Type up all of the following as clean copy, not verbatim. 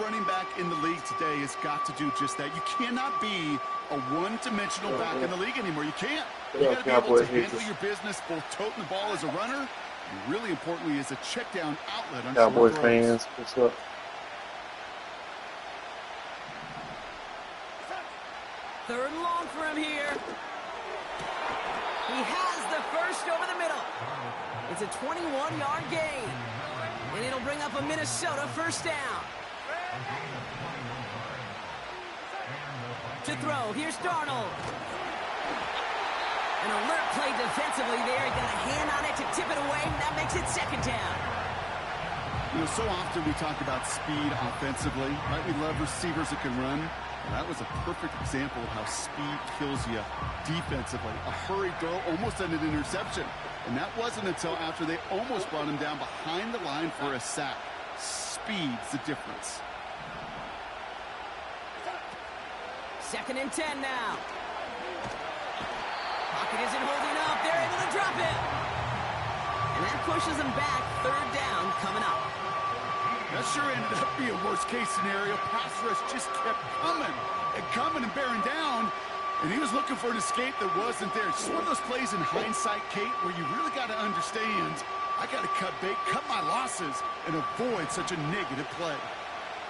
running back in the league today has got to do just that. You cannot be a one-dimensional back in the league anymore. You can't. You got to be able to handle your business, both toting the ball as a runner, and really importantly as a check-down outlet on Cowboys fans, what's up? Third and long for him here. He has the first over the middle. It's a 21-yard gain. And it'll bring up a Minnesota first down. To throw, here's Darnold. An alert play defensively there. He got a hand on it to tip it away, and that makes it second down. You know, so often we talk about speed offensively, right? We love receivers that can run. Well, that was a perfect example of how speed kills you defensively. A hurried throw, almost an interception. And that wasn't until after they almost brought him down behind the line for a sack. Speed's the difference. 2nd and 10 now. Pocket isn't holding up. They're able to drop it. And that pushes them back. 3rd down coming up. That sure ended up being a worst-case scenario. Pass rush just kept coming and bearing down. And he was looking for an escape that wasn't there. It's just one of those plays in hindsight, Kate, where you really got to understand, I got to cut bait, cut my losses, and avoid such a negative play.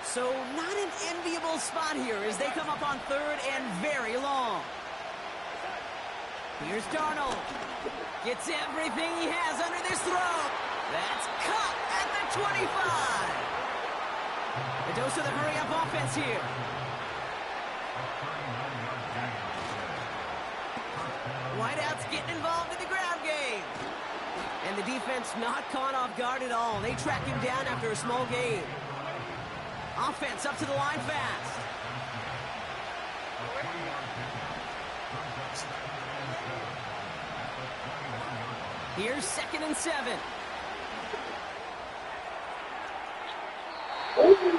So not an enviable spot here as they come up on 3rd and very long. Here's Darnold. Gets everything he has under this throw. That's caught at the 25. A dose of the hurry-up offense here. Whiteout's getting involved in the ground game. And the defense not caught off guard at all. They track him down after a small gain. Offense up to the line fast. Here's 2nd and 7.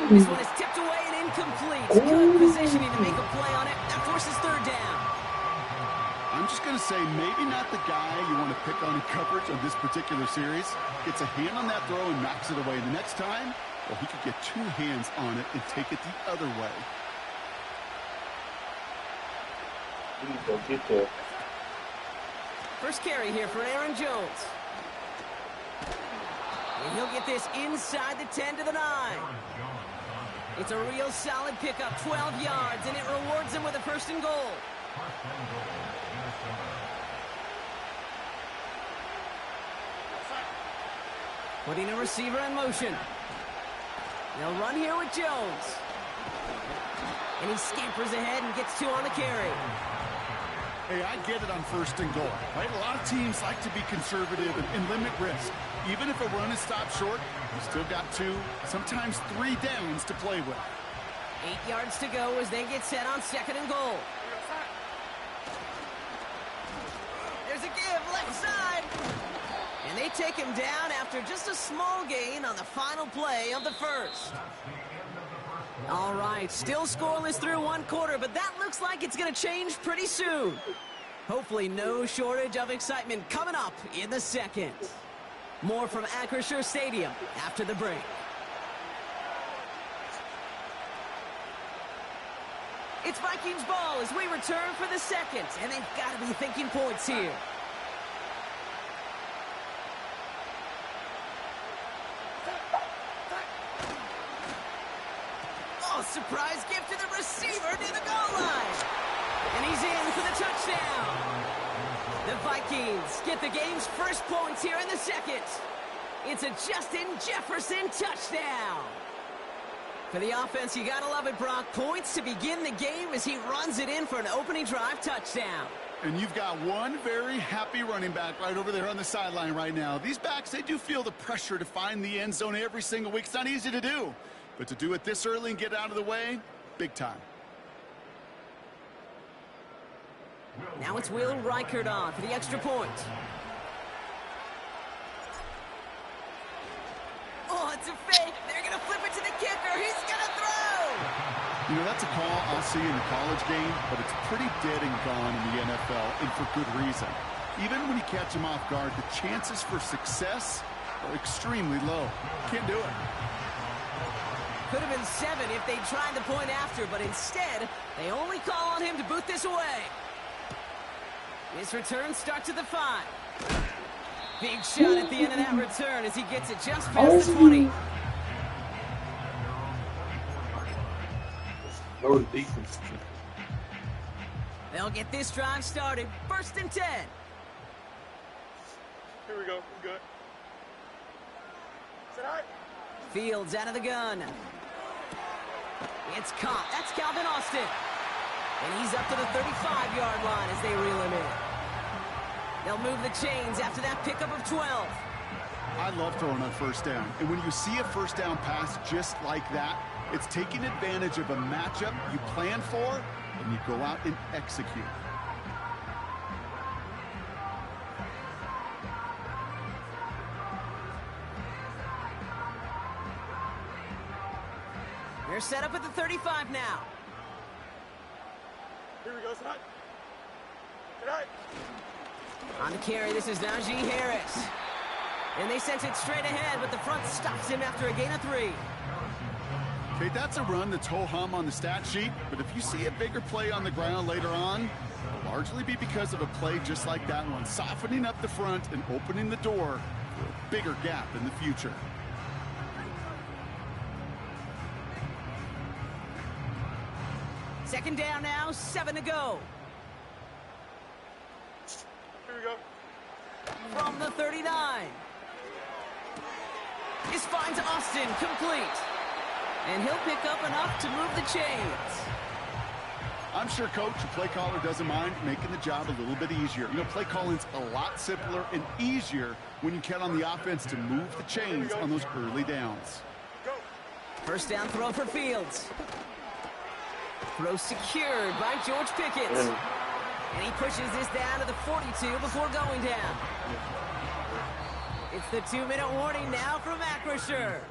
This one is tipped away and incomplete. Good positioning to make a play on it. That forces 3rd down. I'm just going to say maybe not the guy you want to pick on in coverage on this particular series. Gets a hand on that throw and knocks it away. The next time, well, he could get 2 hands on it and take it the other way. Go get there. First carry here for Aaron Jones. And he'll get this inside the 10 to the 9. It's a real solid pickup, 12 yards, and it rewards him with a 1st and goal. Putting a receiver in motion. They'll run here with Jones. And he scampers ahead and gets 2 on the carry. Hey, I get it on 1st and goal, right? A lot of teams like to be conservative and limit risk. Even if a run is stopped short, you still got 2, sometimes 3 downs to play with. 8 yards to go as they get set on 2nd and goal. There's a give, left side. And they take him down after just a small gain on the final play of the 1st. All right, still scoreless through 1 quarter, but that looks like it's going to change pretty soon. Hopefully no shortage of excitement coming up in the 2nd. More from Acrisure Stadium after the break. It's Vikings ball as we return for the 2nd, and they've got to be thinking points here. Surprise gift to the receiver near the goal line. And he's in for the touchdown. The Vikings get the game's first points here in the 2nd. It's a Justin Jefferson touchdown. For the offense, you gotta love it, Brock. Points to begin the game as he runs it in for an opening drive touchdown. And you've got one very happy running back right over there on the sideline right now. These backs, they do feel the pressure to find the end zone every single week. It's not easy to do. But to do it this early and get out of the way, big time. Now it's Will Reichert on for the extra point. Oh, it's a fake. They're going to flip it to the kicker. He's going to throw. You know, that's a call I'll see in the college game, but it's pretty dead and gone in the NFL, and for good reason. Even when you catch him off guard, the chances for success are extremely low. Can't do it. Could have been 7 if they tried the point after, but instead, they only call on him to boot this away. His return starts at the 5. Big shot at the end of that return as he gets it just past the 20. No defense. They'll get this drive started. 1st and 10. Here we go. We're good. Is that all right? Fields out of the gun. It's caught. That's Calvin Austin. And he's up to the 35-yard line as they reel him in. They'll move the chains after that pickup of 12. I love throwing on 1st down. And when you see a 1st down pass just like that, it's taking advantage of a matchup you plan for, and you go out and execute. They're set up at the 35 now. Here we go. Tonight. Tonight. On the carry, this is Najee Harris. And they sent it straight ahead, but the front stops him after a gain of 3. Okay, that's a run that's ho-hum on the stat sheet, but if you see a bigger play on the ground later on, it'll largely be because of a play just like that one, softening up the front and opening the door for a bigger gap in the future. Second down now, 7 to go. Here we go. From the 39. This finds Austin complete. And he'll pick up enough to move the chains. I'm sure coach or play caller doesn't mind making the job a little bit easier. You know, play calling's a lot simpler and easier when you count on the offense to move the chains on those early downs. Go. 1st down throw for Fields. Throw secured by George Pickens. And he pushes this down to the 42 before going down. It's the 2-minute warning now from Acrisure.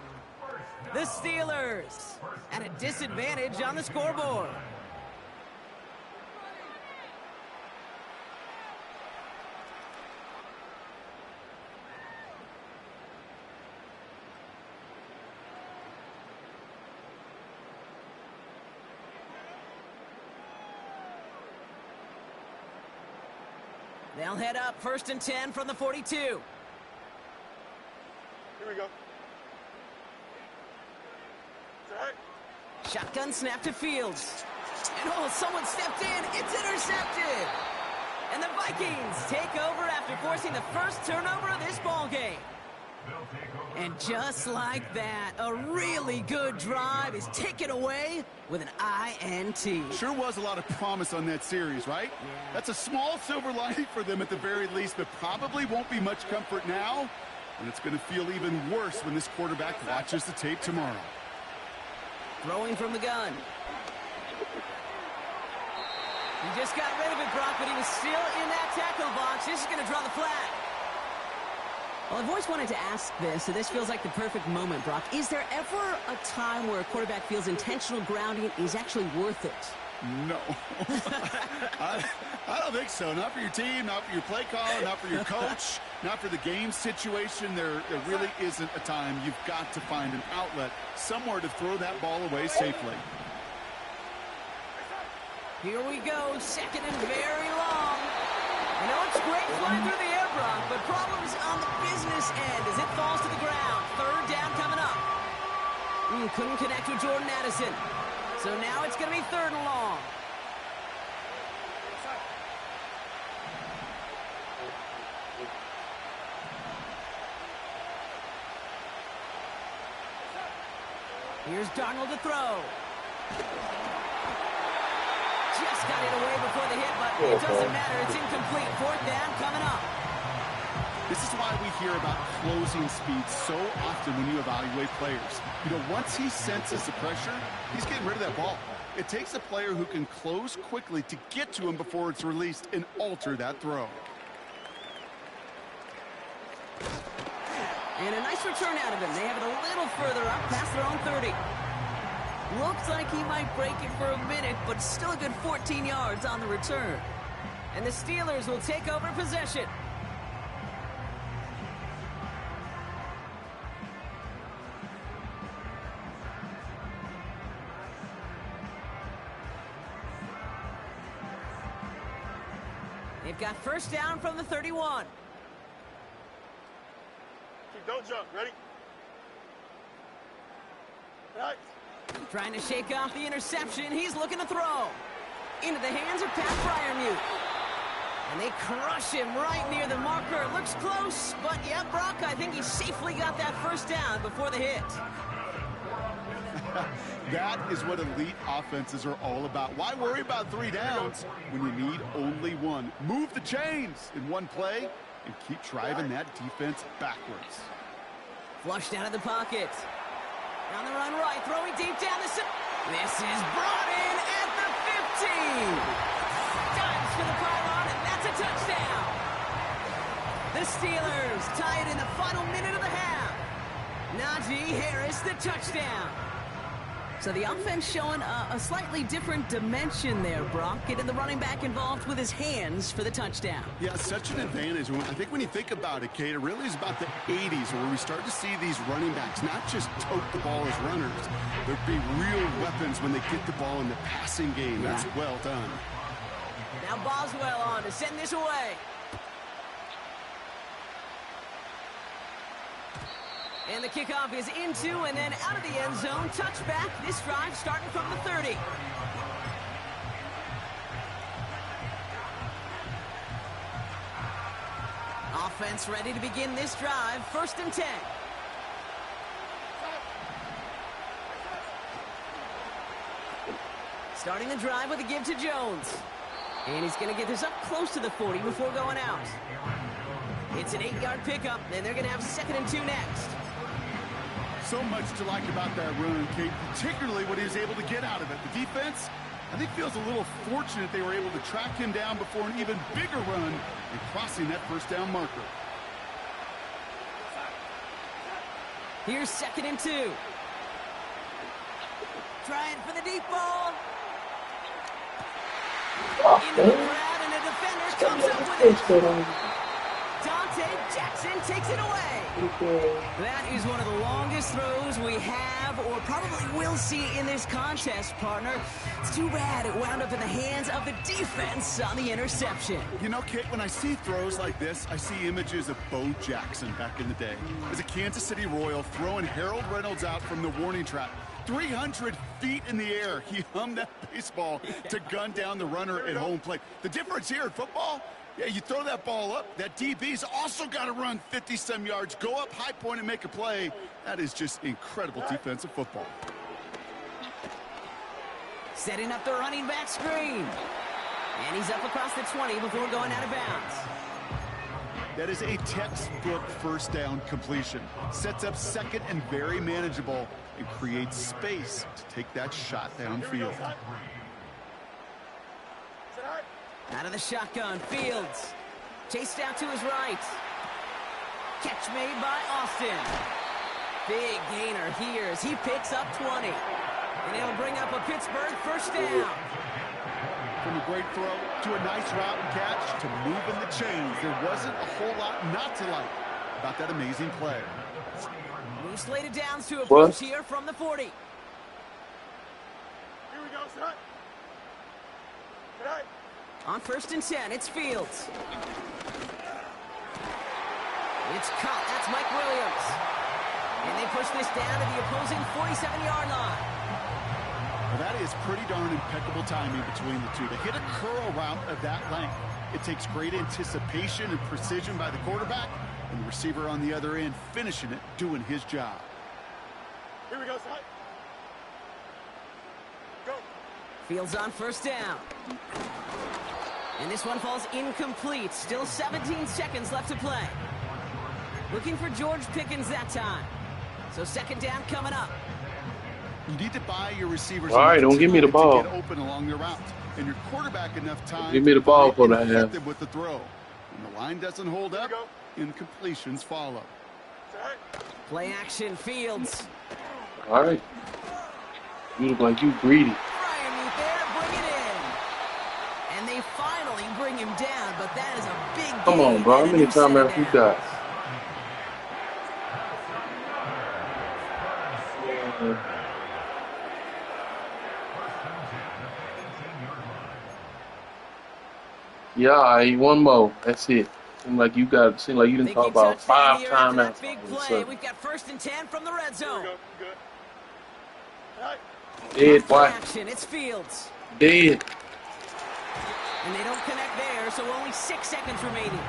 The Steelers at a disadvantage on the scoreboard. They'll head up 1st and 10 from the 42. Here we go. Is that all right? Shotgun snap to Fields. And oh, someone stepped in. It's intercepted. And the Vikings take over after forcing the first turnover of this ballgame. And just like that, a really good drive is taken away with an INT. Sure was a lot of promise on that series, right? Yeah. That's a small silver lining for them at the very least, but probably won't be much comfort now. And it's going to feel even worse when this quarterback watches the tape tomorrow. Throwing from the gun. He just got rid of it, Brock, but he was still in that tackle box. This is going to draw the flag. Well, I've always wanted to ask this, and this feels like the perfect moment, Brock. Is there ever a time where a quarterback feels intentional grounding is actually worth it? No. I don't think so. Not for your team, not for your play caller, not for your coach, not for the game situation. There really isn't a time. You've got to find an outlet, somewhere to throw that ball away safely. Here we go, 2nd and very long. You know, it's great flying through the air, Brock, but problems on the business end as it falls to the ground. 3rd down coming up. Couldn't connect with Jordan Addison. So now it's going to be 3rd and long. Here's Darnold to throw. Just got it away before the hit, but it doesn't matter. It's incomplete. 4th down coming up. This is why we hear about closing speed so often when you evaluate players. You know, once he senses the pressure, he's getting rid of that ball. It takes a player who can close quickly to get to him before it's released and alter that throw. And a nice return out of him. They have it a little further up past their own 30. Looks like he might break it for a minute, but still a good 14 yards on the return. And the Steelers will take over possession. They've got first down from the 31. Don't jump. Ready? Right. Trying to shake off the interception. He's looking to throw. Into the hands of Pat Fryermuth. And they crush him right near the marker. Looks close, but yeah, Brock, I think he safely got that first down before the hit. That is what elite offenses are all about. Why worry about 3 downs when you need only 1? Move the chains in one play and keep driving that defense backwards. Flushed out of the pocket. On the run right, throwing deep down the... This is brought in at the 15. Dives for the pylon, and that's a touchdown. The Steelers tie it in the final minute of the half. Najee Harris, the touchdown. So the offense showing a slightly different dimension there, Brock. Getting the running back involved with his hands for the touchdoal. Yeah, such an advantage. I think when you think about it, Kate, it really is about the 80s where we start to see these running backs not just tote the ball as runners. There'd be real weapons when they get the ball in the passing game. Yeah. That's well done. Now Boswell on to send this away. And the kickoff is into and then out of the end zone. Touchback. This drive starting from the 30. Offense ready to begin this drive. First and 10. Starting the drive with a give to Jones. And he's going to get this up close to the 40 before going out. It's an 8-yard pickup, and they're going to have 2nd and 2 next. So much to like about that run, Kate, particularly what he was able to get out of it. The defense, I think, feels a little fortunate they were able to track him down before an even bigger run and crossing that first down marker. Here's 2nd and 2. Trying for the deep ball. Into the crowd, and a defender comes up with it. Dante Jackson takes it away. That is one of the longest throws we have or probably will see in this contest, partner. It's too bad it wound up in the hands of the defense on the interception. You know, Kit, when I see throws like this, I see images of Bo Jackson back in the day. As a Kansas City Royal throwing Harold Reynolds out from the warning track. 300 feet in the air. He hummed that baseball to gun down the runner at home plate. The difference here in football, yeah, you throw that ball up, that DB's also got to run 50-some yards, go up high point and make a play. That is just incredible defensive football. Setting up the running back screen. And he's up across the 20 before going out of bounds. That is a textbook first down completion. Sets up 2nd and very manageable and creates space to take that shot downfield. Out of the shotgun, Fields. Chased out to his right. Catch made by Austin. Big gainer here as he picks up 20. And it'll bring up a Pittsburgh first down. From a great throw to a nice route and catch to moving the chains. There wasn't a whole lot not to like about that amazing play. Move slated downs to approach here from the 40. Here we go, son. Tonight. On 1st and 10, it's Fields. It's caught. That's Mike Williams. And they push this down to the opposing 47-yard line. Well, that is pretty darn impeccable timing between the two. To hit a curl route of that length, it takes great anticipation and precision by the quarterback, and the receiver on the other end finishing it, doing his job. Here we go, son. Go. Fields on 1st down. And this one falls incomplete. Still 17 seconds left to play. Looking for George Pickens that time. So 2nd down coming up. You need to buy your receivers. All right, don't give me the ball. To get open along their route, and your quarterback enough time. Give me the ball for that. Them with the throw. When the line doesn't hold up, incompletions follow. Play action, Fields. All right. You look like you greedy. Fryermuth there, bring it in. And they finally bring him down, but that is a big Come on, bro. How many timeouts you got? Yeah, one more. That's it. Seem like you didn't talk Thinking about touchdown 5 here after that timeouts. big All of a play. sudden. We've got 1st and 10 from the red Here we zone. go. Good. All right. Dead, Play boy. action. It's Fields. Dead. And they don't connect there, so only 6 seconds remaining.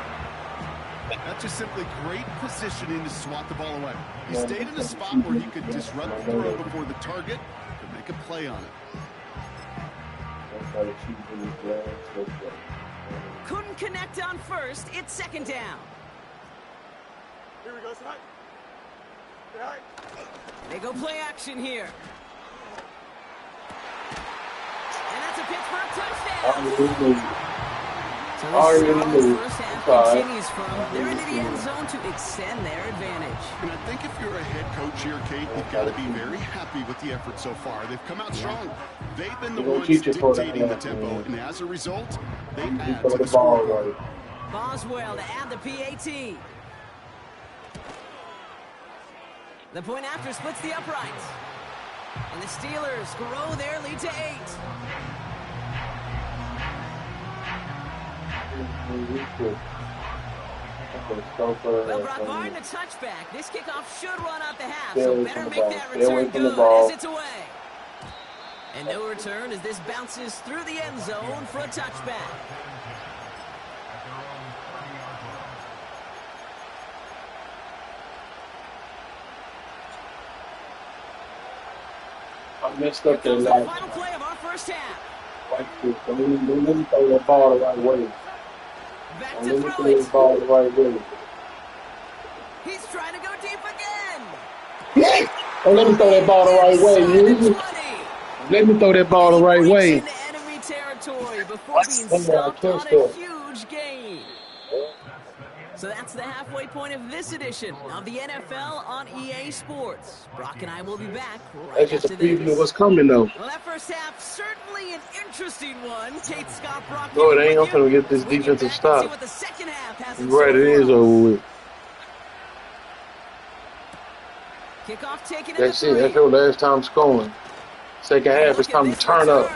That's just simply great positioning to swat the ball away. He stayed in a spot where he could disrupt the throw before the target could make a play on it. Couldn't connect on 1st. It's 2nd down. Here we go. Side. All right. They go play action here. And that's a pitch for a touchdown. So this first half continues from. They're into the end zone to extend their advantage. And I think if you're a head coach here, Kate, you've got to be very happy with the effort so far. They've come out strong. They've been the ones dictating the tempo, and as a result, they add to the scoreboard. Boswell to add the PAT. The point after splits the uprights. And the Steelers grow their lead to 8. Well, Brock Martin, a touchback. This kickoff should run out the half, so better make that return good as it's away. And no return as this bounces through the end zone for a touchback. I messed up that The last final play of our first half. Don't let me throw that ball the right way. Back Don't to let me throw throw that it. ball the right way. He's trying to go deep again. Don't let me throw that ball the right way. You. Let me throw that ball the right way. Into enemy territory before being stopped on a huge gain. So that's the halfway point of this edition of the NFL on EA Sports. Brock and I will be back right That's just after a preview this. of what's coming, though. Well, that first half, certainly an interesting one. Kate, Scott, Brock, No, it ain't. I'm with gonna you. get this As we defensive back and see stop. what the second half has in Right, store it for is us. over with. Kickoff taken That's at the it. That's 3. your last time scoring. Second half, it's time to turn up.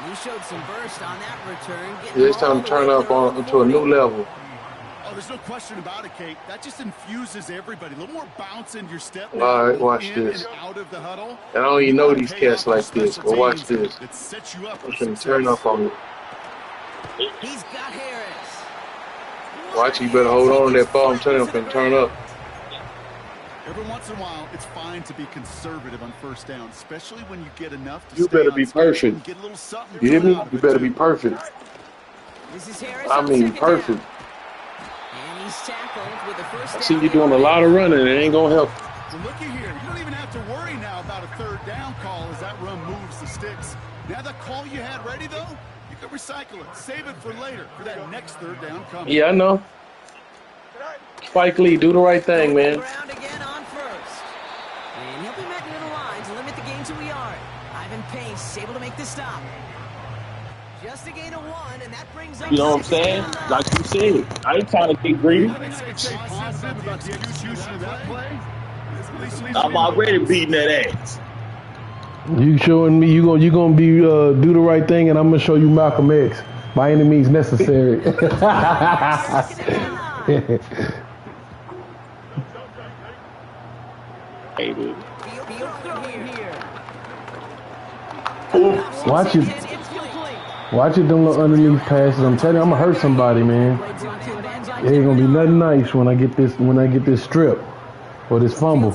You showed some burst on that return. Yeah, it's time to turn up to a new level. Oh, there's no question about it, Kate. That just infuses everybody. A little more bounce in your step. All right, watch in this. And out of the huddle. And I don't even know these cats like this, but watch this. It sets you up I'm for gonna success. turn up on you. He's got Harris. Watch, you better hold on to that ball. I'm telling you, I'm gonna turn up. Every once in a while, it's fine to be conservative on first down, especially when you get enough to You stay better on be schedule perfect. and get a little something You hear coming me? out of You it, better too. be perfect. This is Harris I on mean, second perfect. down. And he's tackled with the first I down. see you doing a lot of running. It ain't gonna help. Well, looky here. You don't even have to worry now about a third down call as that run moves the sticks. Now that call you had ready, though, you can recycle it. Save it for later for that next third down coming. Yeah, I know. Spike Lee, do the right thing, man. Ground again on first. And he'll be met near the line to limit the gain to a yard. Ivan Pace able to make the stop. Just a gain of 1, and that brings up You know what I'm saying? Like you said, I ain't trying to get greedy. Stay positive about the execution of that play. I'm already beating that ass. You showing me you gonna be do the right thing, and I'm gonna show you Malcolm X by any means necessary. Hey, dude. Watch it. Watch it, them little underneath passes. I'm telling you, I'm gonna hurt somebody, man. It ain't gonna be nothing nice when I get this strip or this fumble.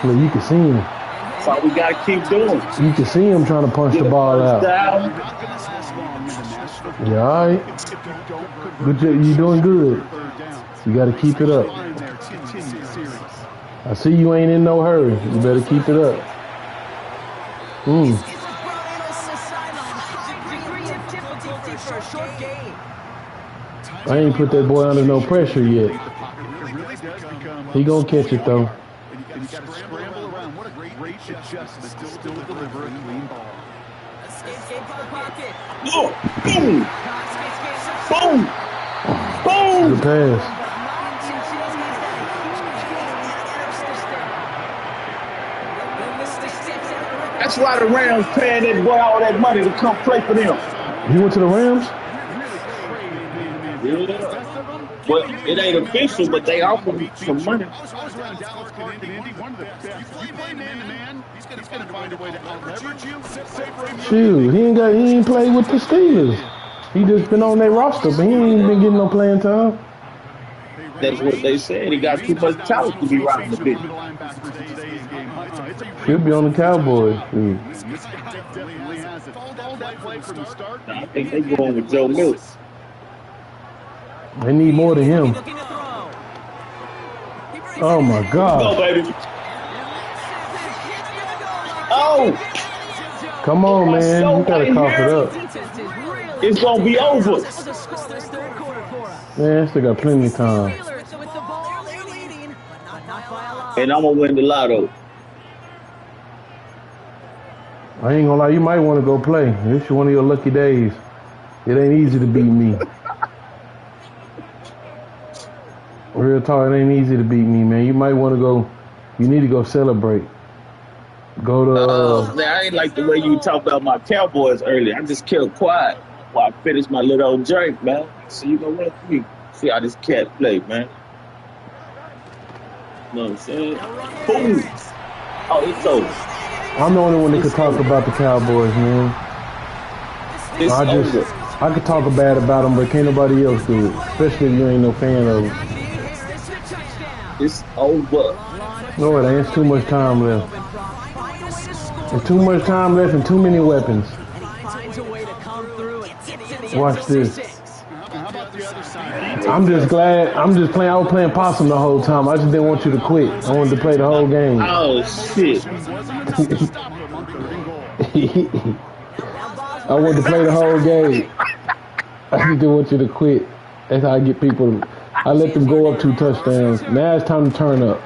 Look, you can see him. That's all we gotta keep doing. You can see him trying to punch the ball out. Yeah, all right. Good job. You're doing good. You got to keep it up. I see you ain't in no hurry. You better keep it up. I ain't put that boy under no pressure yet. He gonna catch it though. And you got to scramble around. What a great adjustment. Still deliver a clean ball. Look, boom, boom, boom. Good pass. That's why the Rams paying that boy all that money to come play for them. He went to the Rams? Yeah. Well, it ain't official, but they offer him some money. I was around Dallas, Clark, and Indy. One of the best. You play man-to-man, he's going to find a way to out-leverage you. Shoot, he ain't played with the Steelers. He just been on their roster, but he ain't been getting no playing time. That's what they said. He got too much talent to be riding the bitch. He'll be on the Cowboys. I think they going with Joe Mills. They need more than him. Oh my God! Go, baby. Oh! Come on, man! You gotta cough it up. It's gonna be over. Man, still got plenty of time. And I'm gonna win the lotto. I ain't gonna lie, you might want to go play. This is one of your lucky days. It ain't easy to beat me. Real talk, it ain't easy to beat me, man. You might want to go. You need to go celebrate. Go to. Man, I ain't like the way you talked about my Cowboys earlier. I just kept quiet while I finished my little old drink, man. So you know what? See how this cat play, man. You know what I'm saying? Boom. Oh, it's over. I'm the only one that could talk about the Cowboys, man. It's over. I could talk bad about them, but can't nobody else do it. Especially if you ain't no fan of them. It's over. No, it ain't. It's too much time left. There's too much time left and too many weapons. Watch this. I'm just glad. I'm just playing. I was playing possum the whole time. I just didn't want you to quit. I wanted to play the whole game. Oh, shit. I wanted to play the whole game. I just didn't want you to quit. That's how I get people. I let them go up 2 touchdowns. Now it's time to turn up.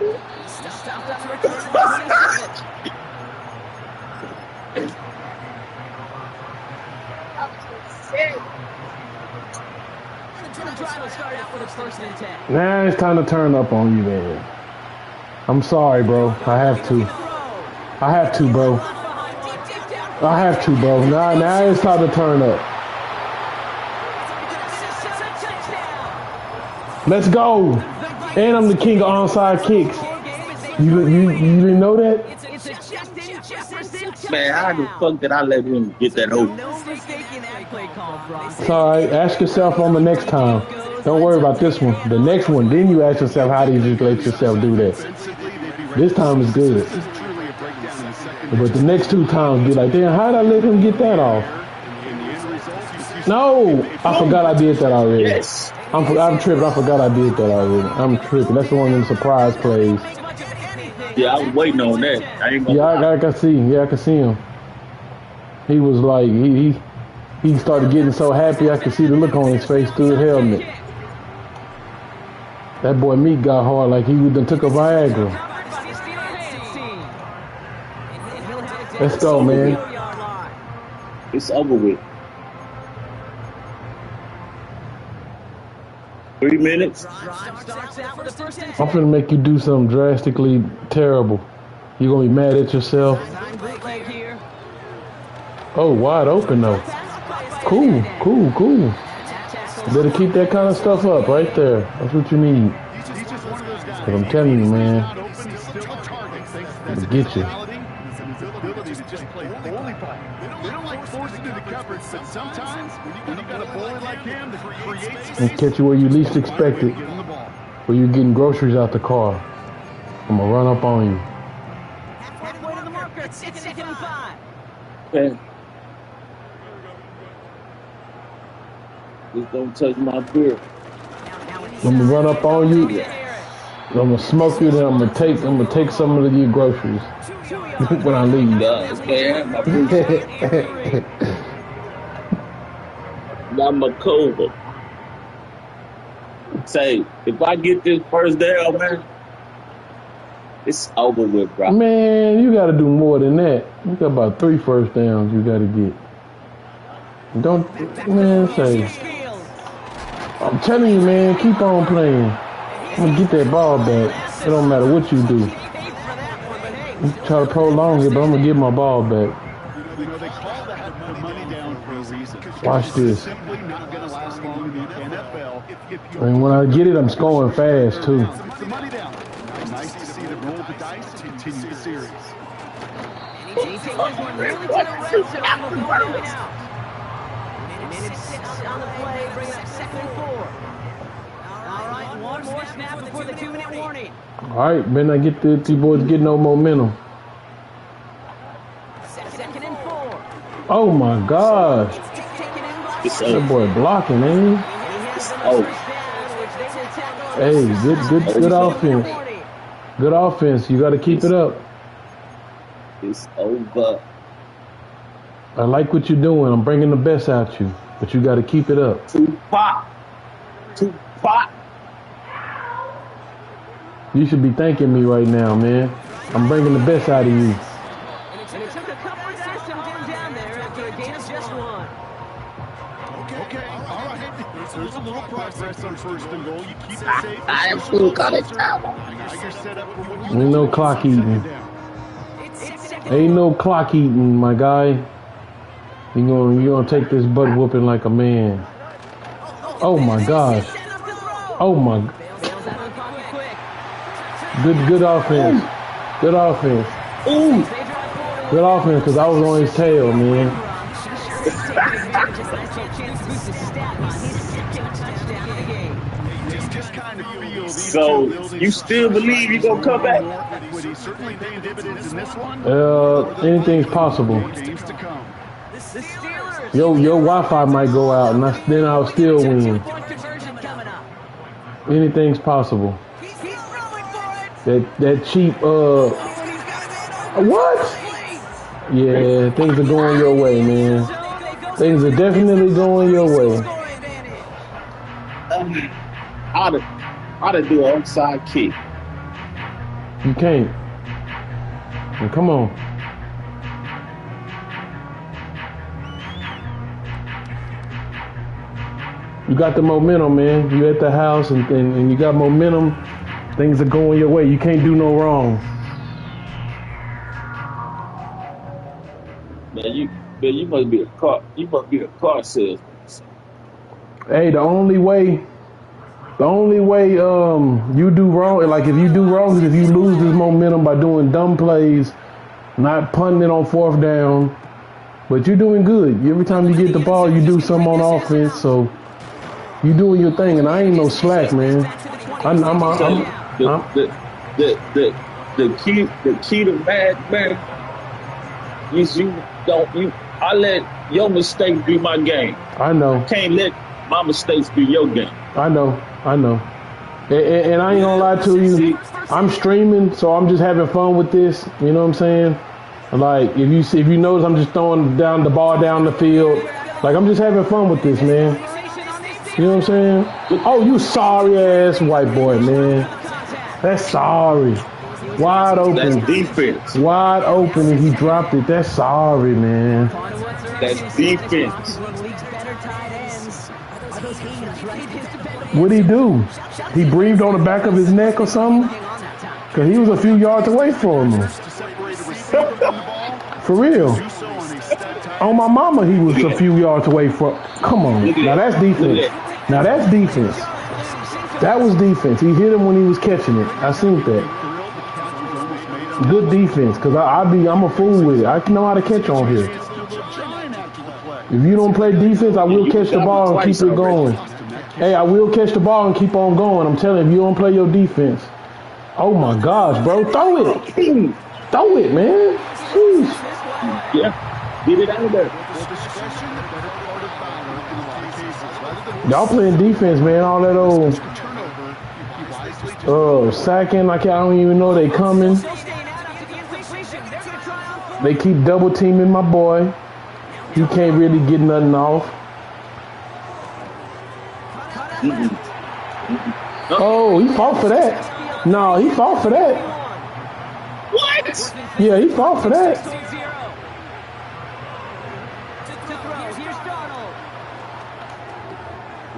Now it's time to turn up on you, man. I'm sorry, bro. I have to, bro. Now it's time to turn up. Let's go. And I'm the king of onside kicks. You didn't know that? Man, how the fuck did I let him get that open? It's all right. Ask yourself on the next time. Don't worry about this one. The next one, then you ask yourself, how did you let yourself do that? This time is good. But the next 2 times, be like, damn, how did I let him get that off? No, I forgot I did that already. Yes. I'm tripping. I forgot I did that already. I'm tripping. That's the one of them surprise plays. Yeah, I was waiting on that. I ain't gonna I can see. Yeah, I can see him. He was like, he started getting so happy. I could see the look on his face through the helmet. That boy Meek got hard like he done took a Viagra. Let's go, man. It's over with. 3 minutes. I'm finna make you do something drastically terrible. You're gonna be mad at yourself. Oh, wide open though. Cool. Better keep that kind of stuff up right there. That's what you need. Cause I'm telling you, man. It'll get you. And catch you where you least expect it. Where you're getting groceries out the car. I'm gonna run up on you. Okay. Just don't touch my beer. I'm gonna run up on you. I'm gonna smoke you. Then I'm gonna take some of your groceries when I leave. Not my cover. Say, if I get this first down, man, it's over with, bro. Man, you gotta do more than that. You got about 3 first downs you gotta get. Don't, man, say. I'm telling you, man, keep on playing. I'm gonna get that ball back. It don't matter what you do. Try to prolong it, but I'm gonna get my ball back. You know, they call that the money down for a reason. Watch this. Simply not going to last long in the NFL. And when I get it, I'm scoring fast too. It's the money down. Nice to see them roll the dice and continue the series. And he's taking this one really to the red zone before going out. Minute 6 on the play, bringing up 2nd and 4. All right, one more snap before the 2-minute warning. All right, man, I get these boys get no momentum. 2nd and 4. Oh my gosh. That boy blocking, ain't he? Hey, good offense. Good offense. You got to keep it up. It's over. I like what you're doing. I'm bringing the best out you, but you got to keep it up. Tupac. You should be thanking me right now, man. I'm bringing the best out of you. And it took a couple of guys to get him down there after a gain of just 1. Okay, all right. There's a little progress on 1st and goal. You keep it safe. I am still got it down. Now you're set up for what you Ain't no clock eating. Ain't no clock eating, my guy. You gonna take this butt whooping like a man. Oh my gosh. Oh my. Good offense. Good offense. Ooh. Good offense, because I was on his tail, man. just kind of feel these So, two buildings you still believe you're going to come back? more equity. Certainly paying dividends in this one. Anything's possible. Games to come. Your Wi-Fi might go out, and then I'll still win. Anything's possible. That cheap what? Yeah, things are going your way, man. Things are definitely going your way. I'd have do an onside kick. You can't. And come on. You got the momentum, man. You at the house and you got momentum. Things are going your way. You can't do no wrong. Man, you must be a car salesman. Hey, the only way you do wrong, like if you do wrong, is if you lose this momentum by doing dumb plays, not punting it on 4th down. But you're doing good. Every time you get the ball, you do something on offense. So you doing your thing, and I ain't no slack, man. The key to madman is I let your mistakes be my game. I know. Can't let my mistakes be your game. I know. And I ain't gonna lie to you. I'm streaming, so I'm just having fun with this. You know what I'm saying? Like if you notice, I'm just throwing down the ball down the field. Like I'm just having fun with this, man. You know what I'm saying? Oh, you sorry ass white boy, man. That's sorry. Wide open. That's defense. Wide open, and he dropped it. That's sorry, man. That's defense. What'd he do? He breathed on the back of his neck or something? Because he was a few yards away from him. For real. On my mama, he was a few yards away from. Come on. Now that's defense. Now that's defense. That was defense. He hit him when he was catching it. I seen that. Good defense, because I'm a fool with it. I know how to catch on here. If you don't play defense, I will catch the ball and keep it going. Hey, I will catch the ball and keep on going. I'm telling you, if you don't play your defense. Oh my gosh, bro. Throw it. Throw it, man. Jeez. Yeah. Get it out of there. Y'all playing defense, man. All that old sacking. I don't even know they coming. They keep double teaming my boy. He can't really get nothing off. Oh, he fought for that. No, he fought for that. What? Yeah, he fought for that.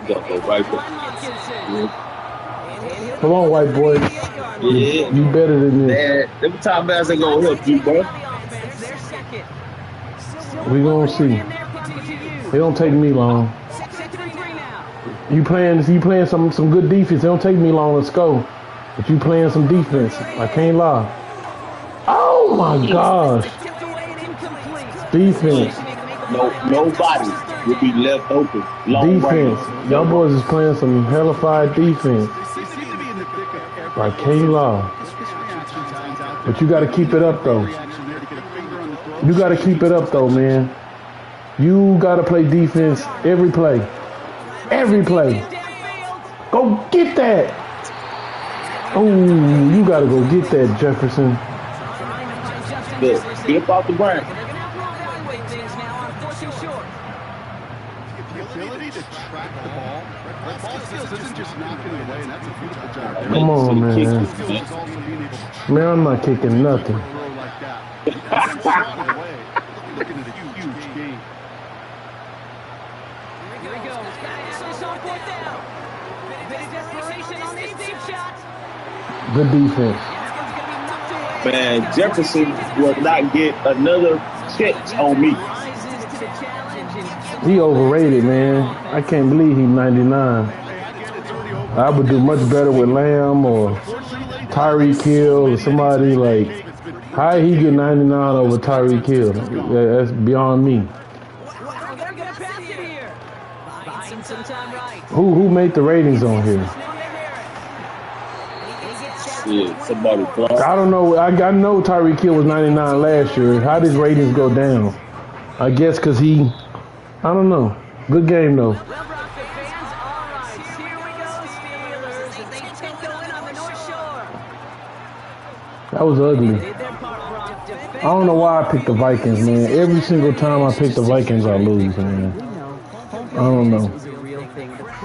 Go right there. Come on, white boy. Yeah. You better than this. Man, them timeouts ain't gonna help you, bro. We gonna see. It don't take me long. You playing some good defense. It don't take me long to score. But you playing some defense. I can't lie. Oh my gosh. Defense. No, nobody will be left open. Long Defense. range. Y'all boys is playing some hellified defense. I can't lie. But you gotta keep it up though. You gotta keep it up though, man. You gotta play defense every play. Every play. Go get that. Oh, you gotta go get that, Jefferson. Good. Get up off the ground. The ability to track the ball. Ball skills isn't just knocking it away, and that's a beautiful job. Come on, man. Man, I'm not kicking nothing. Looking at a huge game. Here he goes. This on fourth down. Bit of desperation on these deep shots. Good defense. Man, Jefferson will not get another catch on me. He overrated, man. I can't believe he's 99. I would do much better with Lamb or Tyreek Hill or somebody like. How he get 99 over Tyreek Hill? That's beyond me. Who made the ratings on here? Yeah, somebody blocked. I don't know. I know Tyreek Hill was 99 last year. How did his ratings go down? I guess because he, I don't know. Good game though. That was ugly. I don't know why I picked the Vikings, man. Every single time I pick the Vikings, I lose, man. I don't know.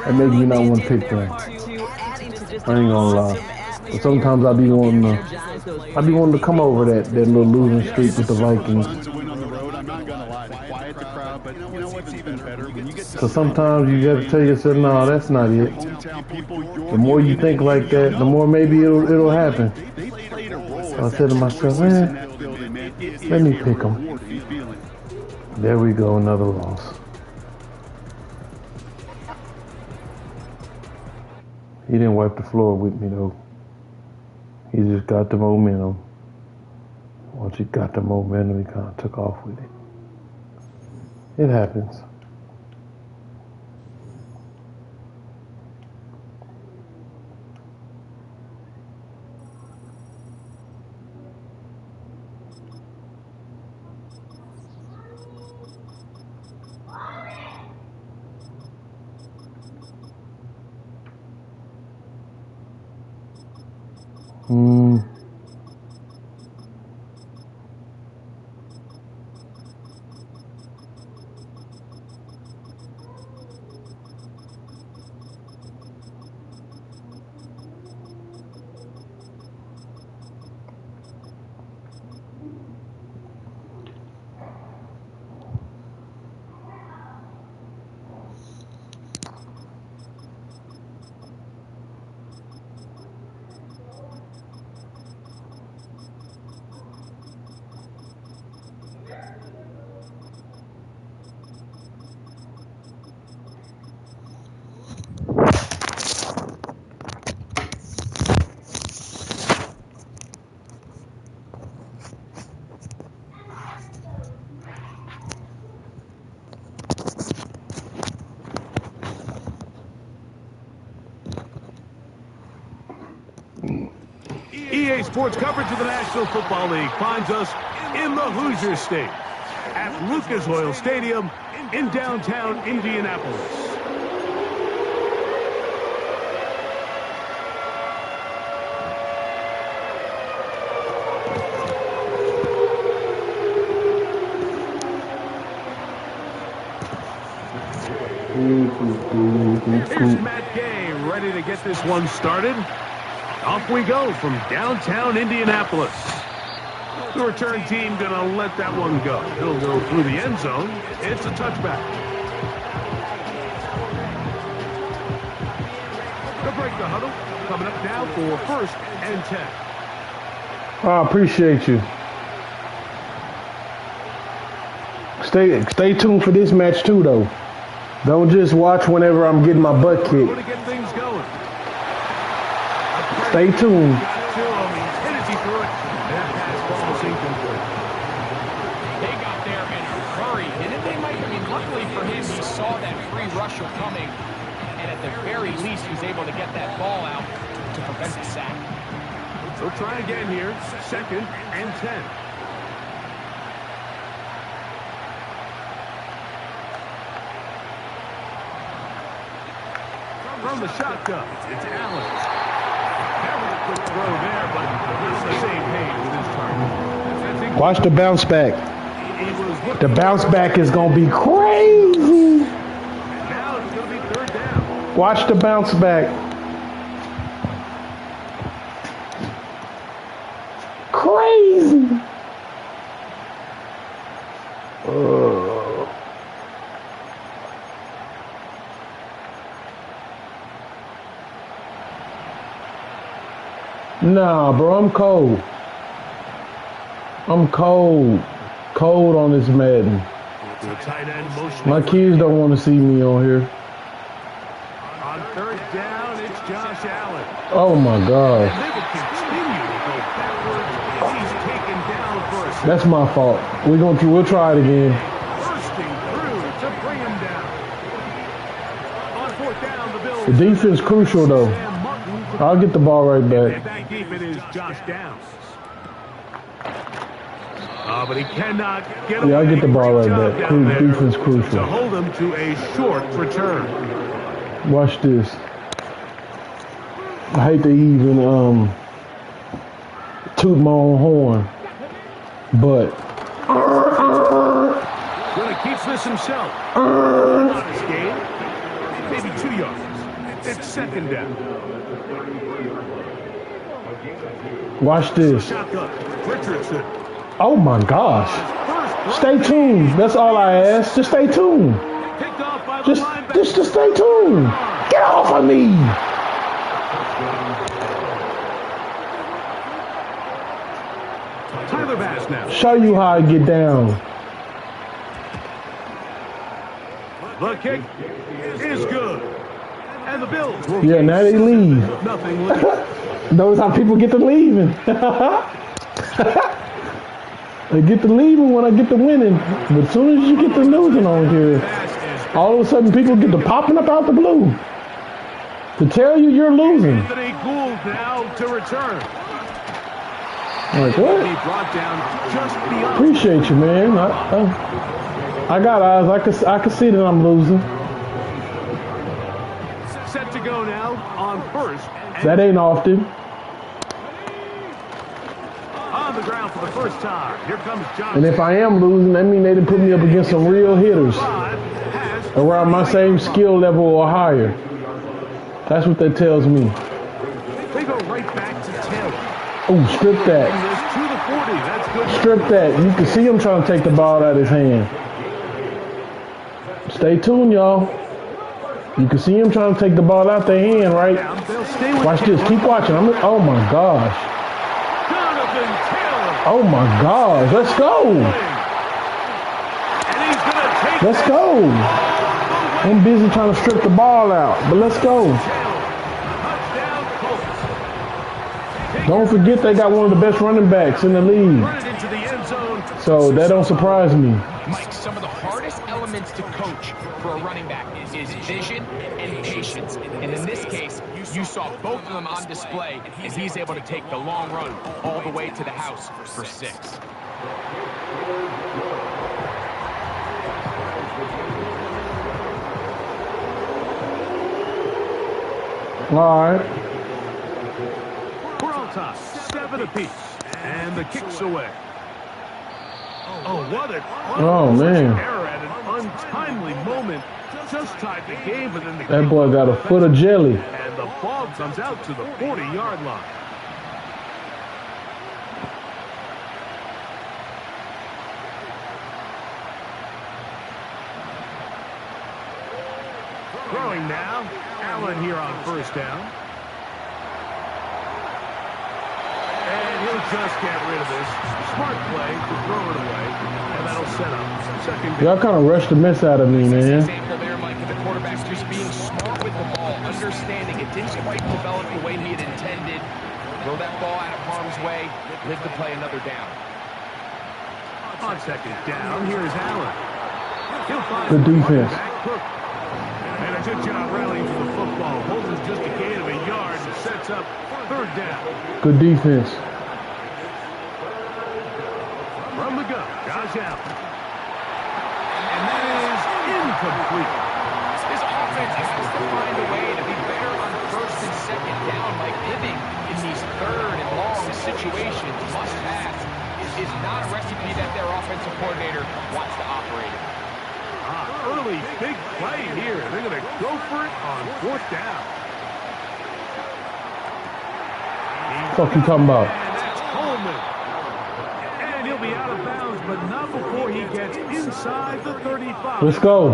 That makes me not want to pick them. I ain't gonna lie. But sometimes I be wanting to come over that little losing streak with the Vikings. So sometimes you got to tell yourself, no, that's not it. The more you think like that, the more maybe it'll happen. So I said to myself, man, let me pick them. There we go, another loss. He didn't wipe the floor with me though. He just got the momentum. Once he got the momentum, he kind of took off with it. It happens. EA Sports coverage of the National Football League finds us in the Hoosier State at Lucas Oil Stadium in downtown Indianapolis. Here's Matt Gay ready to get this one started. Off we go from downtown Indianapolis. The return team going to let that one go. He'll go through the end zone. It's a touchback. To break the huddle, coming up now for 1st and 10. I appreciate you. Stay tuned for this match too, though. Don't just watch whenever I'm getting my butt kicked. To get things going. Stay tuned. They got there in a hurry, and they might, luckily for him, he saw that free rusher coming, and at the very least, he was able to get that ball out to prevent the sack. So try again here, 2nd and 10. From the shotgun, it's Allen. That was a quick throw there, but he's on the same page with his target. Watch the bounce back. The bounce back is going to be crazy. Now it's going to be 3rd down. Watch the bounce back. Crazy. Nah, bro, I'm cold. I'm cold. Cold on this Madden. The tight end motion. My kids don't want to see me on here. On 3rd down, it's Josh Allen. Oh my gosh. They will continue to go backwards. He's taken down for a That's my fault. We'll try it again. bursting through to bring him down. On 4th down, the Bills. The defense crucial though. I'll get the ball right And back. back deep it is Josh Downs. But he cannot get away. Yeah, I'll get the ball right Great job back. down there Defense to crucial. hold him to a short return. Watch this. I hate to even toot my own horn, but Well, he keeps this himself. On this game, maybe 2 yards. It's 2nd down. watch this. Shotgun. Richardson. Oh my gosh. Stay tuned. That's all I ask. Just stay tuned. Picked off by the Just linebacker. stay tuned. Get off of me. Tyler Bass now. Show you how I get down. The kick is good. And the Bills will Yeah, now they leave. nothing lead. Notice how people get to leaving. They get to leaving when I get to winning. But as soon as you get to losing on here, all of a sudden people get to popping up out the blue to tell you you're losing. Anthony Gould now to return. I'm like, what? He brought down just beyond. Appreciate you, man. I got eyes. I can see that I'm losing. Set to go now on 1st. That ain't often. On the ground for the first time. Here comes Johnson. And if I am losing, that means they done put me up against some real hitters around my same skill level or higher. That's what that tells me. They go right back to Taylor. Oh, strip that. To the 40. That's good. Strip that. You can see him trying to take the ball out of his hand. Stay tuned, y'all. You can see him trying to take the ball out their hand, right? They'll stay with Watch this. Keep watching. Oh, my gosh. Jonathan Taylor. Oh, my gosh. Let's go. And he's going to take Let's go. I'm busy trying to strip the ball out, but let's go. touchdown Colts. Don't forget they got one of the best running backs in the league. Run it into the end zone. So that don't surprise me. Mike, some of the hardest elements to coach for a running back is vision and patience. And in this case, you saw both of them on display, and he's able to take the long run all the way to the house for 6. All right. We're on top. 7 apiece. And the kick's away. Oh, what an man. error at an untimely moment. Just tied the game, but then the That boy got a foot of jelly. and the ball comes out to the 40-yard line. Throwing now. Allen here on 1st down. just get rid of this. Smart play to throw it away, and that'll set up second down. Y'all kind of rushed the mess out of me, man. Example there, Mike, of the quarterback's just being smart with the ball, understanding it didn't quite develop the way he had intended. Throw that ball out of harm's way, live to play another down. On second down, here's Allen. He'll find Good defense. And a good job rallying for the football. Holds us just a gain of a yard and sets up third down. Good defense. From the gun, Josh Allen. And that is incomplete. This offense has to find a way to be better on first and second down. Like living in these third and long situations, must pass, is not a recipe that their offensive coordinator wants to operate in. Early big play here. They're going to go for it on fourth down. What you talking about? And that's Coleman. And he'll be out of bounds, but not before he gets inside the 35. Let's go.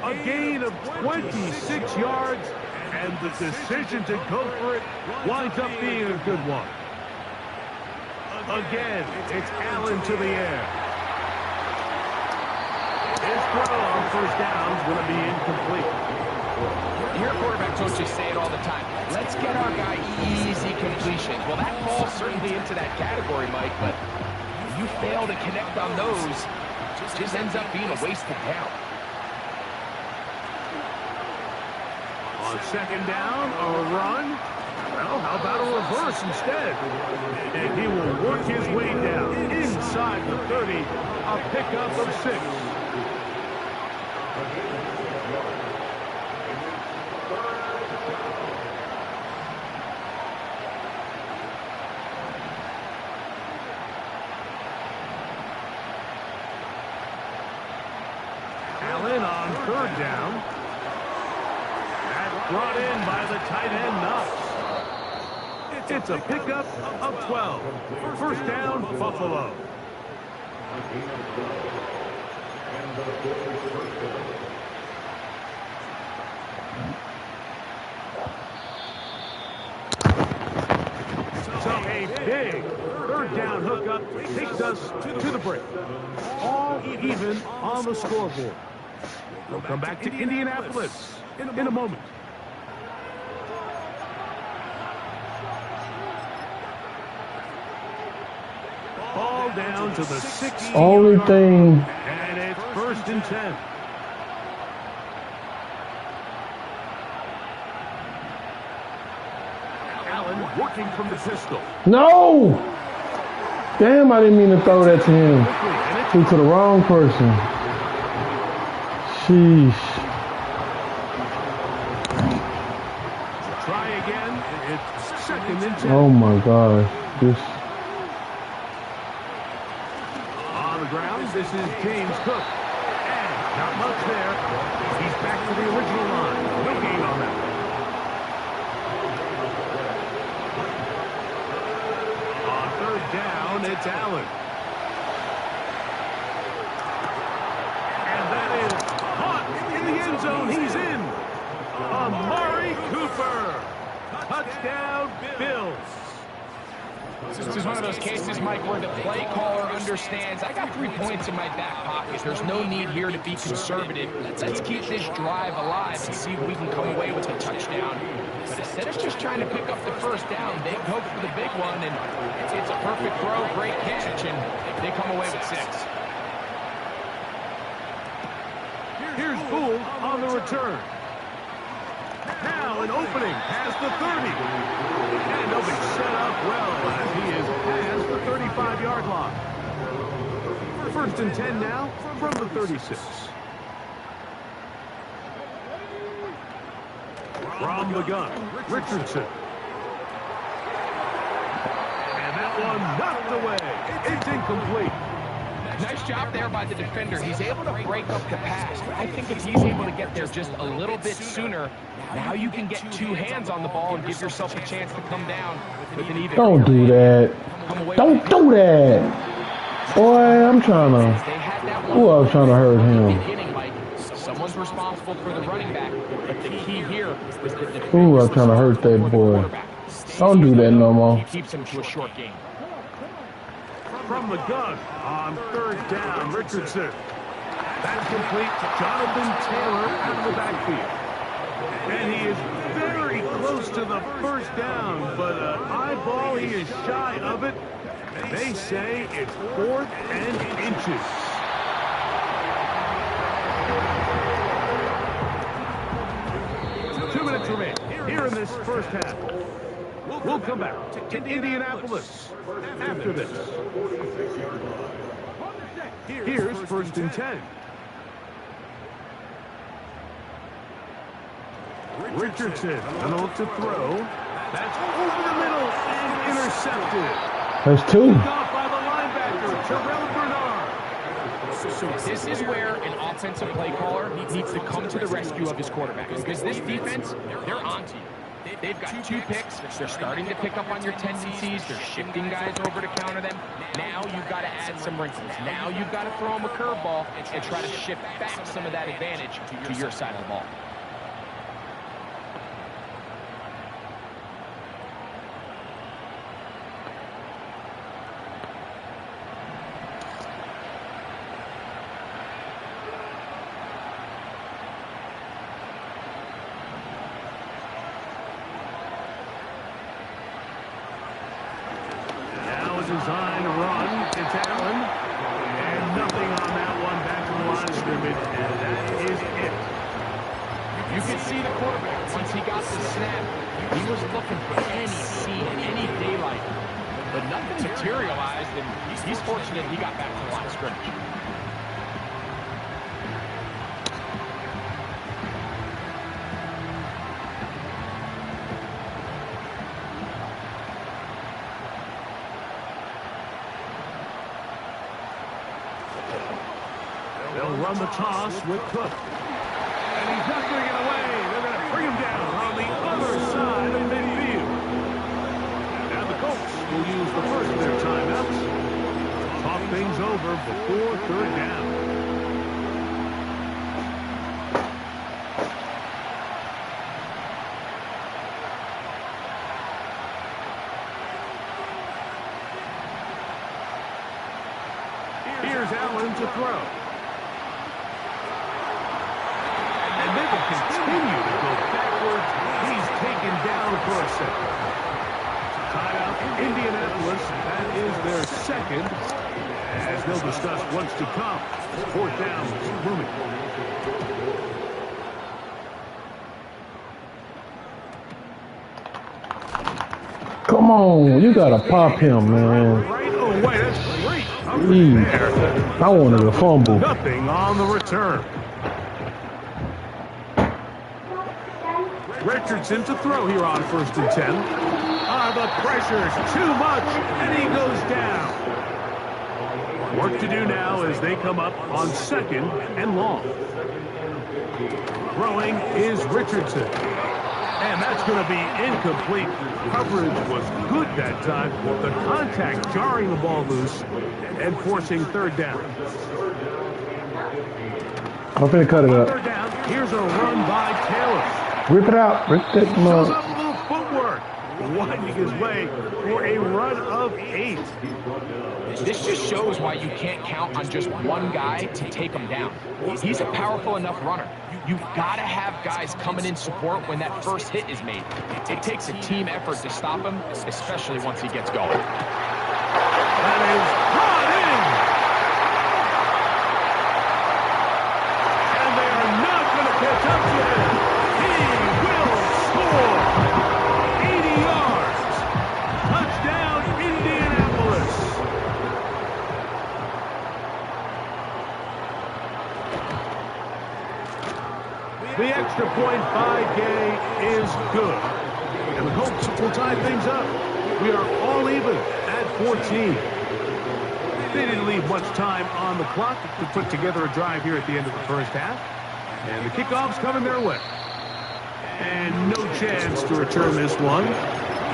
A gain of 26 yards, and the decision to go for it winds up being a good one. Again, it's Allen to the air. His throw on first down is going to be incomplete. You hear quarterback coaches say it all the time. Let's get our guy easy completions. Well, that falls certainly into that category, Mike, but if you fail to connect on those, it just ends up being a wasted down. On second down, a run. Well, how about a reverse instead? And he will work his way down inside the 30, a pickup of 6. Allen on third down. That's brought in by the tight end, Knox. It's a pickup of 12. First down, Buffalo. So a big third down hookup takes us to the break. All even on the scoreboard. We'll come back to Indianapolis in a moment. Ball down to the 6. Only thing. And it's first and 10. Allen working from the pistol. No! Damn, I didn't mean to throw that to him. Threw to the wrong person. Sheesh. Try again. It's second and 10. Oh my God. This. On the ground, this is James Cook. And not much there. He's back to the original line. No gain on that. On third down, it's Allen. And that is caught in the end zone. He's in. Amari Cooper. Touchdown, Bills. This is one of those cases, Mike, where the play caller understands, I got 3 points in my back pocket. There's no need here to be conservative. Let's keep this drive alive and see if we can come away with a touchdown. But instead of just trying to pick up the first down, they go for the big one, and it's a perfect throw, great catch, and they come away with 6. Here's Gould on the return. Now an opening past the 30. And they'll be set up well as he is past the 35-yard line. First and 10 now from the 36. From the gun, Richardson. And that one knocked away. It's incomplete. Nice job there by the defender. He's able to break up the pass. I think if he's able to get there just a little bit sooner, now you can get 2 hands on the ball and give yourself a chance to come down with an even. Don't do that. Don't do that. Boy, I'm trying to. Ooh, I was trying to hurt him. Someone's responsible for the running back, but the key here is that the ooh, I'm trying to hurt that boy. Don't do that no more. He keeps him to a short game. From the gun on third down, Richardson. That's complete to Jonathan Taylor out of the backfield. And he is very close to the first down, but an eyeball, he is shy of it. They say it's 4th and inches. Two minutes remain here in this first half. We'll come back to Indianapolis after this. Here's 1st and 10. Richardson, an ult to throw. That's over the middle and intercepted. There's 2. Off by the linebacker, Terrell Bernard. So this is where an offensive play caller needs to come to the rescue of his quarterback, because this defense, they're onto you. They've got 2 picks. They're starting to pick up on your tendencies. They're shifting guys over to counter them. Now you've got to add some wrinkles. Now you've got to throw them a curveball and try to shift back some of that advantage to your side of the ball. Design run, it's Allen, and nothing on that one, back to the line of scrimmage, and that is it. You could see the quarterback, once he got the snap, he was looking for any seam, any daylight, but nothing materialized, and he's fortunate he got back to the line of scrimmage. They'll run the toss with Cook. And he's not going to get away. They're going to bring him down on the other side of midfield. And the Colts will use the first of their timeouts. Talk things over before 3rd down. Here's Allen to throw. And they will continue to go backwards. He's taken down for a second. Timeout Indianapolis. That is their second. As they'll discuss what's to come. 4th down is looming. Come on, you gotta pop him, man. Right away, that's great. Jeez. I wanted a fumble. Nothing on the return. Richardson to throw here on 1st and 10. The pressure's too much, and he goes down. Work to do now as they come up on 2nd and long. Throwing is Richardson. And that's going to be incomplete. Coverage was good that time. The contact jarring the ball loose and forcing 3rd down. I'm finna cut it up. 3rd down, here's a run by Taylor. Rip it out. Rip that Shows mug. up a little footwork, winding his way for a run of 8. This just shows why you can't count on just one guy to take him down. He's a powerful enough runner. You've got to have guys coming in support when that first hit is made. It takes a team effort to stop him, especially once he gets going. That is brought in. And they are not going to catch up to him. He will score. 80 yards. Touchdown, Indianapolis. The extra point by Gay is good. And the Colts will tie things up. We are all even at 14. They didn't leave much time on the clock to put together a drive here at the end of the first half. And the kickoff's coming their way. And no chance to return this one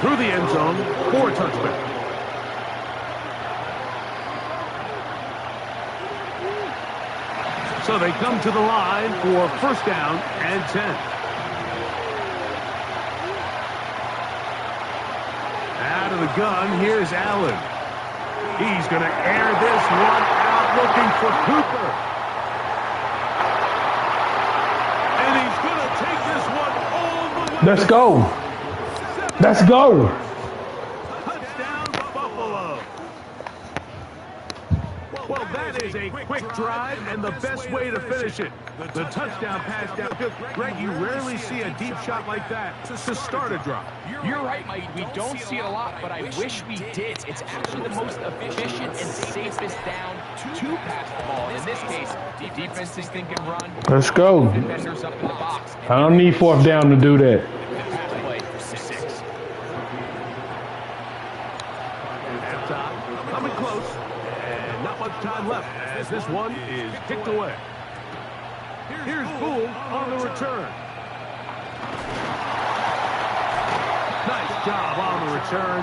through the end zone for a touchback. So they come to the line for 1st down and 10. of the gun, here's Allen. He's going to air this one out, looking for Cooper. And he's going to take this one all the way. Let's go. Let's go. Touchdown, Buffalo. Well, that is a quick drive and the best way to finish it. The touchdown pass down. Greg, you rarely see a deep shot like that to start a drive. You're right, Mike. We don't see it a lot, but I wish we did. It's actually the most efficient and safest down to pass the ball. In this case, the defense is thinking run. Let's go. Defenders up in the box. I don't need fourth down to do that. Pass play for 6. Halftime, coming close, and not much time left as this one is kicked away. Here's Boole on the return. Nice job on the return.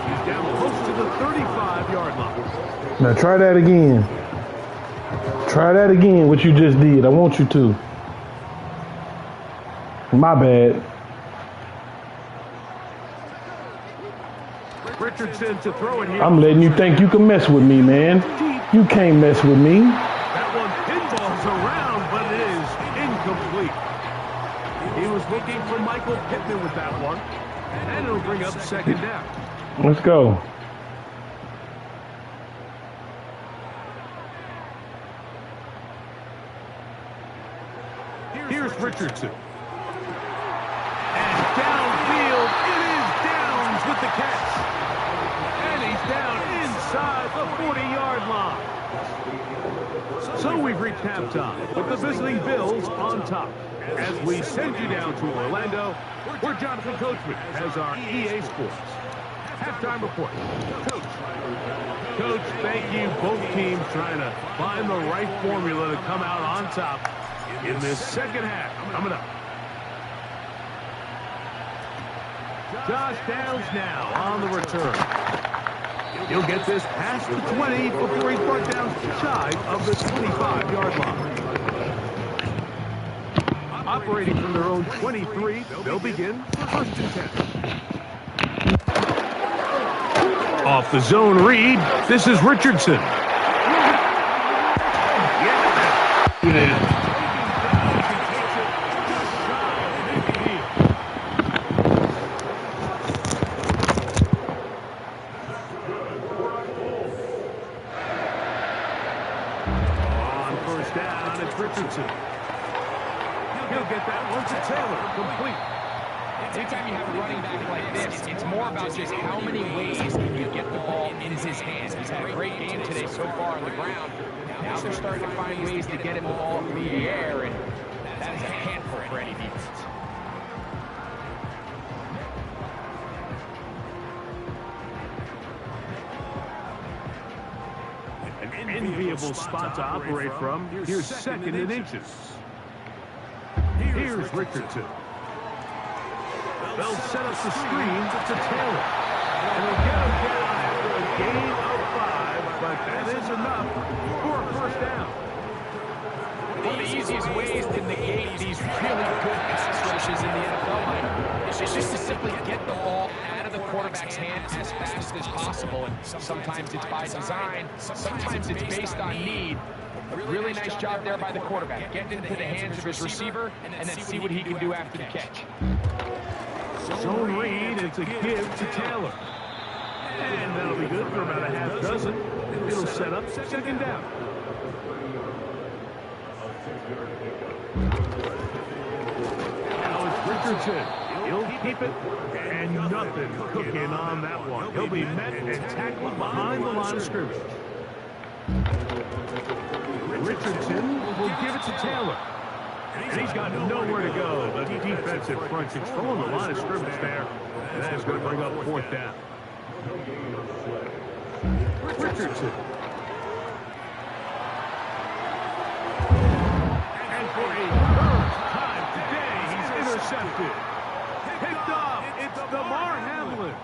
He's down close to the 35-yard line. Now try that again. Try that again, what you just did. I want you to. My bad. Richardson to throw it here. I'm letting you think you can mess with me, man. You can't mess with me. That one pinballs around, but it is incomplete. He was looking for Michael Pittman with that one. And it'll bring up second down. Let's go. Here's Richardson. And downfield, it is Downs with the catch. And he's down inside the 40-yard line. So we've reached halftime with the visiting Bills on top. As we send you down to Orlando, where Jonathan Coachman has our EA Sports halftime report. Coach, thank you. Both teams trying to find the right formula to come out on top in this second half. Coming up. Josh Downs now on the return. He'll get this past the 20 before he's brought down shy of the 25-yard line. Operating from their own 23, they'll begin first and 10. Off the zone read, this is Richardson. Yeah. On first down, it's Richardson. He'll get that one to Taylor, complete. Anytime you have a running back like this, it's more about just how many ways can you get the ball in his hands. He's had a great game today so far on the ground. Now they're starting to find ways to get him the ball in the air, and that is a handful for any defense. An enviable spot to operate from. Here's second and inches. Here's Richardson. They'll set up the screen to Taylor. And they'll get him down after a gain of 5, but that is enough for a first down. One of the easiest ways to negate these really good pass rushes in the NFL, Mike, is just to simply get the ball out of the quarterback's hand as fast as possible. And sometimes it's by design, sometimes it's based on need. A really nice job there by the quarterback. Get into the hands of his receiver and then see what he can do after the catch. Zone read, it's a give to Taylor. And that'll be good for about a half dozen. It'll set up second down. Now it's Richardson. He'll keep it, and nothing cooking on that one. He'll be met and tackled behind the line of scrimmage. Richardson will give it to Taylor. And he's got nowhere to go. The defensive front controlling the line of scrimmage there. And that is going to bring up fourth down. Richardson. And for a third time today, he's intercepted. Picked off. It's Damar Hamlin.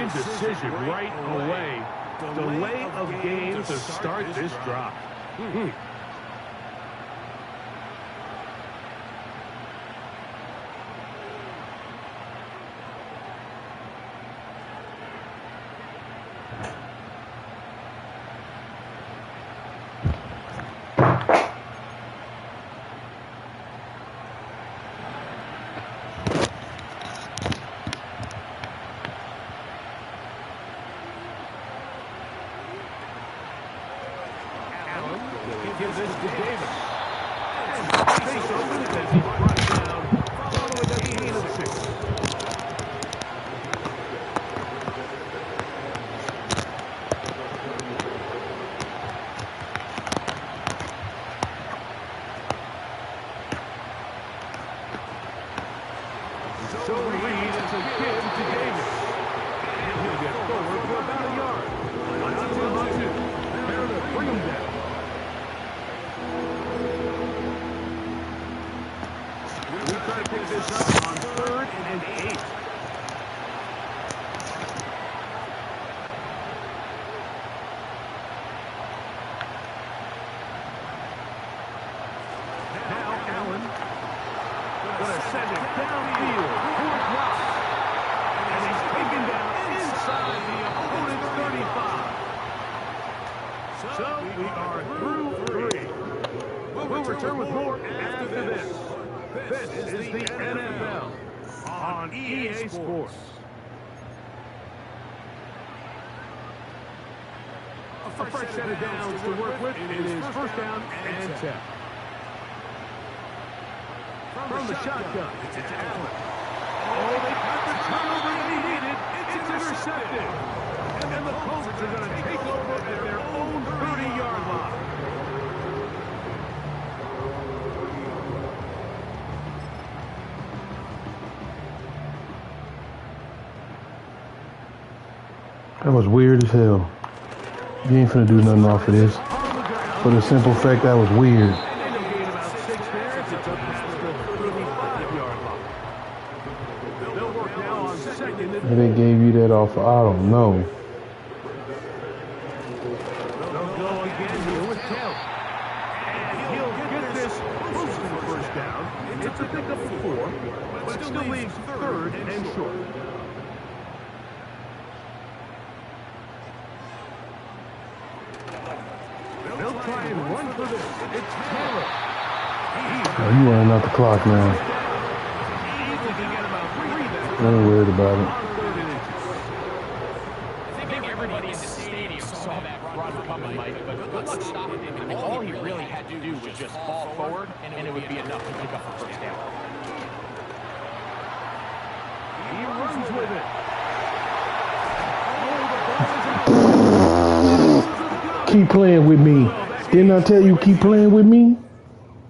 Same decision right away. Delay of game to start this drive. Gives this to Davis. Face opens as he's brought down following a gain of 6. So Reed is a give to Davis. And he'll get forward for about a yard. On 2-2. They're to bring him down. We'll try to pick this up on 3rd and 8. Now Allen going to send it downfield towards Ross. And he's taken down inside the opponent's 35. So we are through 3. We'll return with more after this. This is the NFL on EA Sports. A fresh set of downs to work with. It is 1st down and 10. From the shotgun, it's Allen. Oh, they got the turnover they needed. It's intercepted. And the Colts are going to take over at their own 30-yard line. That was weird as hell. You ain't finna do nothing off of this. For the simple fact that was weird. And they gave you that off, I don't know. They'll go again here with Kelly. And he'll get this close to the 1st down. It's a pickup of 4, but still leaves 3rd and short. They'll try and run for this. It's Taylor. Oh, you running out the clock now. I ain't worried about it. I think everybody in the stadium saw that run coming, Mike, but good luck stopping him. I mean, all he really had to do was just fall forward, and it would be enough to pick up the 1st down. He runs with it. Keep playing with me. Didn't I tell you keep playing with me?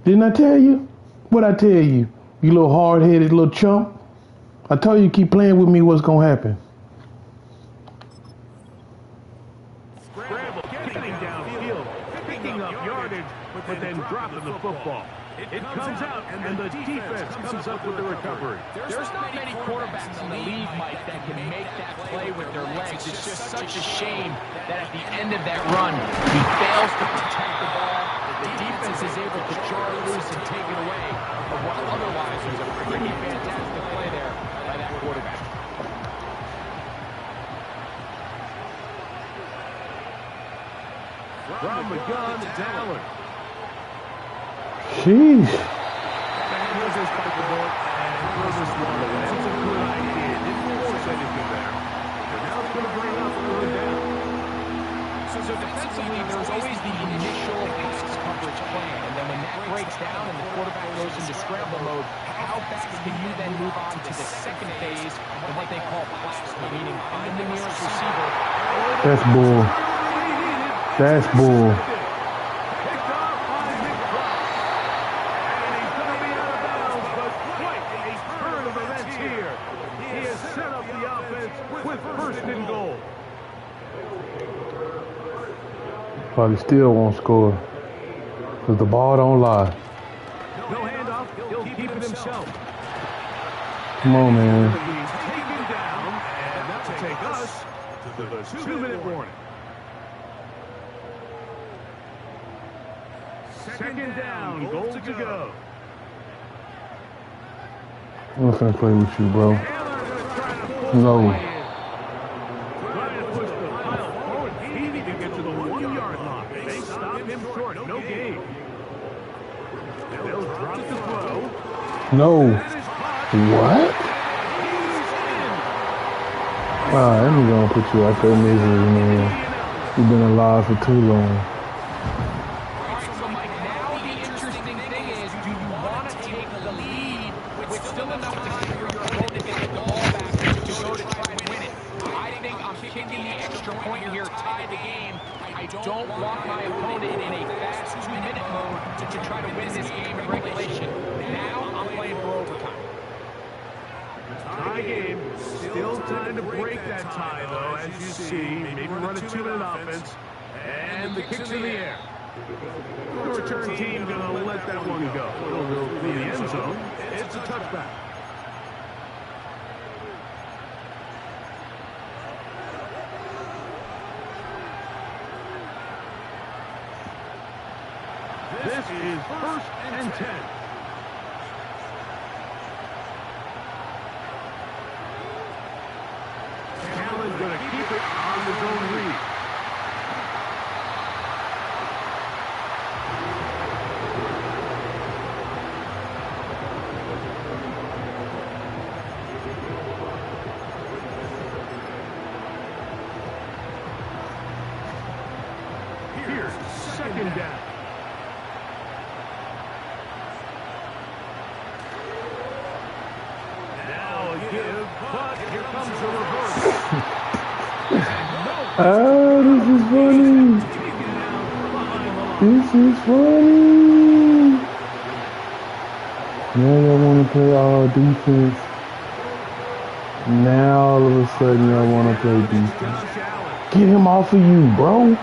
Didn't I tell you? What'd I tell you? You little hard-headed little chump. I told you keep playing with me, what's gonna happen? Scramble, getting downfield, picking up yardage, but then dropping the football. It comes out, and the defense comes up with the recovery. There's not many quarterbacks in the league, Mike, that can make that play with their legs. It's just such a shame that at the end of that run, he fails to protect the ball. The defense is able to jar loose and take it away. But what otherwise was a pretty fantastic play there by that quarterback. From the gun, it's Allen. Sheesh. And here's his back to board, and throws this one away. That's a good idea. Didn't force anything there. And now it's going to bring up 3rd down. So defensively, there's always the initial pass coverage plan, and then when that breaks down and the quarterback goes into scramble mode, how fast can you then move on to the 2nd phase of what they call plasma, meaning find the nearest receiver. That's bull. That's bull. Picked off by McBride. And he's going to be out of bounds, but quite a turn of events here. He has set up the offense with 1st and goal. Probably still won't score. Because the ball don't lie. No handoff. He'll keep it himself. Come on, man. He's taken down, and that's a take us to the 2-minute warning. Second down, goal to go. I'm not gonna play with you, bro. No. Trying to push the pile forward. He needed to get to the 1-yard line. They stopped him short. No gain. They'll drop the throw. No. What? Alright, I'm gonna put you out there misery, man. You've been alive for too long. So, Mike, now the interesting thing is, do you want to take the lead with still enough time for your opponent to get the ball back to go to try and win it? I think I'm kicking the extra point here, tie the game. I don't want my opponent in a fast 2-minute mode to try to win this game in regulation. Now I'm playing for overtime. Tie game. Still time to break that tie, though, as you see. Maybe run a 2-minute offense. And the kick's in the air. The return team going to let that one go. It'll go through the end zone. It's a touchback. This is 1st and 10. Allen's going to keep it on the zone read. Here's 2nd down. Now a give, but here comes the reverse. Ah, this is funny. This is funny. Now y'all want to play all defense. Now all of a sudden y'all want to play defense. Get him off of you, bro.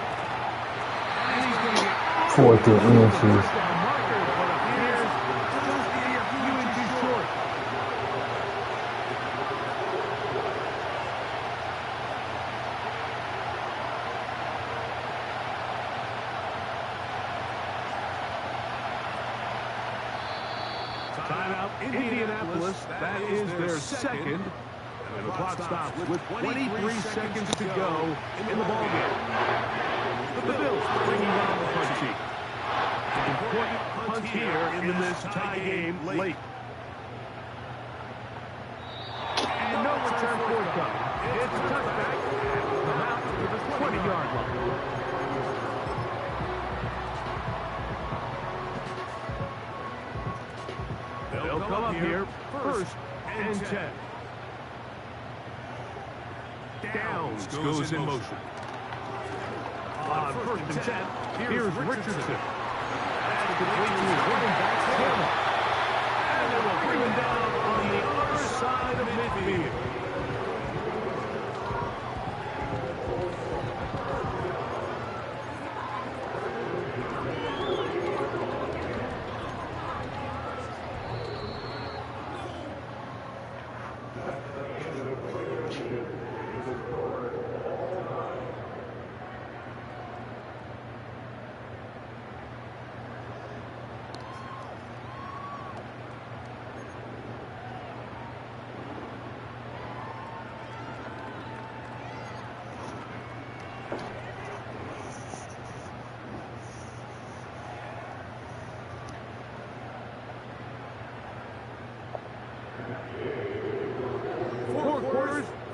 4th and inches. Timeout, Indianapolis. That is their 2nd. And the clock stops with 23 seconds to go in the ballgame. The Bills bringing on the punt team. An important punt here in this tie game late. And no return forthcoming. It's a touchback. Out to the 20-yard line. They'll come up here, 1st and 10. Downs goes in motion. On 1st and 10, here's Richardson. That's complete to his running back, Campbell. And they will bring him down on the other side of midfield.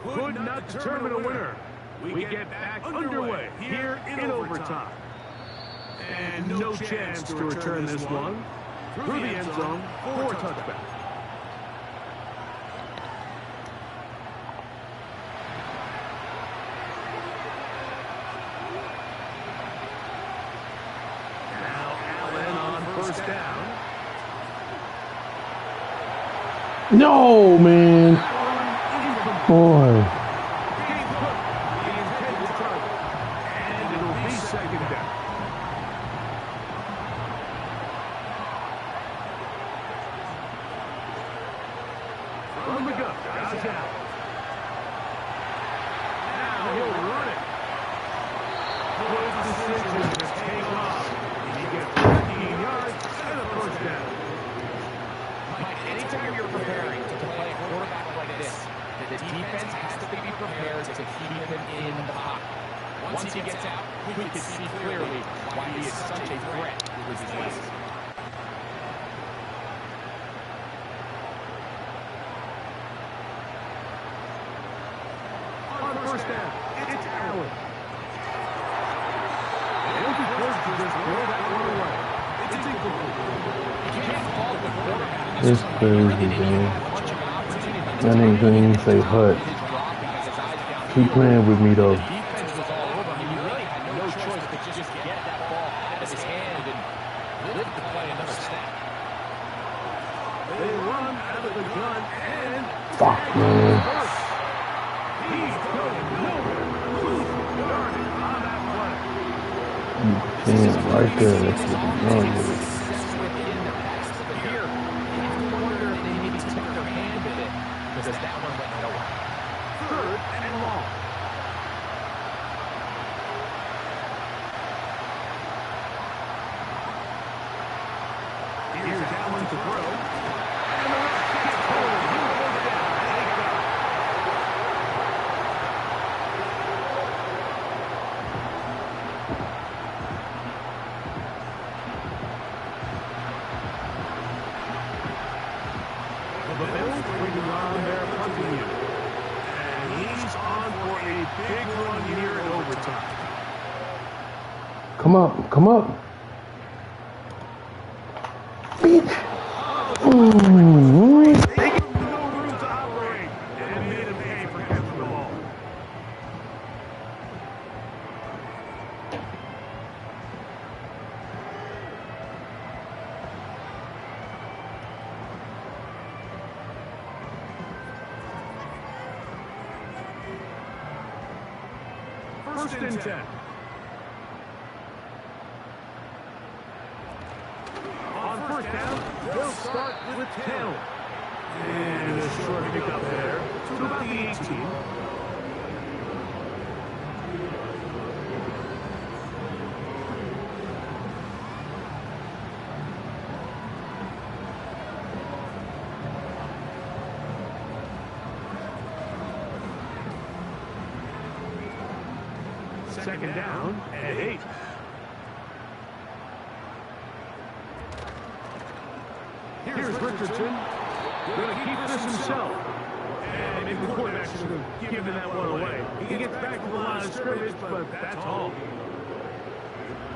Could not determine a winner. We get back underway here in overtime. And no chance to return this one through the end zone for a touchback. Now Allen on 1st down. No, man. Boy. And it'll be 2nd down. From the gun, Josh Allen. It's crazy, bro. That nigga couldn't even say hut. Keep playing with me, though. Defense was all over. I mean, he really had no choice but just get that ball out of his hand and live to play another snap. They run out of the gun and Fuck, man. he's going nowhere. Who's started on that play? Damn, right there. That's what he's done with it. Within the pass. But here, you have to wonder if they maybe took their hand with it because that one went nowhere. 3rd and long. Here's Allen to throw. And the rest gets hold. He goes down. They go. The Bills bringing on their punting unit. And he's on for a big run here in overtime. Come up, come up. Bitch. They give him no room to operate and made him pay for catching the ball. First and 10. On first down, they'll start with 10. And a short pickup there to about the 18. Second down at 8. Here's Richardson. Going to keep this himself. And maybe the quarterback should have given that one away. He gets back to the line of scrimmage, but that's all.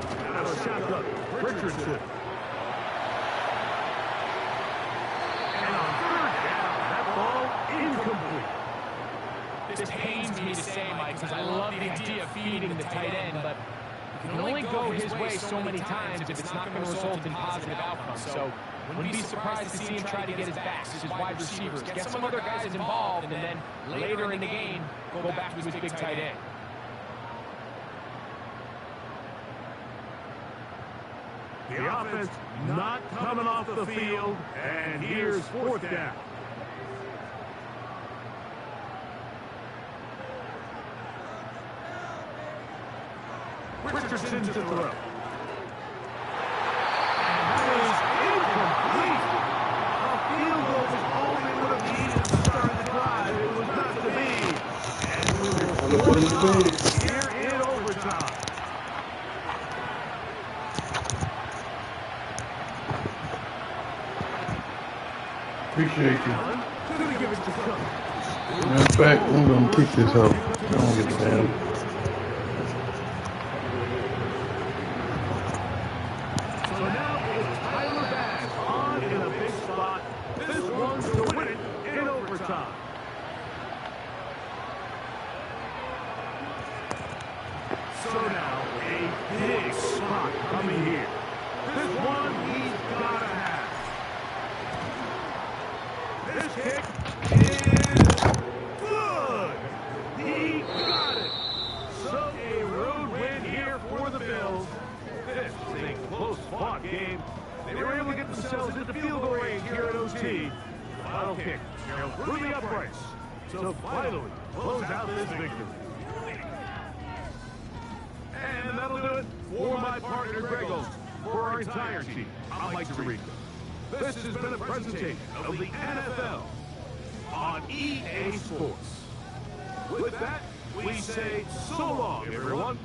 Now a shotgun. Richardson. And on 3rd down, that ball incomplete. This pains me to say, Mike, because I love the idea of feeding the tight end, but you can only go his way so many times if it's not going to result in positive outcomes. So wouldn't be surprised to see him try to get his backs, his wide receivers, get some other guys involved, and then later in the game, go back to his big tight end. The offense not coming off the field, and here's 4th down. Richardson to throw. And that is incomplete. A field goal was all they would have needed to start the drive. It was not to be. And we're here in overtime. Appreciate you. Gonna give it to Cook. Matter of fact, I'm going to kick this up. I don't give a damn. So now it's Tyler Bass on in a big spot. This one's to win it in overtime. So now a big spot coming here. This one he's got to have. This kick is good. He got it. So a road win here for the Bills. This is a close-fought game. They were able to get themselves into field goal range here at OT. Final kick sailed through the uprights. So finally, close out this victory. And that'll do it for my partner, Greg Olson. For our entire team, I'm Mike Tirico. This has been a presentation of the NFL on EA Sports. With that, we say so long, everyone.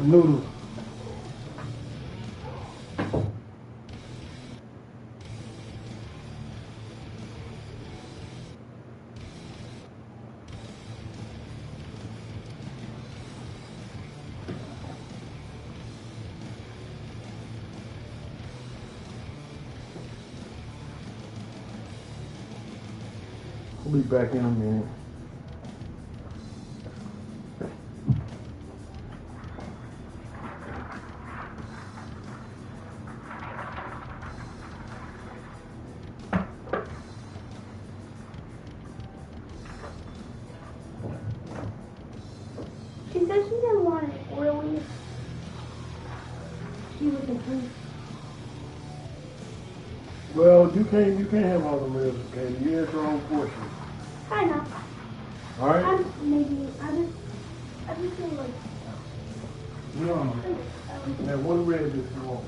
Some noodles. We'll be back in a minute. She said she didn't want it really. She was hungry. Well, you can't have all the meals, okay? You have your own portion. I know. All right? I just feel like. No. Now, one red this you want.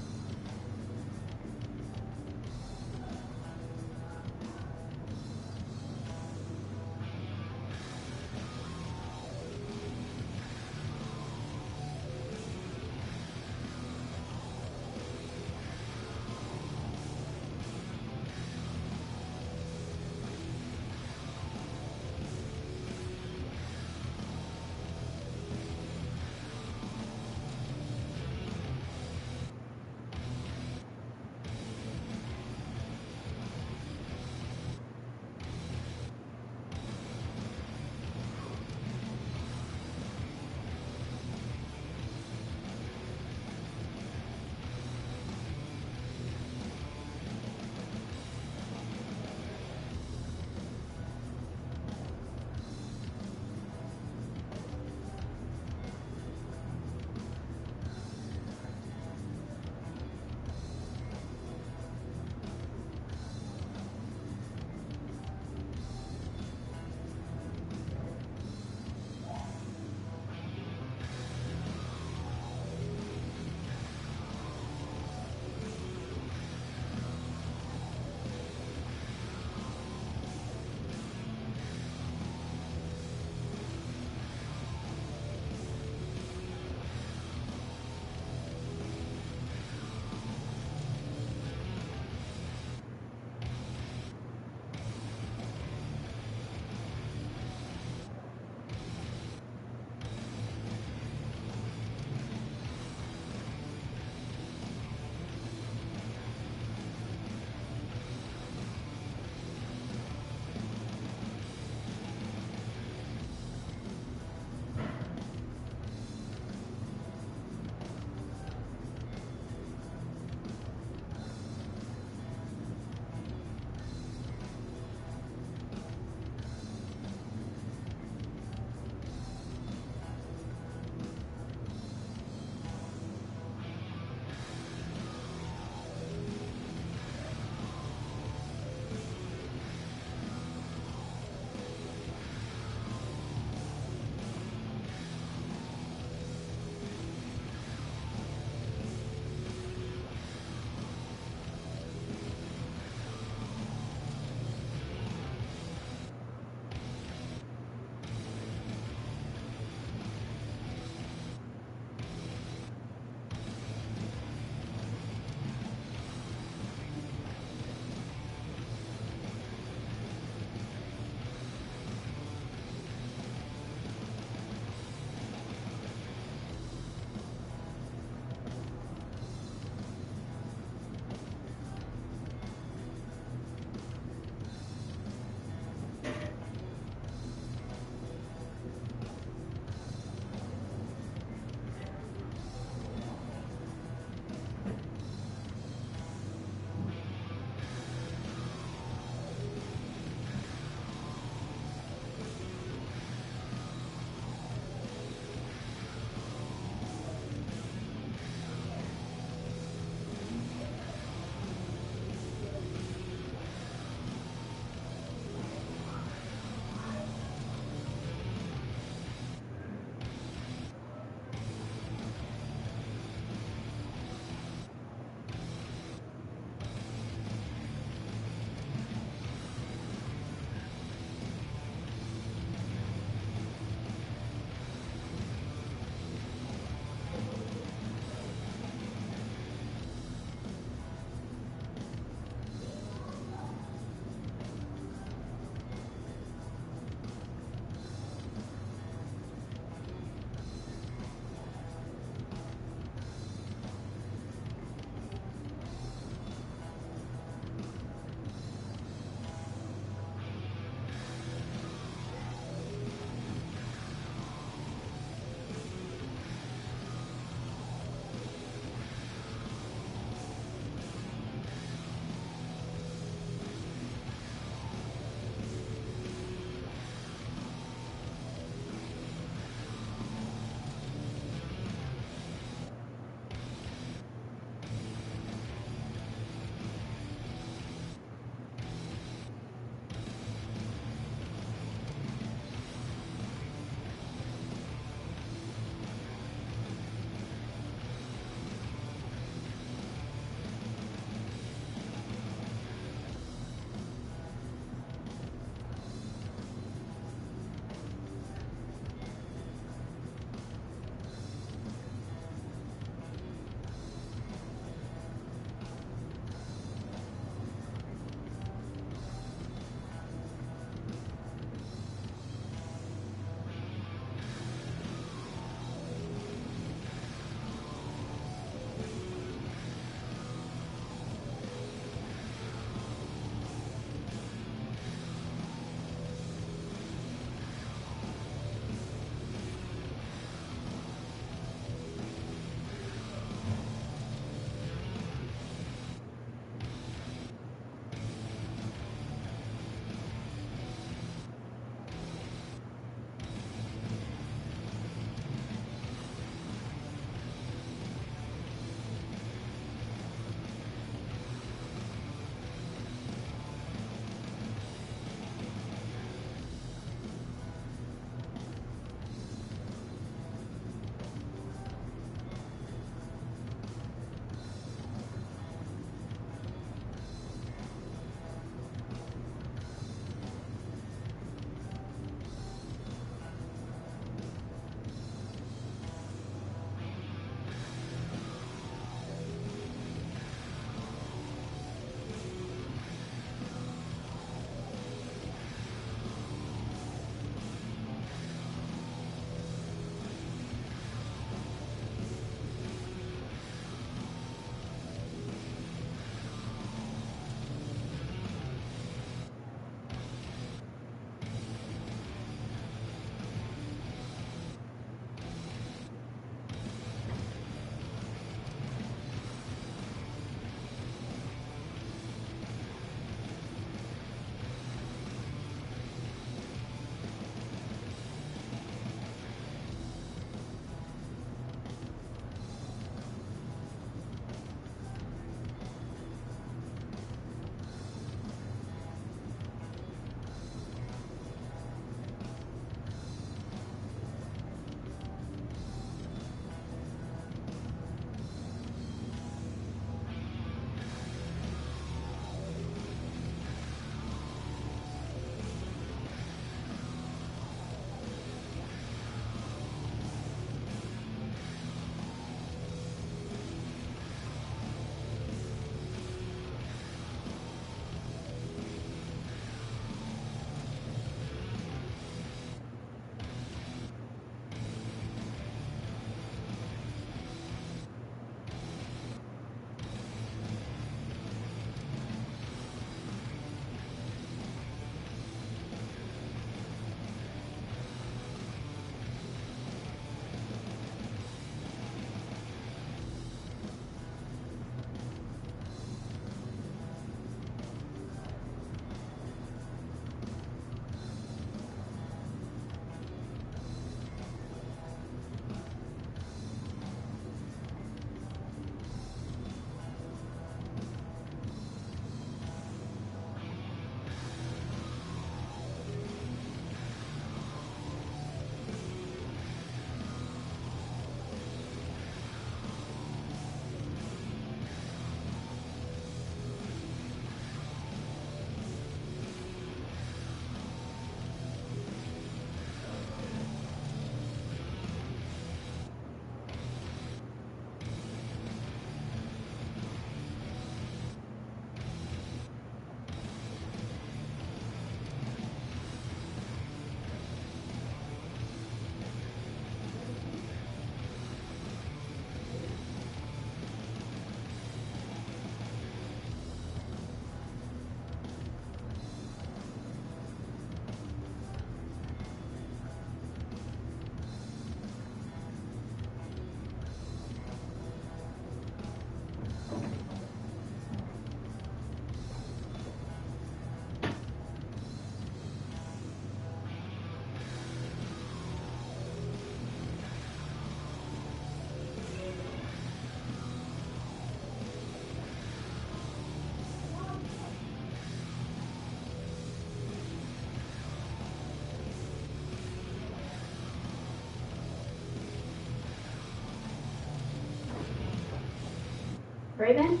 Raven?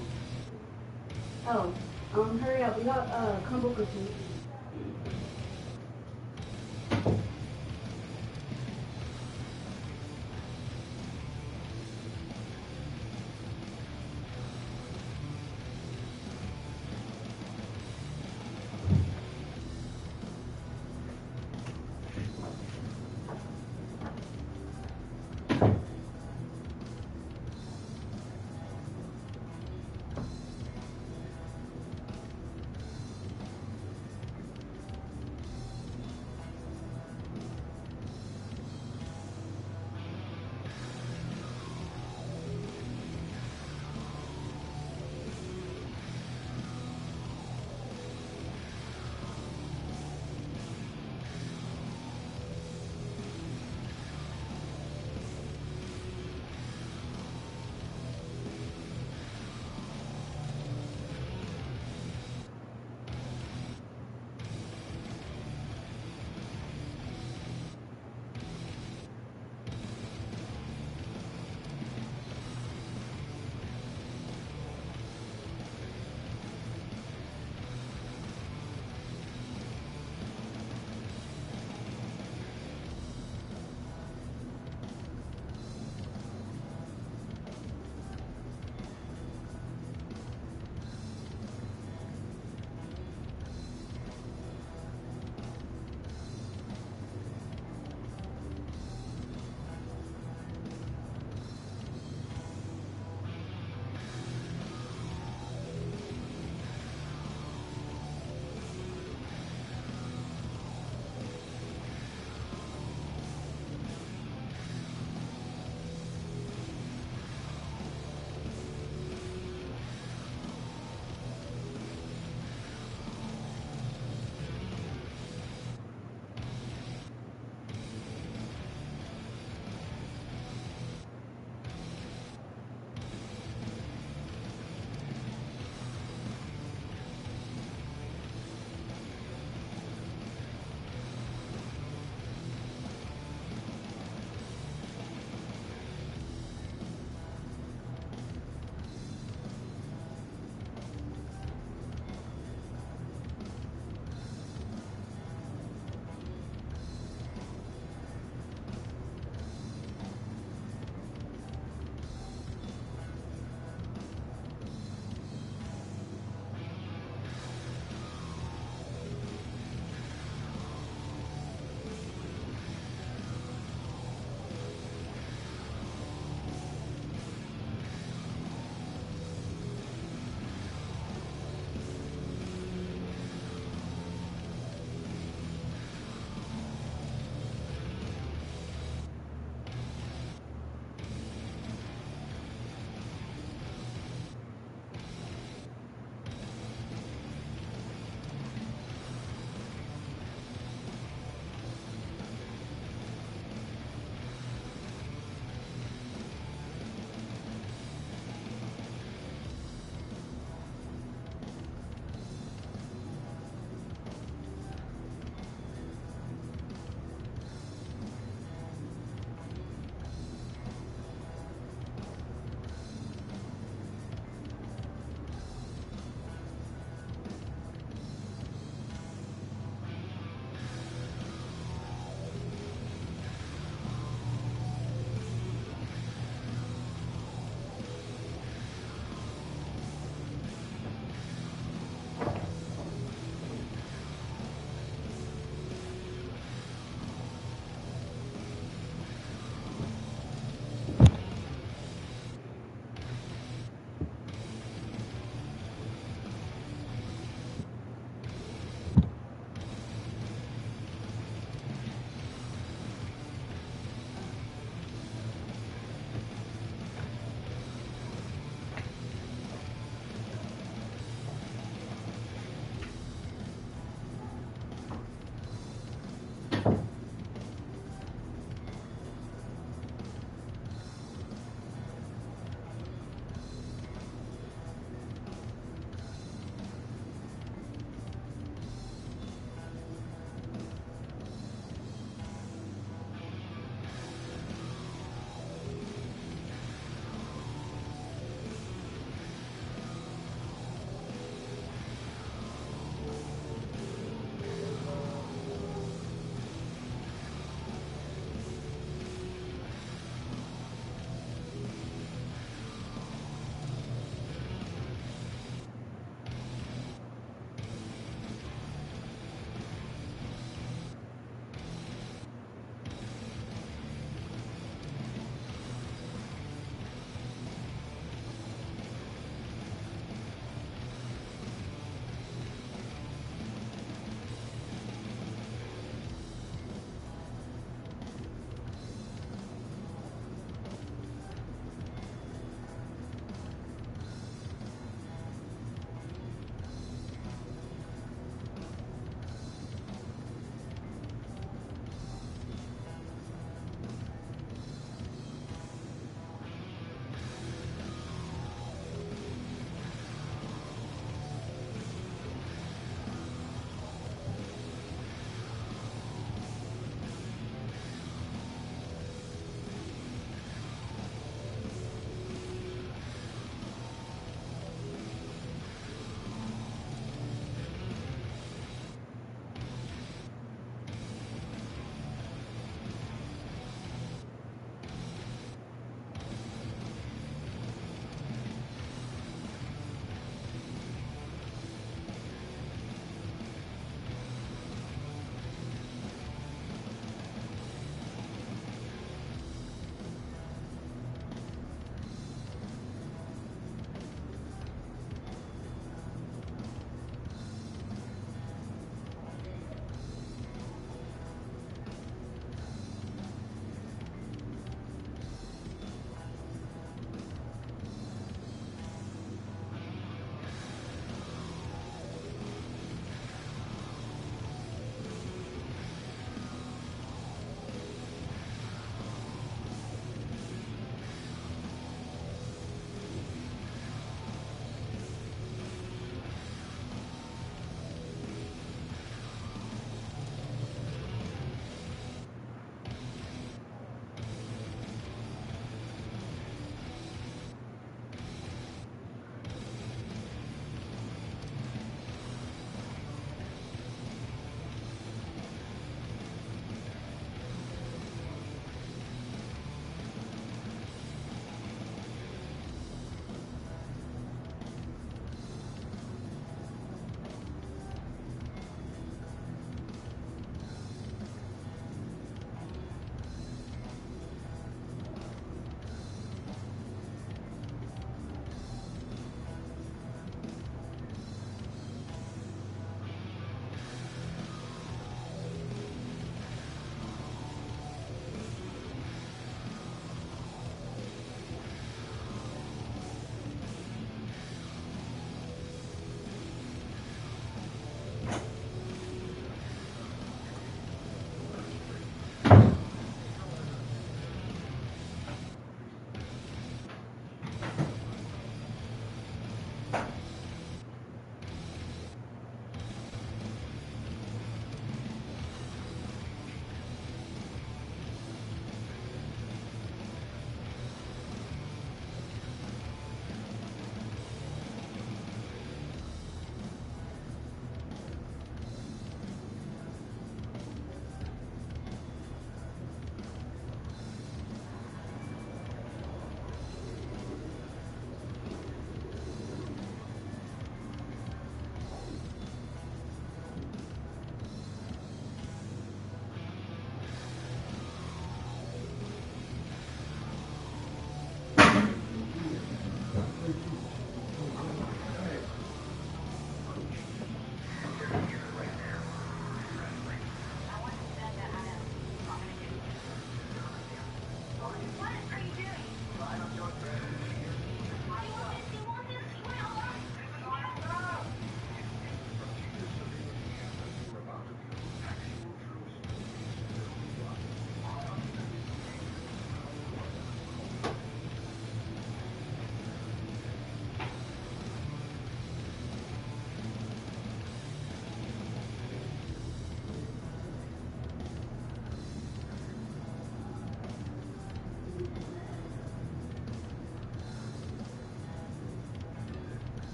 Oh, hurry up. We got crumble cookies.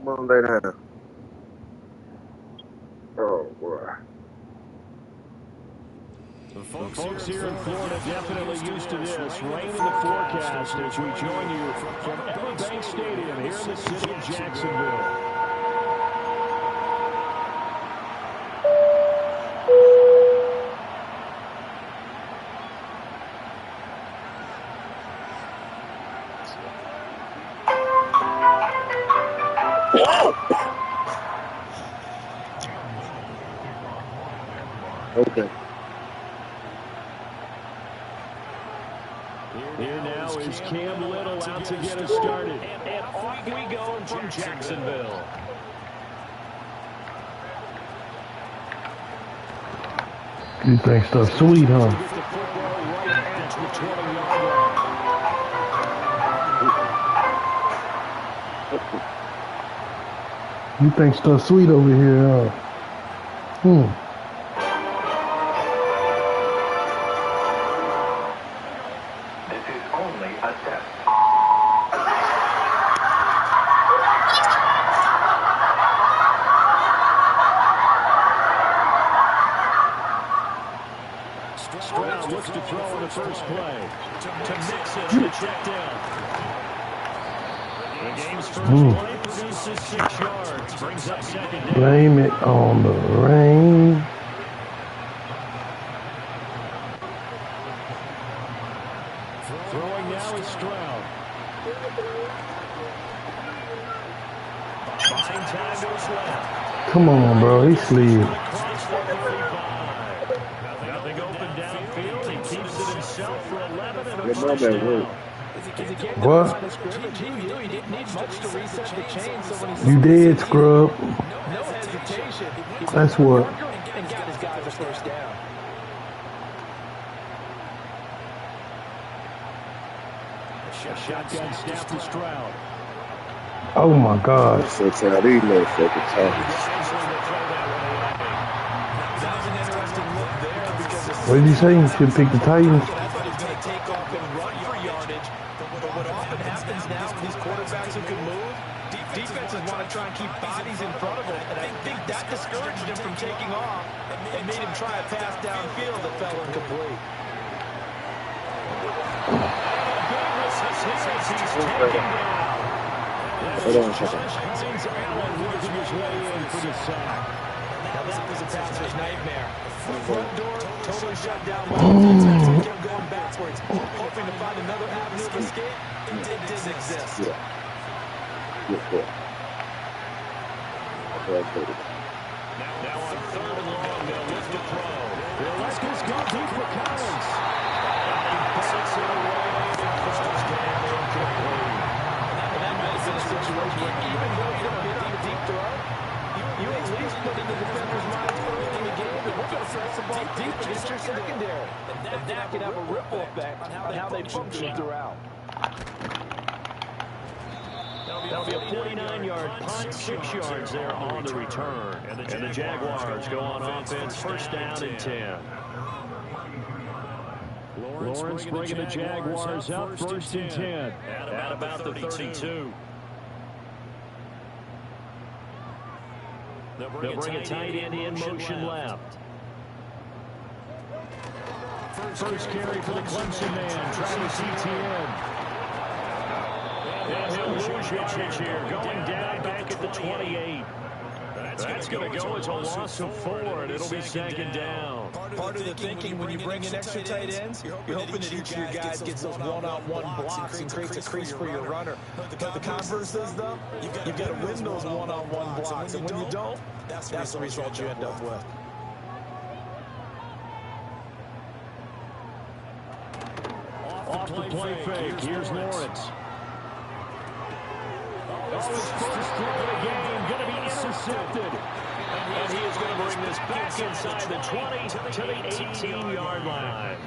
Come on, lay down. Oh, boy. The folks here in Florida definitely used to this. Rain in the forecast as we join you from Everbank Stadium here in the city of Jacksonville. Okay. Here now is Cam Little out to get us started. And off we go from Jacksonville. You think stuff sweet, huh? You think stuff sweet over here, huh? Stroud looks to throw in the first play. To mix it on the check down. The game's first play produces 6 yards. Brings up second down. Blame it on the rain. Throwing now is Stroud. Buying time to his left. Come on, bro. He slid. Nothing open downfield. He keeps it himself for 11 and a Your mom at work. What? You did, scrub. That's what. And got his guys a first down. Shotgun snap to Stroud. Oh my God. So tell these motherfuckers talking. What did you say? You should pick the Titans. Defenses want to try and keep bodies in front of him, and I think that discouraged him from taking off and made him try a pass downfield that fell incomplete. Hold on a second. Now this is a passer's nightmare. Front door totally shut down. He kept going backwards, hoping to find another avenue of escape. It didn't exist. Yeah. Good. Now on 3rd and long, they'll lift the throw. Velasquez goes deep for Collins. He bullets it away. First down incomplete. That might have been a situation where even though you don't get deep throw, you at least put in the defender's mind early in the game that we're going to press the ball deep against your secondary. And that can have a ripple effect on how they function throughout. That'll be a 49-yard punt, 6 yards there on the return. And the Jaguars go on offense, first down and 10. Lawrence bringing the Jaguars up first and 10 at about the 32. They'll bring a tight end in motion left. First carry for the Clemson man, Travis Etienne. And he'll lose yardage here, going down back at the 28. That's going to go as a loss of 4, and it'll be second down. Part of the thinking when you bring in extra tight ends, you're hoping that each of your guys gets those one-on-one blocks and creates a crease for your runner. But the converse is, though, you've got to win those one-on-one blocks, and when you don't, that's the result you end up with. Off the play fake, here's Lawrence. His first throw of the game, going to be intercepted. And he is going to bring this back inside the 20 to the 18-yard line.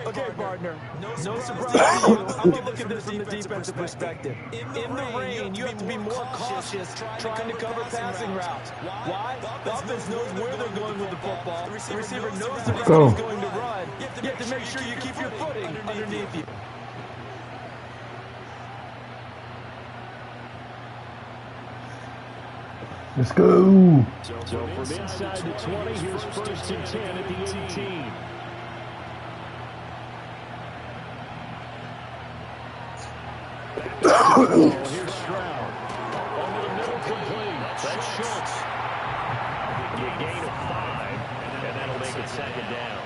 Okay, partner, no surprise to you. I'm going to look at this from the defensive perspective. In the rain, you have to be more cautious trying to cover passing routes. Why? The offense knows where they're going with the football. The receiver knows that he's going to run. You have to make sure you keep your footing underneath you. Let's go. So from inside the 20, here's first and 10 at the 18. Here's Stroud. Over the middle complete. That's Schultz. A gain of 5, and that'll make it second down.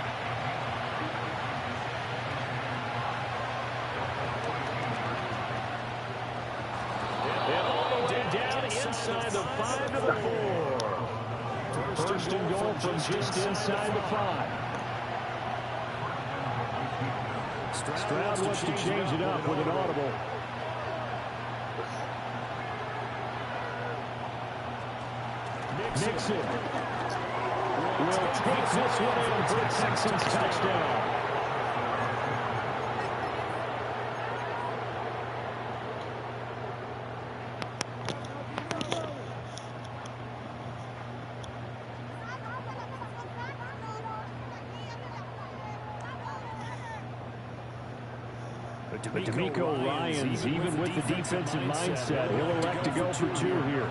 Down inside the 5 to the 4. First and goal from just inside the 5. Stroud wants to change it up with an audible. Nixon will take this one in for a Texans touchdown. But D'Amico Ryans, even with the defensive mindset, he'll elect to go for 2 here.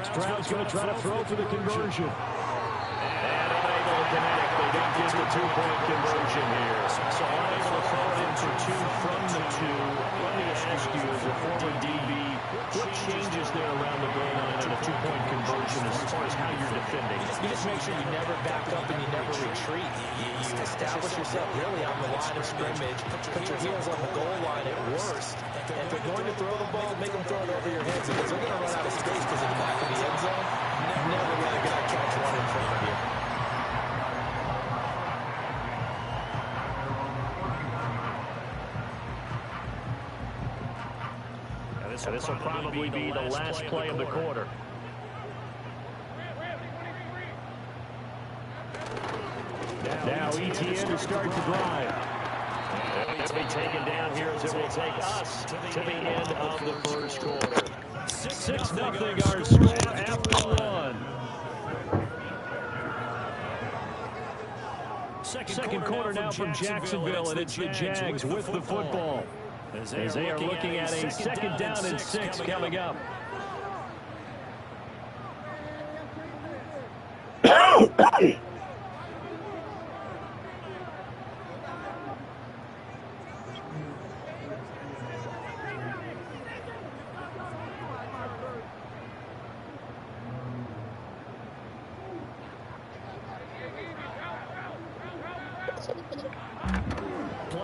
Stroud's going to try to throw for the conversion. And unable to connect. They didn't get the 2-point conversion here. So unable to throw it into 2 from the 2. Let me ask you, as a former DB, what changes there around the goal line on a 2-point conversion as far as how you're defending? You just make sure you never back up and you never retreat. You establish yourself really on the line of scrimmage, put your heels on the goal line at worst. And if they're going to throw the ball, make them throw it over your head because they're going to run out of space because of the back of the end zone. Never really going to catch one in front of you. This will probably be the last play of the quarter. Now Etienne to start the drive. It'll be taken down here as it will take us to the end of the first quarter. 6-0 our score after 1. Second quarter now from Jacksonville, and it's the Jags with the football. As they are looking at a second down and 6 coming up.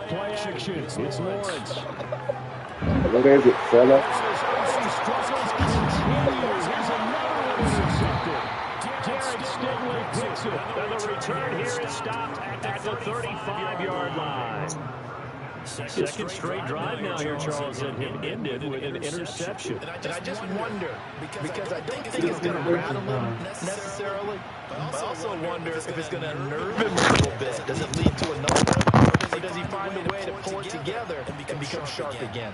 Play action. It's Lawrence. What is it, fella? Derek Stingley picks it. And the return here is stopped at the 35-yard line. Second straight drive now here, Charles, and it ended with an interception. And I just wonder, because I don't think it's going to rattle him necessarily, but I also wonder if it's going to nerve him a little bit. Does it lead to another one? Or does he find a way to pull it together and become sharp again?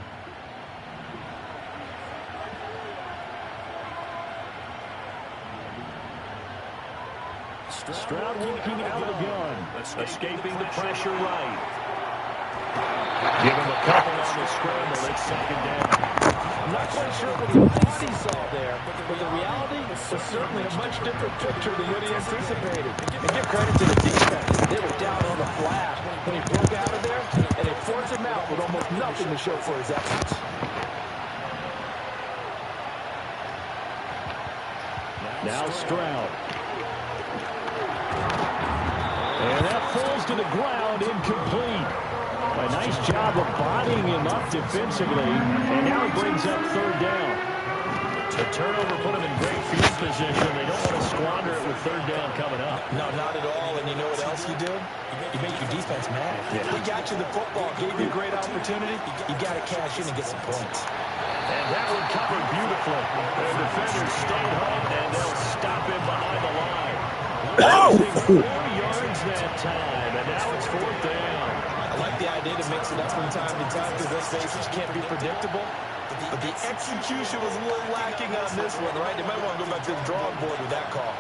Stroud working out of the gun. Escaping the pressure right. Give him a couple on the scramble. It's second down. Not quite sure what he thought he saw there, but the reality was certainly a much different picture than what he anticipated. And give credit to the defense. They were down on the flash when he broke out of there, and they forced him out with almost nothing to show for his efforts. Now Stroud. And that falls to the ground, incomplete. A nice job of bodying him up defensively, and now it brings up third down. The turnover put him in great field position. They don't want to squander it with third down coming up. No, not at all. And you know what else you do? You make your defense mad. Yeah. He got you the football, gave you a great opportunity. You got to cash in and get some points. And that one covered beautifully. The defenders stayed home, and they'll stop him behind the line. 4 yards that time, and now it's fourth down. I like the idea to mix it up from time to time because let's face it, you can't be predictable. But the execution was a little lacking on this one, right? They might want to go back to the drawing board with that call.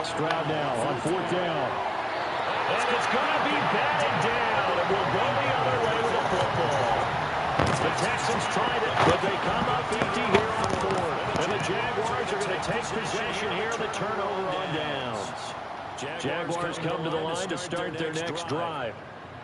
Stroud now on fourth down. And it's going to be batted down, and we'll go the other way with the football. The Texans tried it, but they come up empty here on fourth. And the Jaguars are going to take possession here, the turnover on downs. Jaguars come to the line to start their next drive.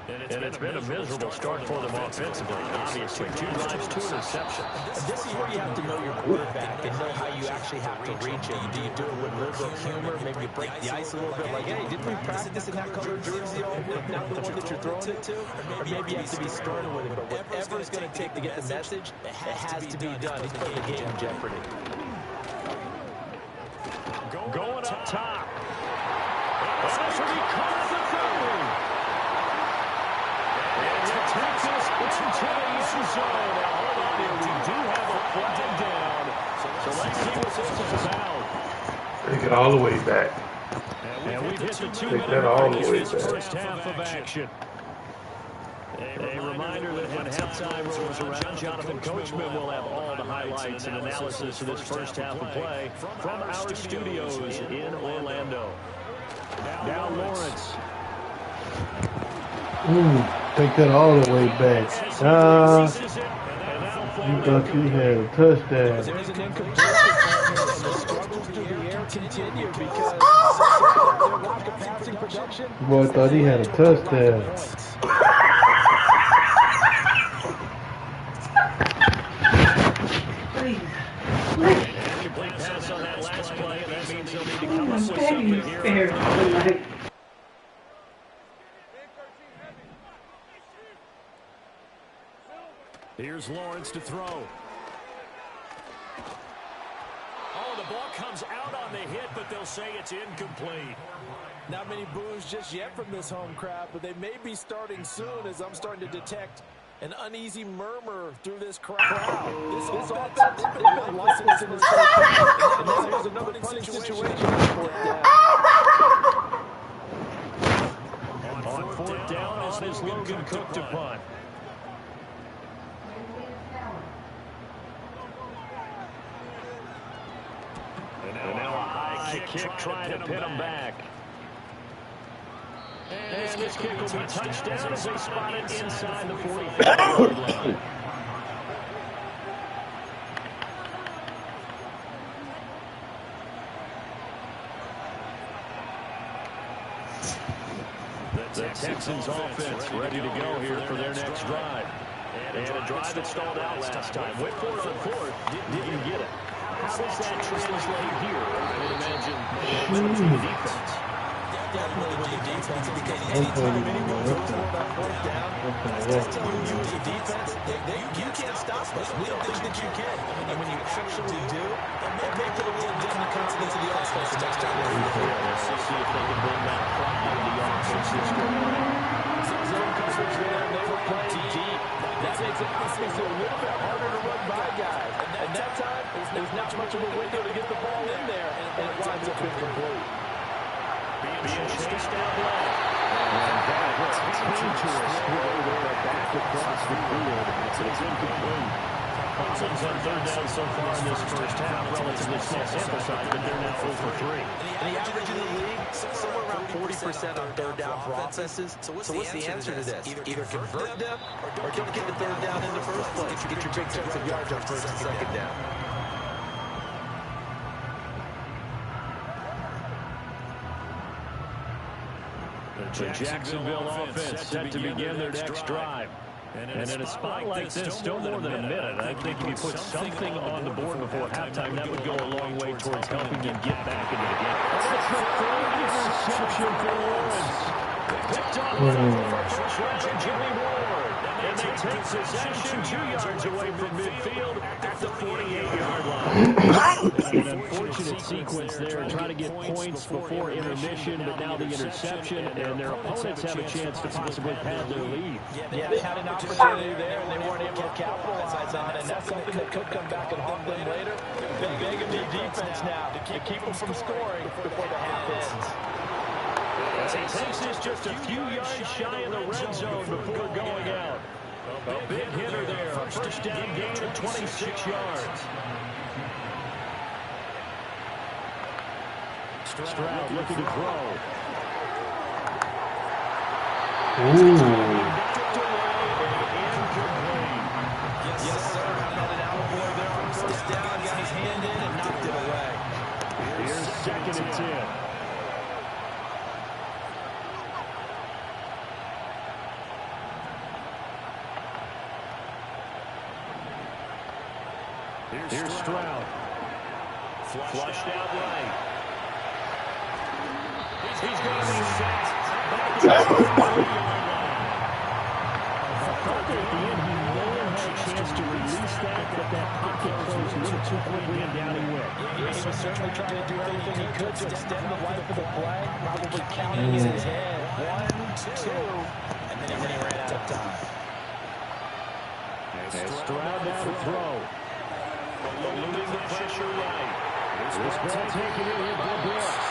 And it's been a miserable start for them offensively. Obviously, 2 drives, 2 interceptions. This is where you have to know your quarterback and know how you actually have to reach him. Do you do it with a little bit of humor? Maybe you break the ice a little bit like, hey, didn't we practice in that color jersey all week? Not the one that you're throwing it to? Or maybe you have to be sterner with it. But whatever it's going to take to get the message, it has to be done. He's putting the game in jeopardy. Going up top. This will be caught the 30. And the Texans into the end zone. Now, hold on here. We do have a flag down. So let's see what this is about. Take it all the way back. And we've hit the 2-minute mark in this first half of action. A reminder that when halftime rolls around, Jonathan Coachman will have all the highlights and analysis of this first half of play from our studios in Orlando. Now Lawrence. Take that all the way back. You thought you had a touchdown. There's an incompletion, and the struggles through the air continue because their lack of passing production. Boy thought he had a touchdown. Complete pass on that last play, and that means they'll need to come up with something here. Here's Lawrence to throw. Oh, the ball comes out on the hit, but they'll say it's incomplete. Not many boos just yet from this home crowd, but they may be starting soon as I'm starting to detect an uneasy murmur through this crowd. This offense, they've been lifeless in this game. And now there's another punting situation. On fourth down, is this Logan Cook to punt? And now a high kick trying to pin him back. And this kick will be touched down as they spot it inside the 45-yard line. The Texans offense ready to go here for their next drive. And a drive that stalled out last time. Went for it on fourth, didn't get it. How does that translate here? I would imagine to the defense. Definitely with the defense, because anytime anyone goes for that fourth down, that's telling you as a defense, you can't stop us. We don't think that you can. And when you actually do, it may put a little different confidence in the offense the next time they do it. Let's see if they can bring that pride into the offense this go around. Zone coverage there, they were playing deep. That makes it obviously a little bit harder to run by guys. And that time, there's not much of a window to get the ball in there, and it winds up incomplete. Being chased out left. And that came to us way there back across the field. It's incomplete. Clemson's on third down so far in this first half. Relatively small sample size, but they're now 0 for 3. And the average in the league, somewhere around 40% on third down for offenses. So what's the answer to this? Either convert them or don't get the third down in the first place. Get your big chunks of yards on first and second down. The Jacksonville offense set to begin their next drive. And in a spot like this, still more than a minute. I think if you put something on the board before halftime, that would go a long way towards helping them get back into the game. That's the third interception for Lawrence. Picked off the first round, Jimmy Ward. And they take possession 2 yards away from midfield at the 48-yard line. An unfortunate sequence there, trying to get points before intermission, but now the interception, and their opponents have a chance to possibly pad their lead. Yeah, they had an opportunity there, and they weren't able to capitalize on it, and that's something that could come back and haunt them later. They're begging their defense now to keep them from scoring before the half ends. It takes this just a few yards shy in the red zone before going out. A big hitter there, a first down gain of 26 yards. Stroud looking to throw. Yes, sir. Had an out boy there on first down, got his hand in and knocked it away. Here's 2nd and 10. Here's Stroud. Flushed out right. He's going to be sacked. Back to the 3-yard line. I thought that at the end he may have had a chance to release that, but that pocket closed a little too quickly and down he went. He was certainly trying to do everything he could to extend the life of the play, probably counting in his head. 1, 2, and then he ran out of time. And Stroud now to throw. Eluding the pressure right. This ball taken in here by Brooks.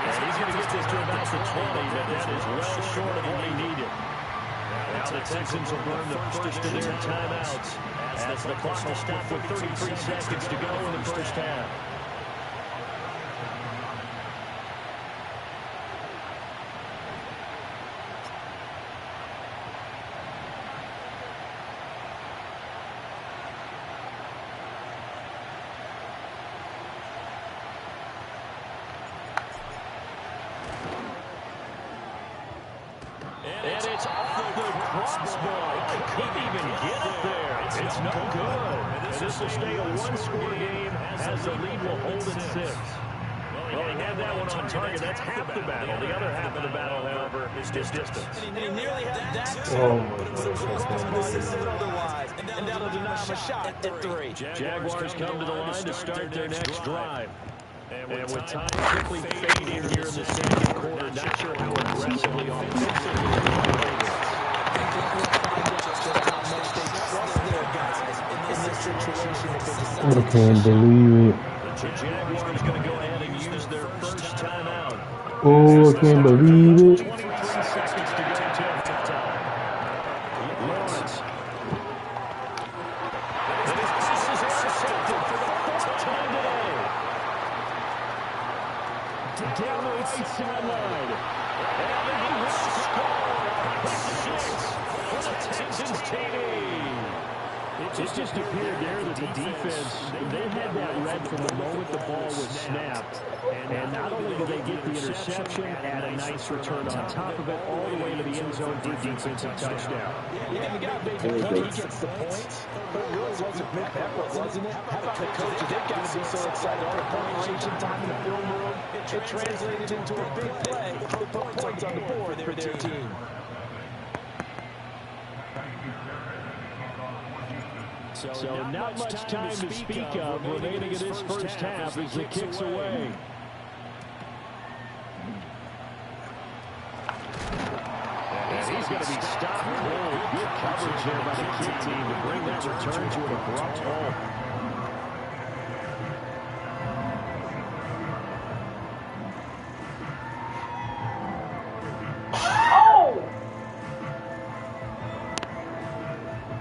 And he's going to get this to about the 20, but that is well short of what he needed. Now the Texans will burn the first of their timeouts as the clock will stop with 33 seconds to go in the first half. And it's off the crossbar. It couldn't even get it there. It's no good. And this will stay a one-score game as the lead will hold at 6. Well, he had that one on target. That's half the battle. The other half of the battle, however, is distance. And he nearly had that too, but it was a wrong otherwise. And that'll deny him a shot at 3. Jaguars come to the line to start their next drive. And with time quickly fading here in the second quarter, not sure how aggressively offensively I can't believe it. the Jaguars going to go ahead and use their first timeout. Oh, I can't believe it. 23 seconds to go till halftime. Lawrence. And his pass is intercepted for the 4th time today. Down the right sideline. And he will score. 6 for the Texans TD. It just appeared there that the defense, they had that read from the moment the ball was snapped. And not only did they get the interception, add a nice return on top of it, all the way to the end zone for a defensive touchdown. Yeah, the guy made the play, he gets the points. But it really was a big effort, wasn't it? How about the coaches? They've got to be so excited. All the preparation time in the film room, it translated into a big play to put points on the board for their team. So not much time to speak of remaining in this first half as the kick's away. And he's going to be stopped cold. Good coverage there by the kick team to bring that return to an abrupt halt.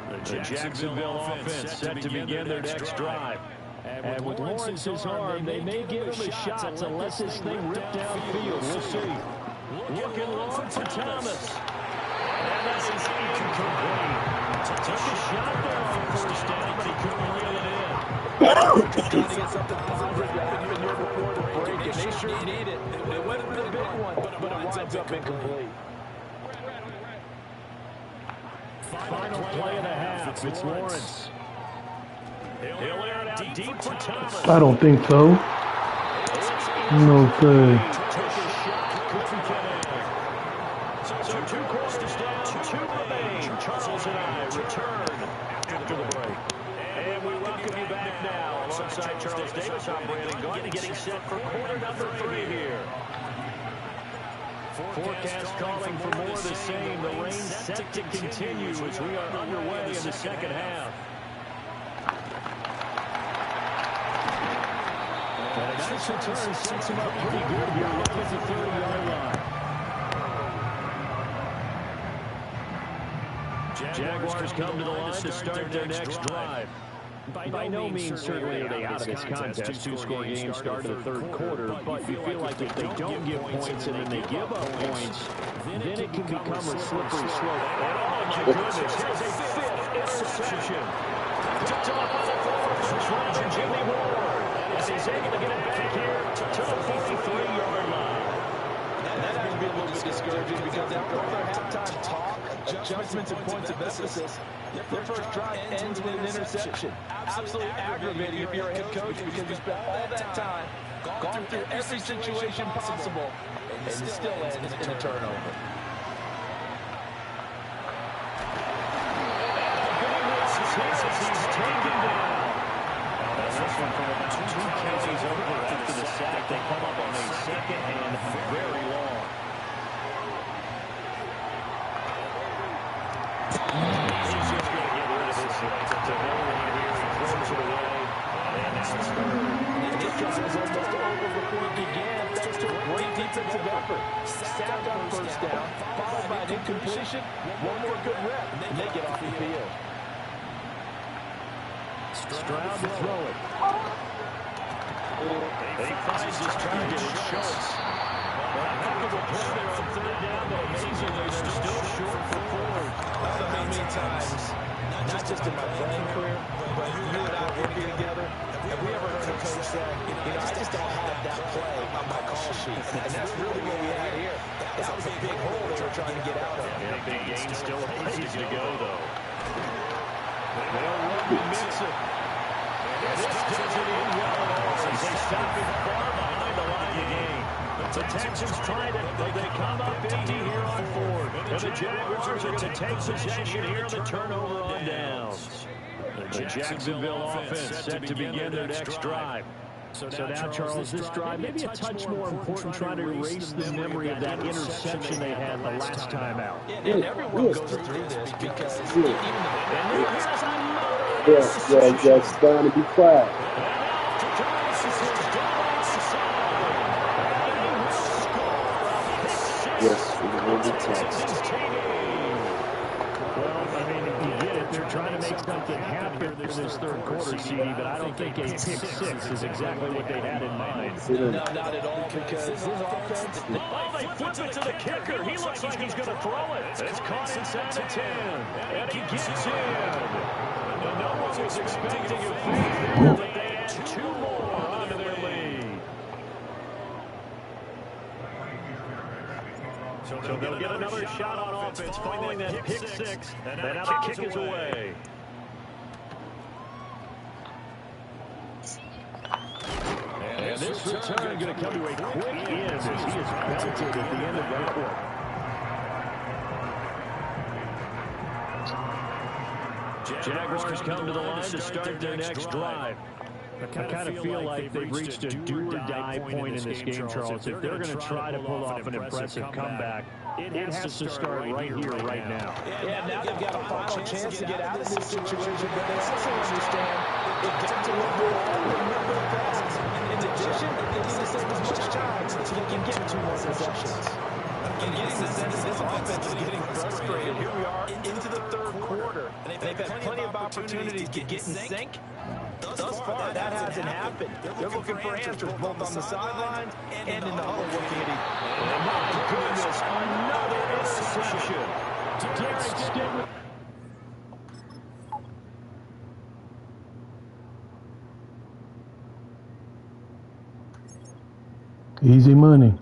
The Jacksonville offense set to begin their next drive. And with Lawrence's arm, they may give him a shot to let this thing rip downfield. We'll see. Looking long for Thomas. And that is incomplete. Took a shot there on first down, but he couldn't reel it in. Trying to get something positive to happen here before the break, and they sure need it. They went for the big one, but it winds up incomplete. Final play of the half. It's Lawrence. He'll air it out deep for Thomas. I don't think so. No good. So 2 quarters down, 2 remain. Charles and I return after the break. And we welcome you back now alongside Charles Davis. I'm Brandon Gardner, getting set for quarter number 3 here. Forecast calling for more of the same. The rain set to continue as we are underway in the second half. And a nice return sets him up pretty good here. Look at the 30-yard line. Jaguars come to the line to start their next drive. By no means certainly are they out of this contest. 2-score game start of the third quarter, but you feel like if they don't give points and then they give up points, then it can become a slippery slope. And oh my goodness, here's a 5th interception. Picked up on the first run to Jimmy Ward, as he's able to get it back here to the 43-yard line. That has to be a little bit discouraging because after all their halftime talk, adjustments and points of emphasis, their first drive ends with an interception. Absolutely aggravating if you're a head coach because you spent all that time, gone through every situation possible, and it still ends in a turnover. He's taken down. This one from about 2 carries over after the sack. They come up on a second and very long. He's just going to get rid of this. It's a no-lead here. He throws it away. And now it's third. This drive is almost over before it began thanks to a great defensive effort. Sack on first down, followed by an incompletion, one more good rep, and they get off the field. Stroud to throw it. He finds his target. It's Schultz. A heck of a play there on third down, but amazingly, they're still short for Ford. I don't know how many times, not just in my playing career, but you and I working together, have we ever heard a coach say, I just don't have that play on my call sheet. And that's really what we had here. That was a big hole they were trying to get out of. Yeah, big gain still a ways to go, though. They'll run the mix it. And this doesn't end well at all as they stop it far behind the line again. The Texans tried it, but they come up empty here on Ford. And the Jaguars are going to take possession here on the turnover on downs. The Jacksonville offense set to begin their next drive. So now, Charles, this drive may be a touch more important, trying to erase the memory of that interception they had the last time out. And everyone goes through this because even the just starting to be quiet. Yes, we're going to be Texas. Well, I mean, you get it. They're trying to make something happen in this third quarter, CD, but I don't think a pick six is exactly what they had in mind. No, not at all, because his offense... Oh, they flip it to the kicker. He looks like he's going to throw it. It's caught inside the 10, and he gets in. And no one was expecting a free there, but they add 2 more onto their lead. So they'll get another shot on offense following that pick six, and now the kick is away. And this return going to come to a quick end as he is belted at the end of that one. Jaguars come to the line to start their next drive. I kind of feel like they've reached a do-or-die point in this game, Charles. If they're going to try to pull off an impressive comeback, it has to start right here, right now. Yeah, now they've got a final chance to get out of this situation, but they also understand they've got to look for all the number of passes. In addition, they need to save as much time so they can get 2 more possessions. I'm getting the sense this offense is getting frustrated. Here we are into the third quarter, and They've had plenty of opportunities to get in sync. Thus far, that hasn't happened. They're looking for answers both on the sidelines and in the huddle looking at each. Oh, my goodness, another interception. Derek Easy money.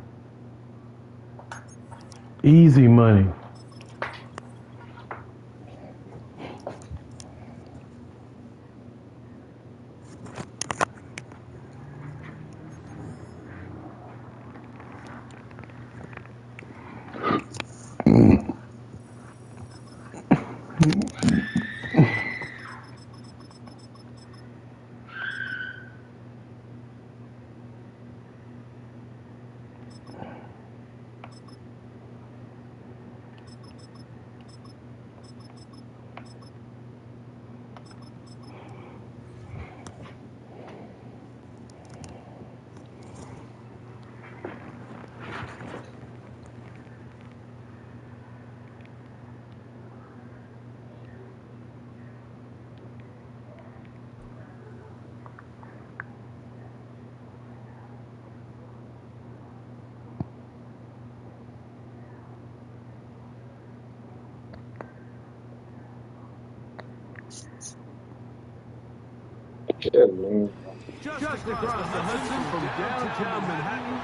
Easy money. Yeah, man. Just across the Hudson from downtown Manhattan,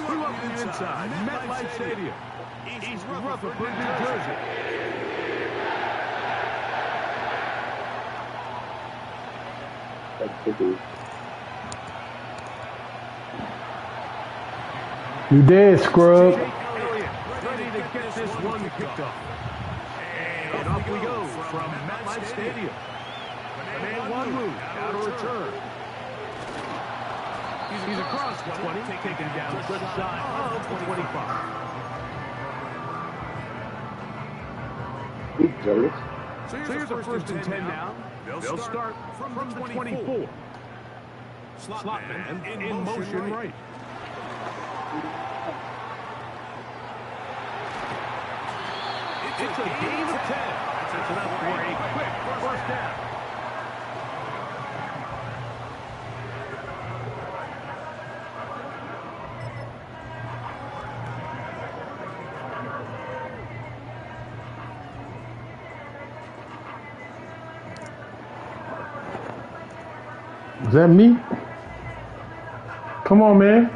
we're up the inside, MetLife Stadium, East Rutherford, New Jersey. You dead, scrub. Ready to get this one kicked off. And off we go from MetLife Stadium. And one move, out of return. He's across 20, taken down just shy of the 25. So here's a first and 10 now. They'll start from the 24. Slot man in motion right. It's a game of 10. That's enough for a quick first down. Is that me? Come on, man.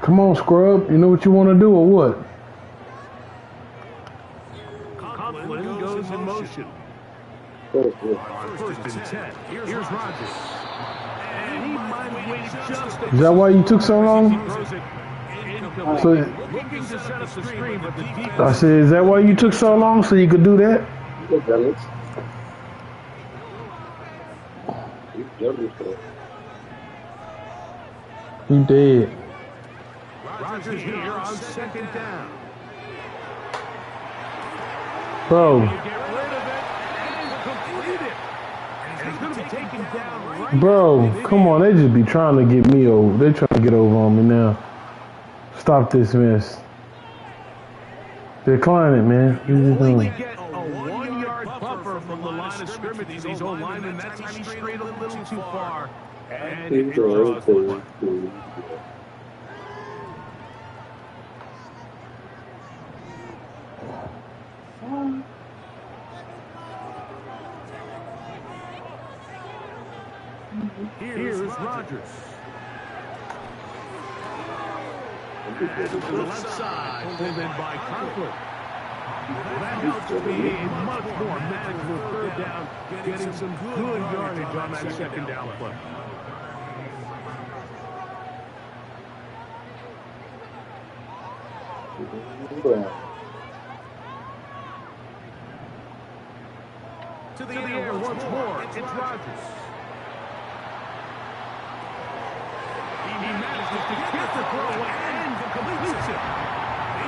Come on, scrub. You know what you want to do or what? Conklin goes in motion. First and 10. Here's Rodgers. And he might wait just a... Is that why you took so long? So, Looking to set up the screen, but the defense... I said, is that why you took so long so you could do that? You dead. Rodgers here on second down. Bro. Get rid of it and complete it. And he's going to be taken down right. Bro, come on. They just be trying to get me over. They're trying to get over on me now. Stop this mess. Decline it, man. What are you doing? Get a 1-yard buffer from the line of scrimmage. These old linemen, that time he strayed a little too far. And it draws the one. Here's Rodgers. To the left side, pulled in by Conklin. That helped to be a much more manageable third down, getting some good yardage on that second down play. To the air once more, it's Rodgers. He manages to get the throw and completes it.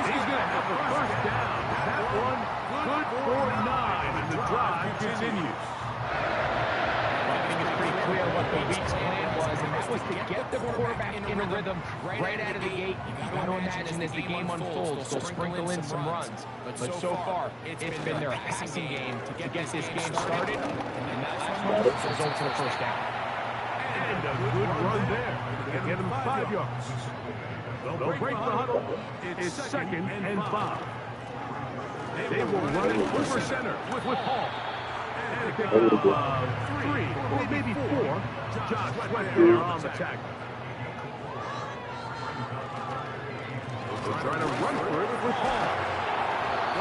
He's going to have a first down. That one good for 9, and the drive continues. I think it's pretty clear what the Beats' plan was, and that was to get the quarterback in a rhythm right out of the gate. You got to imagine as the game unfolds, they'll sprinkle in some runs. But so far, it's been their passing game to get this game started. And that last one results in a first down. And a good run there. Get him 5 yards. They'll break the huddle. It's 2nd and 5. They will run it over center with Hall. And a pick up 3 or maybe 4. Josh Sweat there on the tackle. They're trying to run for it with Hall.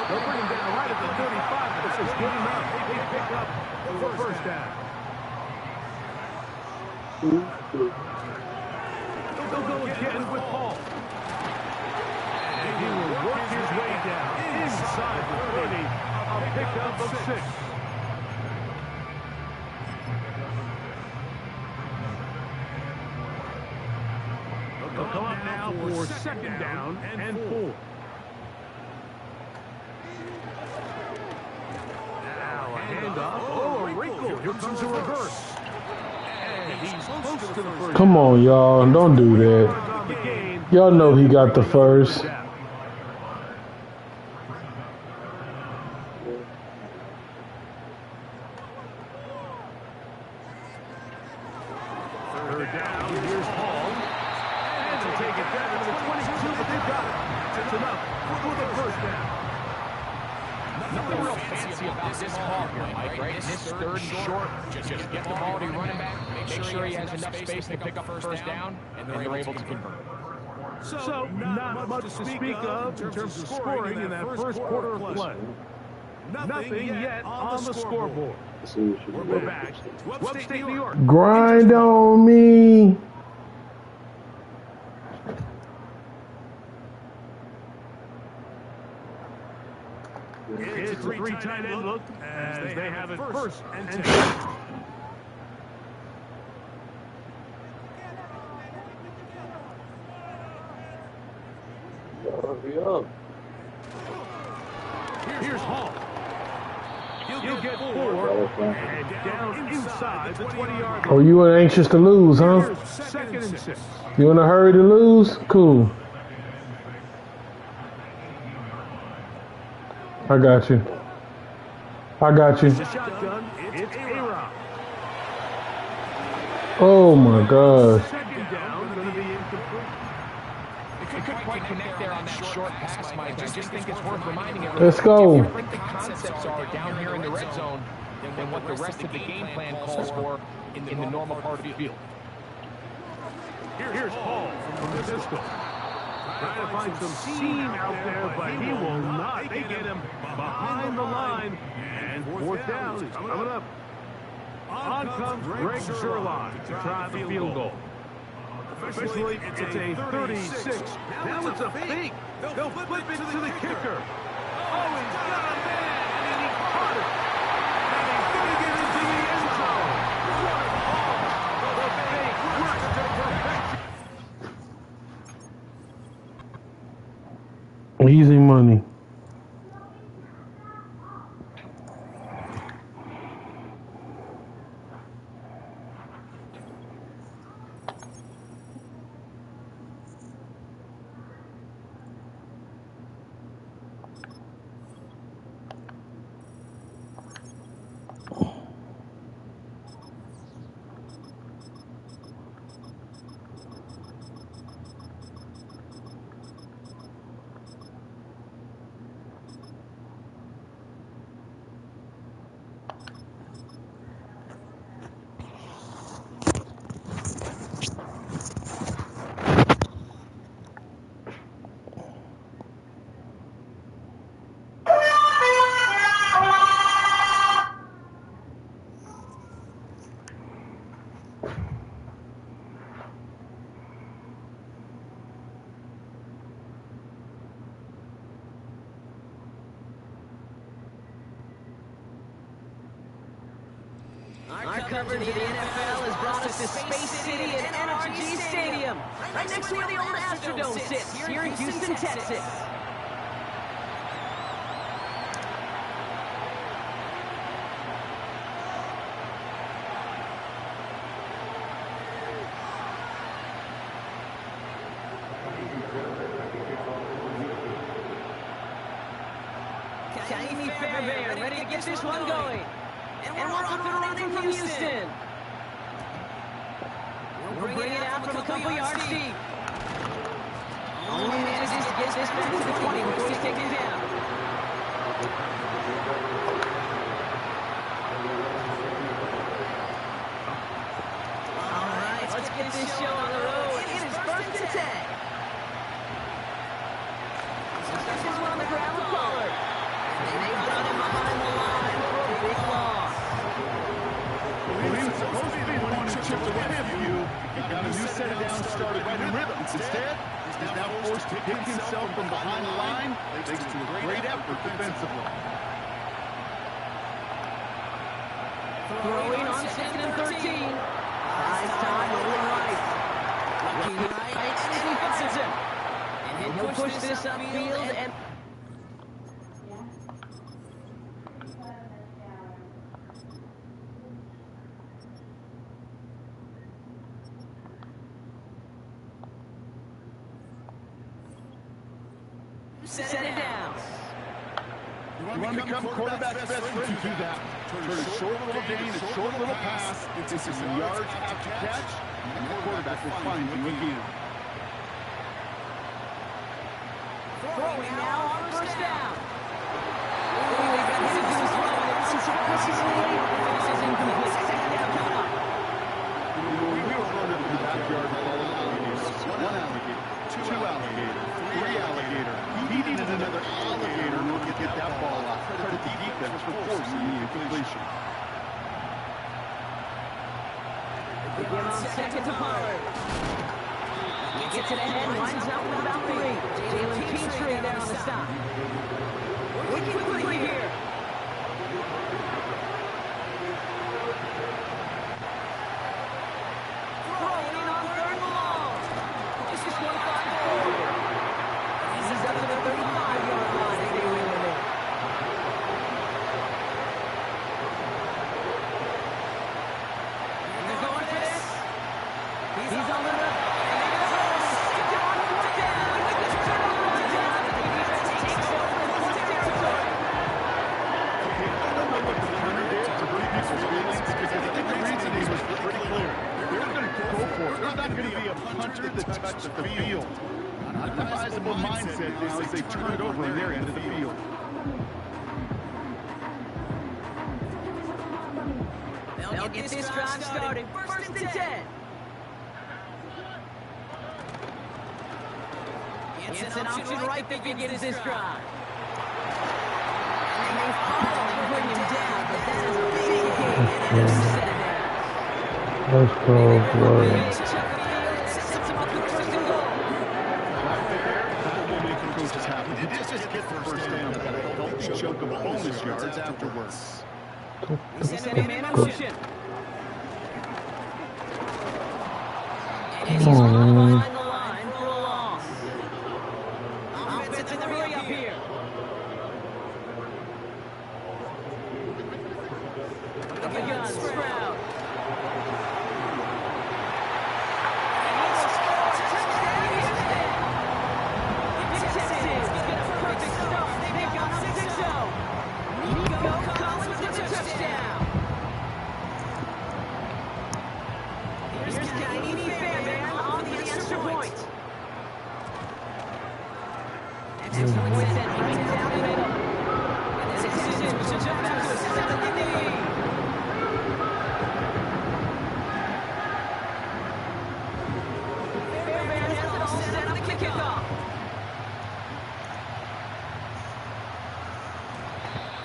They'll bring him down right at the 35. This is good enough. They pick up the first down. They'll go again with Hall. And he will work his way down inside the 30. A pickup of 6. They'll come up now for 2nd down and 4. Now a handoff. Oh, a wrinkle. Here comes a reverse. And he's close to the first. Come on, y'all. Don't do that. Y'all know he got the first. 3rd down. Here's Hall. And they'll take it down to the 22, but they've got it. It's enough for the first down. Nothing real fancy about this call here, Mike, right? This 3rd and short, just get the ball to your running back, make sure he has enough space to pick up first down, and they're able to convert. So, not much to speak of in terms of scoring in that first quarter of play. Nothing yet on the scoreboard. We're back to upstate New York. Grind on me. It's a 3 tight end look as they have it 1st and 10. Hurry up. Here's Hall. He'll get 4 and down inside the 20-yard line. Oh, you were anxious to lose, huh? 2nd and 6. You in a hurry to lose? Cool. I got you. I got you. Shotgun. It's A-Rob. Oh my gosh. 2nd down, going to be incomplete. They couldn't quite connect there on that short pass, Mike. I just think it's worth reminding everyone. Let's go. How different the concepts are down here in the red zone than what the rest of the game plan calls for in the normal part of the field. Here's Hall from the pistol. Trying to find some seam out there, but he will not. They get him behind the line. And 4th down is coming up. On comes Greg Sherlock to try the field goal. Officially, it's a 36. Now it's a fake. They'll flip it to the kicker. Oh, he's got a man, and he caught it. And he's going to get into the end zone. What a ball. The fake works to perfection. Easy money. Our coverage of the NFL has brought us to Space City at NRG Stadium, right next to where the old Astrodome sits, here in Houston, Texas. Tiny Fairbairn ready to get this one going. And we're off and running from Houston. We'll bring it out from a couple yards deep. Only manages to get this back to the 20 before he's taken down. All right, let's get this show on the road. It is 1st and 10. This one on the ground with Pollard. And they've got him behind the line for a big loss. He was supposed to be the one who chipped away at you. He got a new set of downs started right in rhythm. Instead, he's now forced to pick himself from behind the line, thanks to a great effort defensively. Throwing on 2nd and 13. Eyes time, rolling right. Looking right, and he finds him. And he'll push this upfield and... set it down. You want to become quarterback's best friend, do that. Turn a short little gain, a short little pass into some yards after catch, and the quarterback will find you again. Throwing now on 1st down. Ooh, he got hit into his throw, and it's unsurprisingly, this is incomplete. 2nd down coming up. We were running in the backyard with all the alligators. 1 alligator, 2 alligator, 3 alligator. He needed another alligator in order to get that ball out. Credit the defense for forcing the incompletion. Again on 2nd to Pollard. He gets it ahead, lines up with about 3. Jalen Petrie there on the stop. Working quickly here. Throwing in on 3rd and long. This is 1-5-4. This is up to the 35-yard line if they win with it. And they're going for this. He's on the run. There's not going to be a punter that touched the field. An unadvisable mindset now as they turn it over in their end of the field. They'll get this drive started. 1st and 10. It's an option right that begins this drive. And they finally bring him down, but that is a big hit, and it's set it down. Let's go, boy. Coaches happy. Did this just get the first down? Got a healthy chunk of bonus yards afterwards. We send him in motion. And he's behind the line for a loss. Offense in the hurry up here. The gun, Sprout.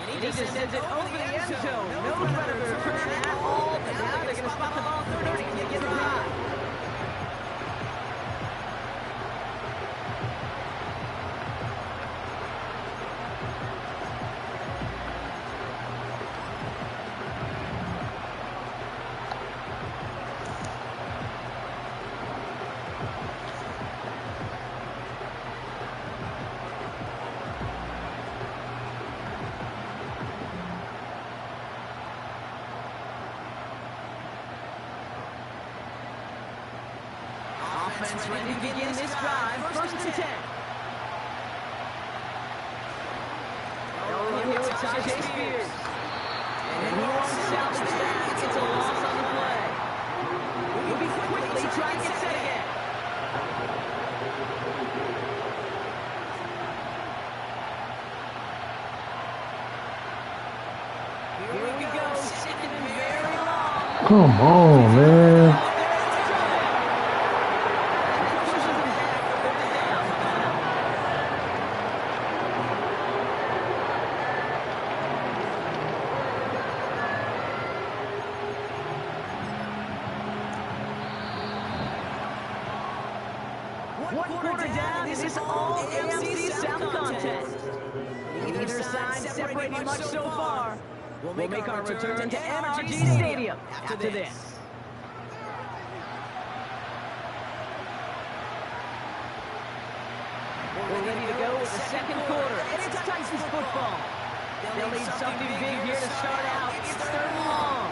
He just sends it over the end zone. No threat of a return at all. But now they're going to spot the ball 30 and get the drive. Offense ready to begin this drive. 1st and 10. Here we go. Second and very long. Come on, man. One quarter down, this is all AFC South contest. Neither side separating much so far. We'll make our return to NRG Stadium after this. We're ready to go with the second quarter. It's Titans football. They'll need something big here to start out. It's third and long.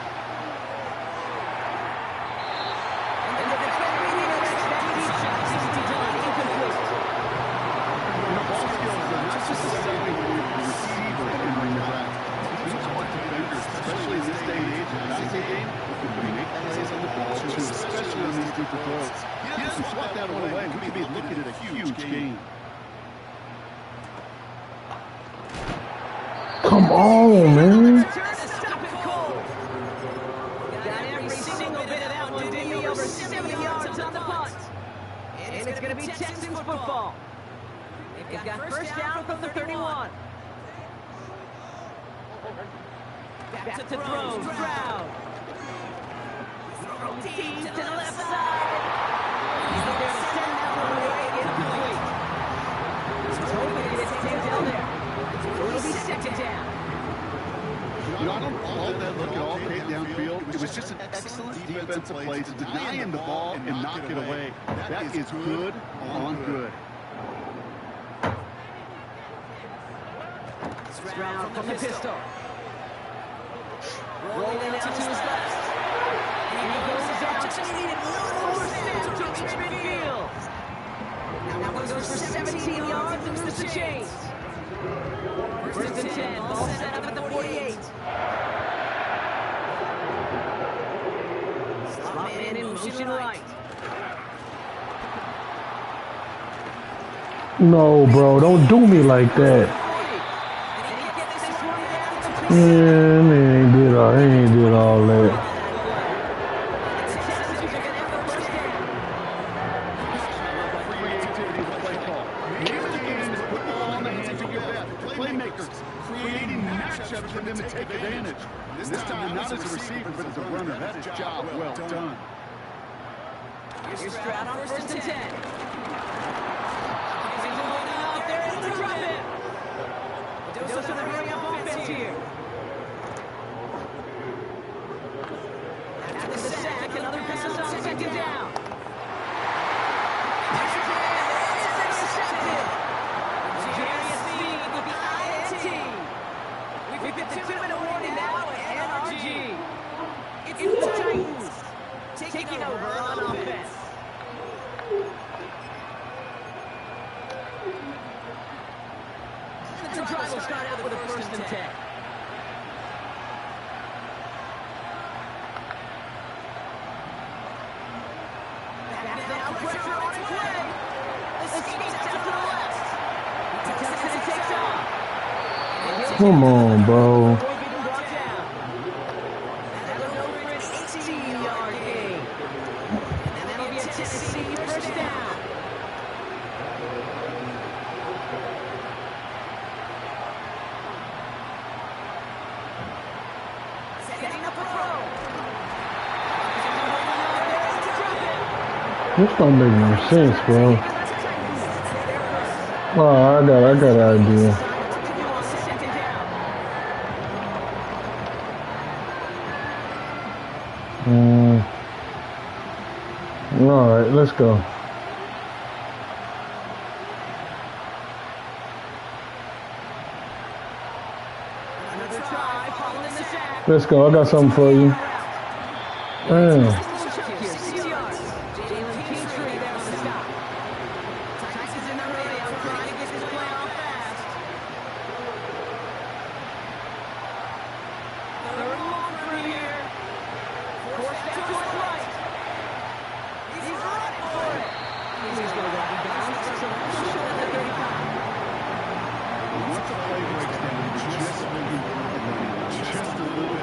And the defender redirects that deep shot. 60 done, incomplete. Ball skills are not just something the receiver can bring to back. These are defenders, especially in this day and age of the passing game, who can make plays on the ball too, especially on these deeper throws. He doesn't swat that one away. We could be looking at a huge game. Come on, man. Got every single bit of that one, didn't he? Over 70 yards on the punt. And it's going to be Texans football. They've got first down from the 31. Back to throw, Stroud. Deep to the left side. He's there to send that one away, incomplete. He's hoping to get taken down there. It'll be second down. You know, I don't call that look at all Kate downfield. It was just an excellent defensive play to deny him the ball and knock it away. That is good on good. Stroud from the pistol. Rolling out to his left. And he goes out. Just needed a little more snap to reach midfield. Now one goes for 17 yards and loses the chase. First and 10. Ball set up at the 48. Slot man in motion right. No, bro. Don't do me like that. Yeah, he ain't did all that. Playmakers creating matchups for them to take advantage. This time not as a receiver, but as a runner. That is job well done. Here's Stroud on first and 10. He's holding up. They're able to drop it. Those are the hurry up offense here. After the sack, another pass on second down. We've hit the 2-minute warning now at NRG. It's the Titans taking over on offense. The drive will start out with a first and 10. Now pressure on its way. Escapes out to the left. He tucks it and takes off. Come on, bro. That'll go for an 18-yard gain. And that'll be a Tennessee first down. Setting up a throw. This don't make no sense, bro. Oh, I got an idea. All right, let's go. Let's go. I got something for you. Damn. Once a play breaks down, just a little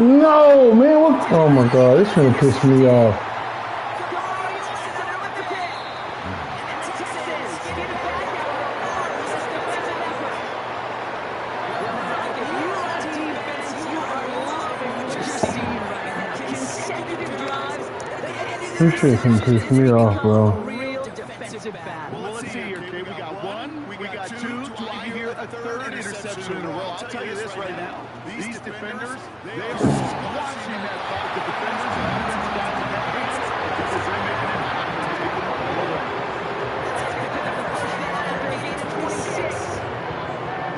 No, man. What? Oh my God, this gonna piss me off. This shit's gonna piss me off, bro. Well, let's see here, okay? We got one, we got two. Do I hear a third interception in a row? I'll tell you this right now. These defenders, they are squashing that ball. The defenders and offensive guys in that hands because they're making it happen. Taking the ball away.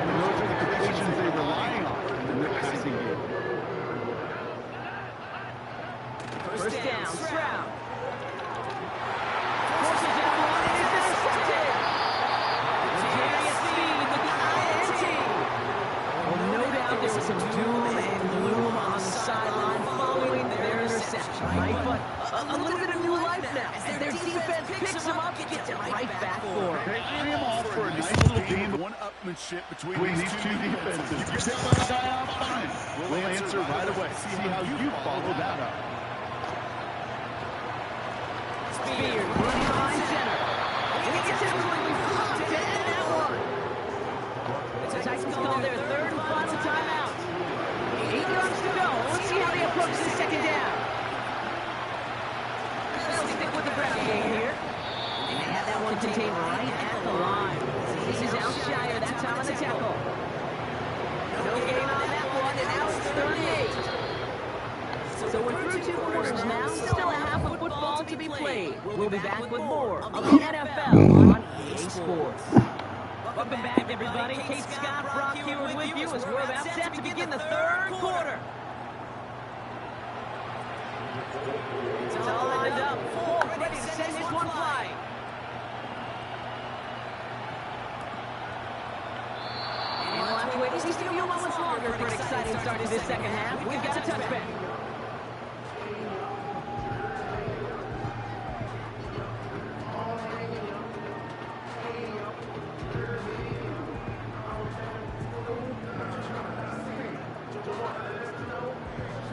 And those are the completions they're relying on in their passing game. First down, Stroud. There was some doom and gloom on the sideline following their interception, right? But a little bit of new life now. As their defense picks them up, gets it right back for them. I am all for a nice little game, one-upmanship between these two defenses. You can tell that guy out fine. We'll answer right away. See how you follow that up. Spears running behind center. He gets absolutely popped in that one. The Titans call their third and final timeout. 8 yards to go. Let's see how they approach the second down. They'll stick with the ground game here. And they have that one contained right at the line. This is Alshire that time on the tackle. No gain on that one, and now it's 38. So we're through 2 quarters now. Still a half of football to be played. We'll be back with more of the NFL on EA Sports. Welcome back, everybody. Kate Scott, Brock Heward with you as we're about set to begin the third quarter. It's all lined up. Full, ready to send this one flying. And we'll have to wait just a few moments longer for an exciting start to this second half. We've got a touchback.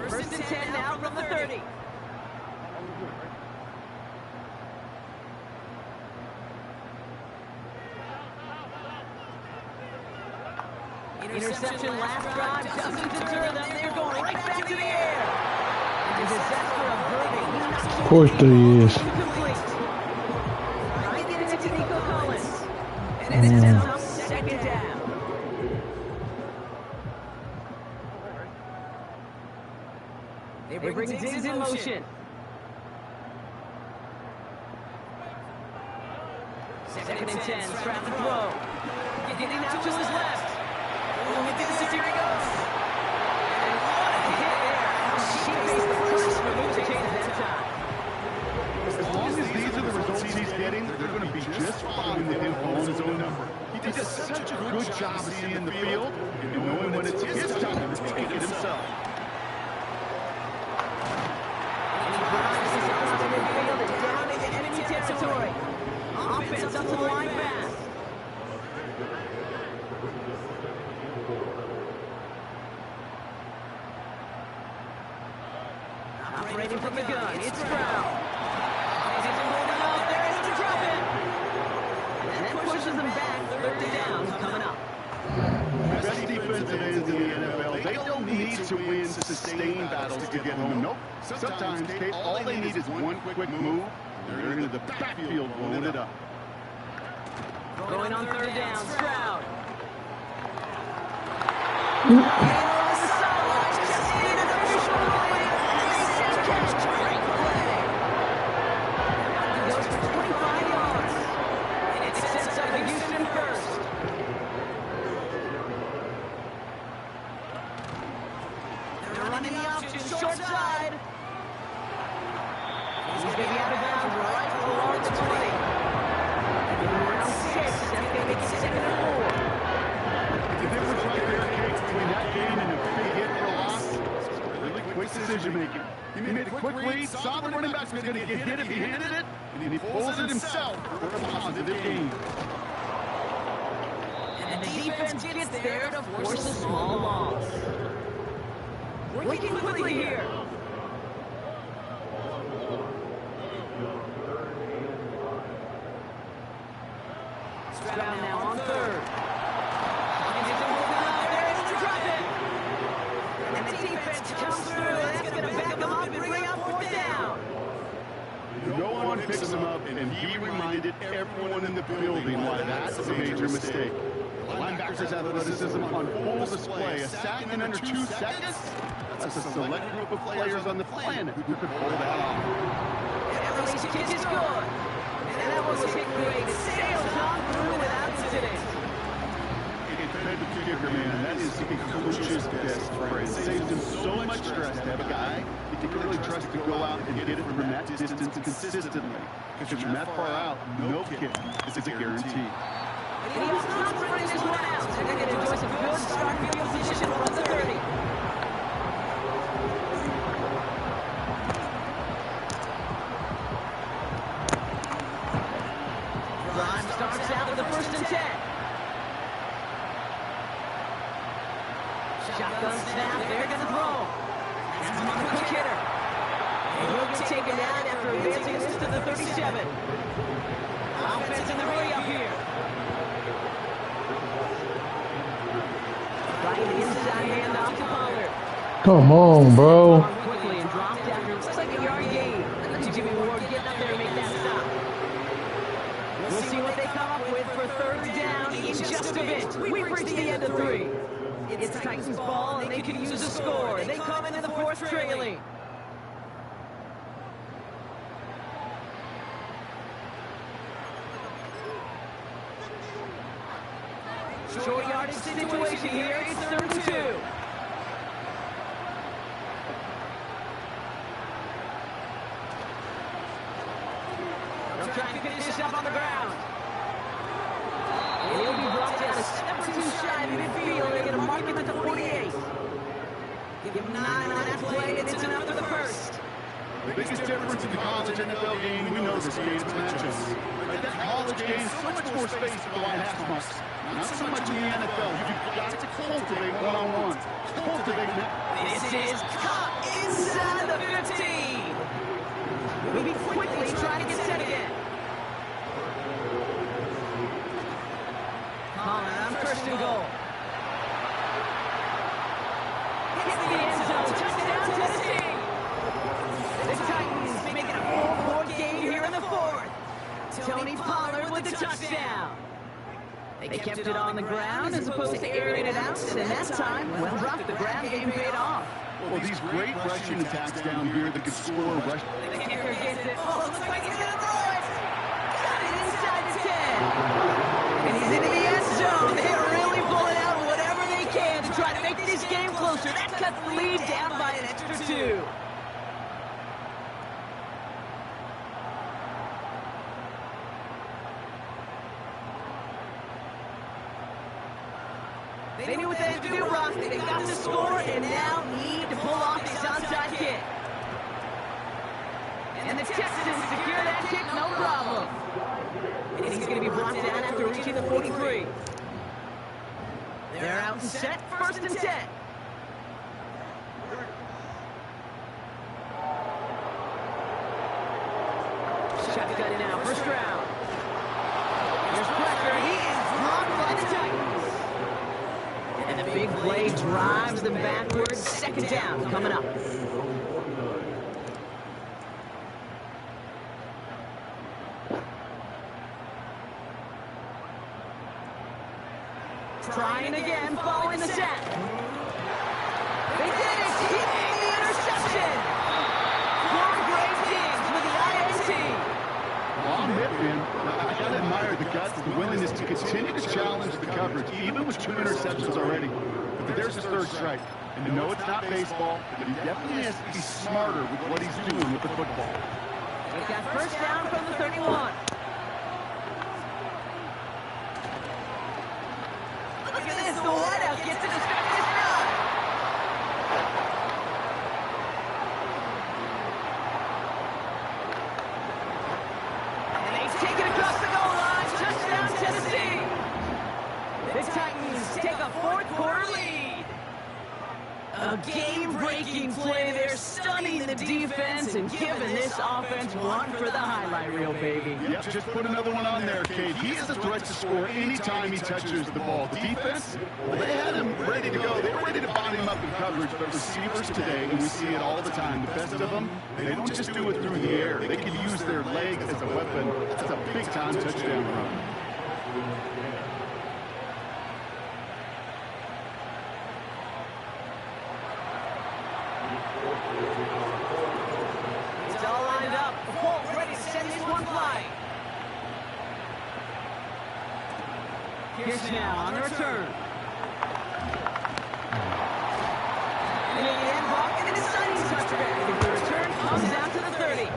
First and 10 now from the 30. Interception last drive doesn't deter them. They're going right back to the air. It is a disaster of Burby. Of course he is. Right getting it to Nico Collins. And it sets up second down. They bring Diggs in motion. Second and 10, Stroud to throw. Getting out to his left. Oh, look at this, here he goes. And what a hit there. She faced the first move to change that time. As long as these are the results he's getting, they're going to be just fine with him on his own number. He does such a good job of seeing the field and knowing when it's his time to take it himself. Territory. Offense up to the line pass. Operating from the gun, it's Stroud. He's holding up, there is to drop it. And that pushes them back, third down coming up. The best defensive ends in the NFL, they don't need to win sustained battles to get home. Nope. Sometimes all they need is one quick move. They're into the backfield, blowing it up. Going on third down, Stroud. Goes for 25 yards. And it sets up the Houston first. They're running the option, short side. He's going to be out of bounds right along the 20. Around 6, that's going to make it 2nd and 4. The difference right there, Kate, between that gain and a big hit for a loss, really quick decision-making. He made a quick read, saw the running back was going to get hit if he handed it, and he pulls it himself for a positive gain. And the defense gets there to force a small loss. Working quickly here. Stroud now on third. And the defense comes through. That's going to back him up and bring up fourth down. No one picks him up, and he reminded everyone in the building why that's a major mistake. Linebacker's athleticism on full display. A sack in under 2 seconds? That's a select group of players on the planet who could pull that off. Everly's kick is good. And that was a kick great. Sails on through without incident. Defensive kicker, man, that is the coach's best friend. It saves him so much stress to have a guy you can really trust to go out and get it from that distance consistently. Because from that far out, no kick is a guarantee. And he also not running this one out. So they're going to enjoy some good starting field position from the 30. Drive starts out with the 1st and 10. Shotgun snap, they're going to throw. That's a quick hitter. And he'll get taken down after advancing this to the 37. Offense in the hurry up here. Right inside handoff to Pollard. Come on, bro. Quickly and dropped after. Looks like a yard gain. That's Jimmy Ward getting up there and make that stop. We'll see what they come up with for 3rd down in just a bit. We've reached the end of 3. It's Titans ball, and they can use a score. They come into the 4th trailing. Short yardage situation here. It's 3rd and 2. They'll try to finish this up on the ground. He'll be brought down a step or 2 shy of midfield. They're going to mark him at the 48. Give him 9 on that play, and it's enough for the 1st. The biggest difference in the college NFL game, we know this game's matchups. Right? That college game, so much more space for the line half marks. Not so much in the NFL. You've got to cultivate one-on-one. Cultivate that. This is caught inside the 15. Moving quickly, trying to get set again. Pollard on 1st and goal. Hit the end zone. Touchdown, Tennessee. The Titans making a full-court game here in the 4th. Tony Pollard with the touchdown. They kept it on the ground as opposed to airing it out, and that time, well, dropped the ground game paid off. Well, these great rushing attacks down here that can score a rush. The kicker gets it. Oh, looks like he's going to throw it. Got it inside the 10. And he's into the end zone. They're really pulling out whatever they can to try to make this game closer. That cuts the lead down by an extra 2. They knew what they had to do, Ross. They got the score and now need to pull off this onside kick. And the Texans secure that kick, no problem. And he's going to be brought down after reaching the 43. They're out and set, 1st and 10. Shotgun now, 1st round. Here's pressure, he is blocked by the Titans. And the big play drives them backwards. 2nd down coming up. Trying again, following the sack. They did it! He made the interception! Great Diggs with the INT. Long hit, man. I gotta admire the guts, the willingness to continue to challenge the coverage, even with 2 interceptions already. But there's his 3rd strike. And no, it's not baseball, but he definitely has to be smarter with what he's doing with the football. They got 1st down from the 31. Look at this, the White House gets to start this drive. And they take it across the goal line. Touchdown, Tennessee. The Titans take a 4th quarter lead. A game-breaking play there, stunning the defense and giving this offense one for the highlight reel, baby. Yep, just put another one on there, Cade. He is a threat to score anytime he touches the ball. The defense, they had him ready to go. They were ready to bind him up in coverage, but receivers today, and we see it all the time, the best of them, they don't just do it through the air. They can use their legs as a weapon. That's a big-time touchdown run. It's all lined up. Holt ready to send this one flying. Here's now on the return. And again, Hawk in the exciting touchback. The return comes down to the 30.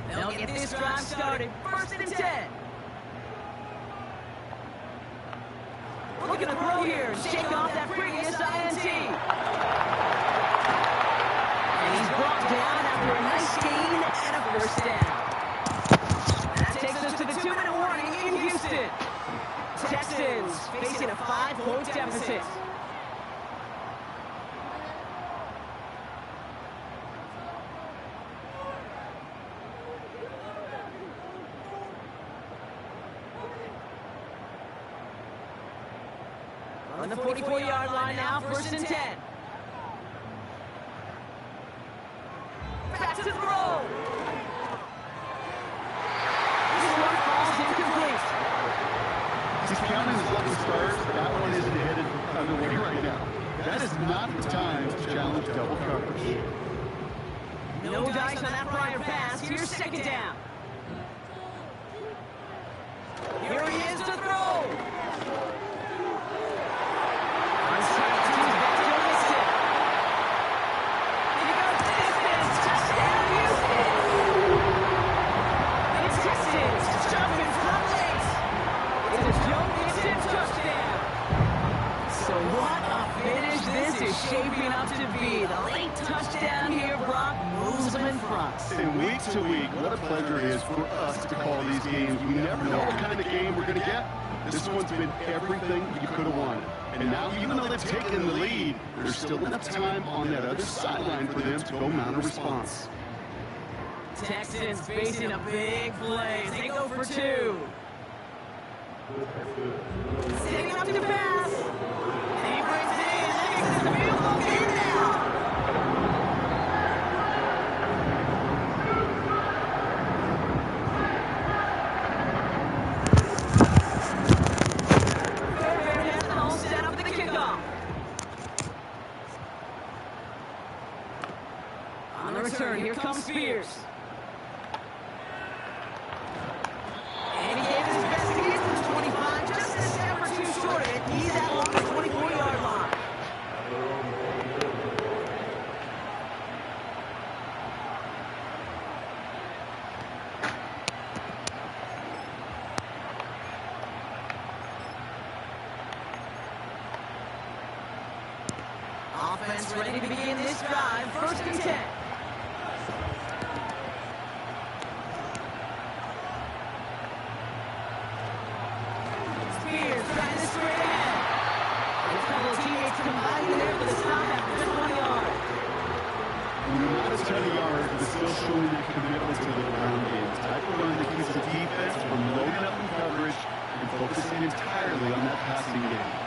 They'll get this drive started. 1st and 10. Looking to throw here and shake off that previous INT. And he's brought down after a nice gain and a 1st down. That takes us to the 2-minute warning in Houston. Texans facing a 5-point deficit. On the 44-yard line now, 1st and 10. Back to throw. This one falls incomplete. He's counting his lucky stars. That one isn't headed underway right now. That is not the time to challenge double coverage. No dice on that prior pass. Here's 2nd down. Here he is to throw. Shaping up to be the late touchdown here. Brock moves them in front. And week to week, what a pleasure it is for us to call these games. We never know what kind of game we're going to get. This one's been everything you could have wanted. And now, even though they've taken the lead, there's still enough time on that other sideline for them to go mount a response. Texans facing a big play. They go for 2. Setting up to pass. And he brings it in. The field goal game now. Fairbairn has it all set up for the kickoff. On the return, here comes Spears. And he gave his best to get to the 25, just a step or 2 short of it. He's at along the 24-yard line. Offense ready to begin this drive. 1st and 10. Spears trying to straight ahead. A couple of teammates combining there for the stop after 20 yards. Not a ton of yards, but still showing their commitment to the ground game. The type of run that keeps the defense from loading up in coverage and focusing entirely on that passing game.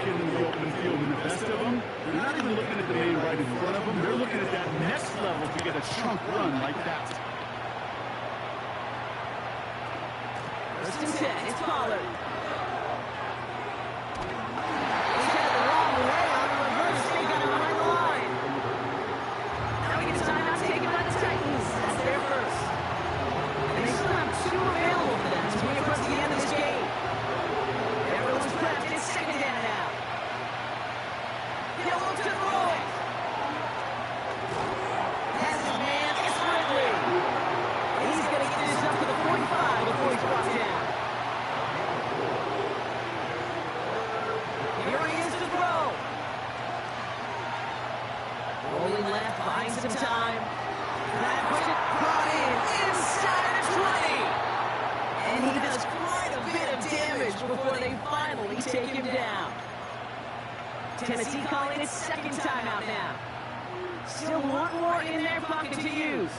In the open field, and the best of them, they're not even looking at the man right in front of them. They're looking at that next level to get a chunk run like that. 1st and 10. It's Pollard. He's headed the wrong way on the reverse. They got him behind the line. Now he gets timeout taken by the Titans. That's their first. And they still have 2 available for them as we approach the end of this game. Everyone's prepped. It's 2nd down now. He'll look to throw it. Has his man. It's Ridley. And he's going to get this up to the 45 before he's brought down. take him down. Tennessee calling its second timeout now. Still one more in their pocket to use.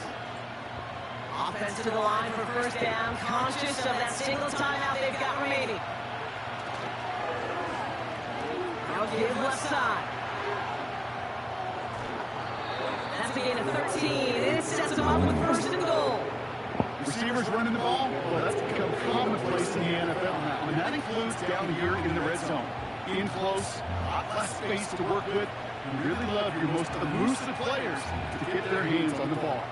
Offense to the line for first down, conscious of that single timeout they've got remaining. Now give left side. That's a gain of 13, and it sets them up with first and goal. Receivers running the ball, well, that's become commonplace in the NFL now. And that includes down here in the red zone. In close, a lot less space to work with. You really love your most elusive players to get their hands on the ball.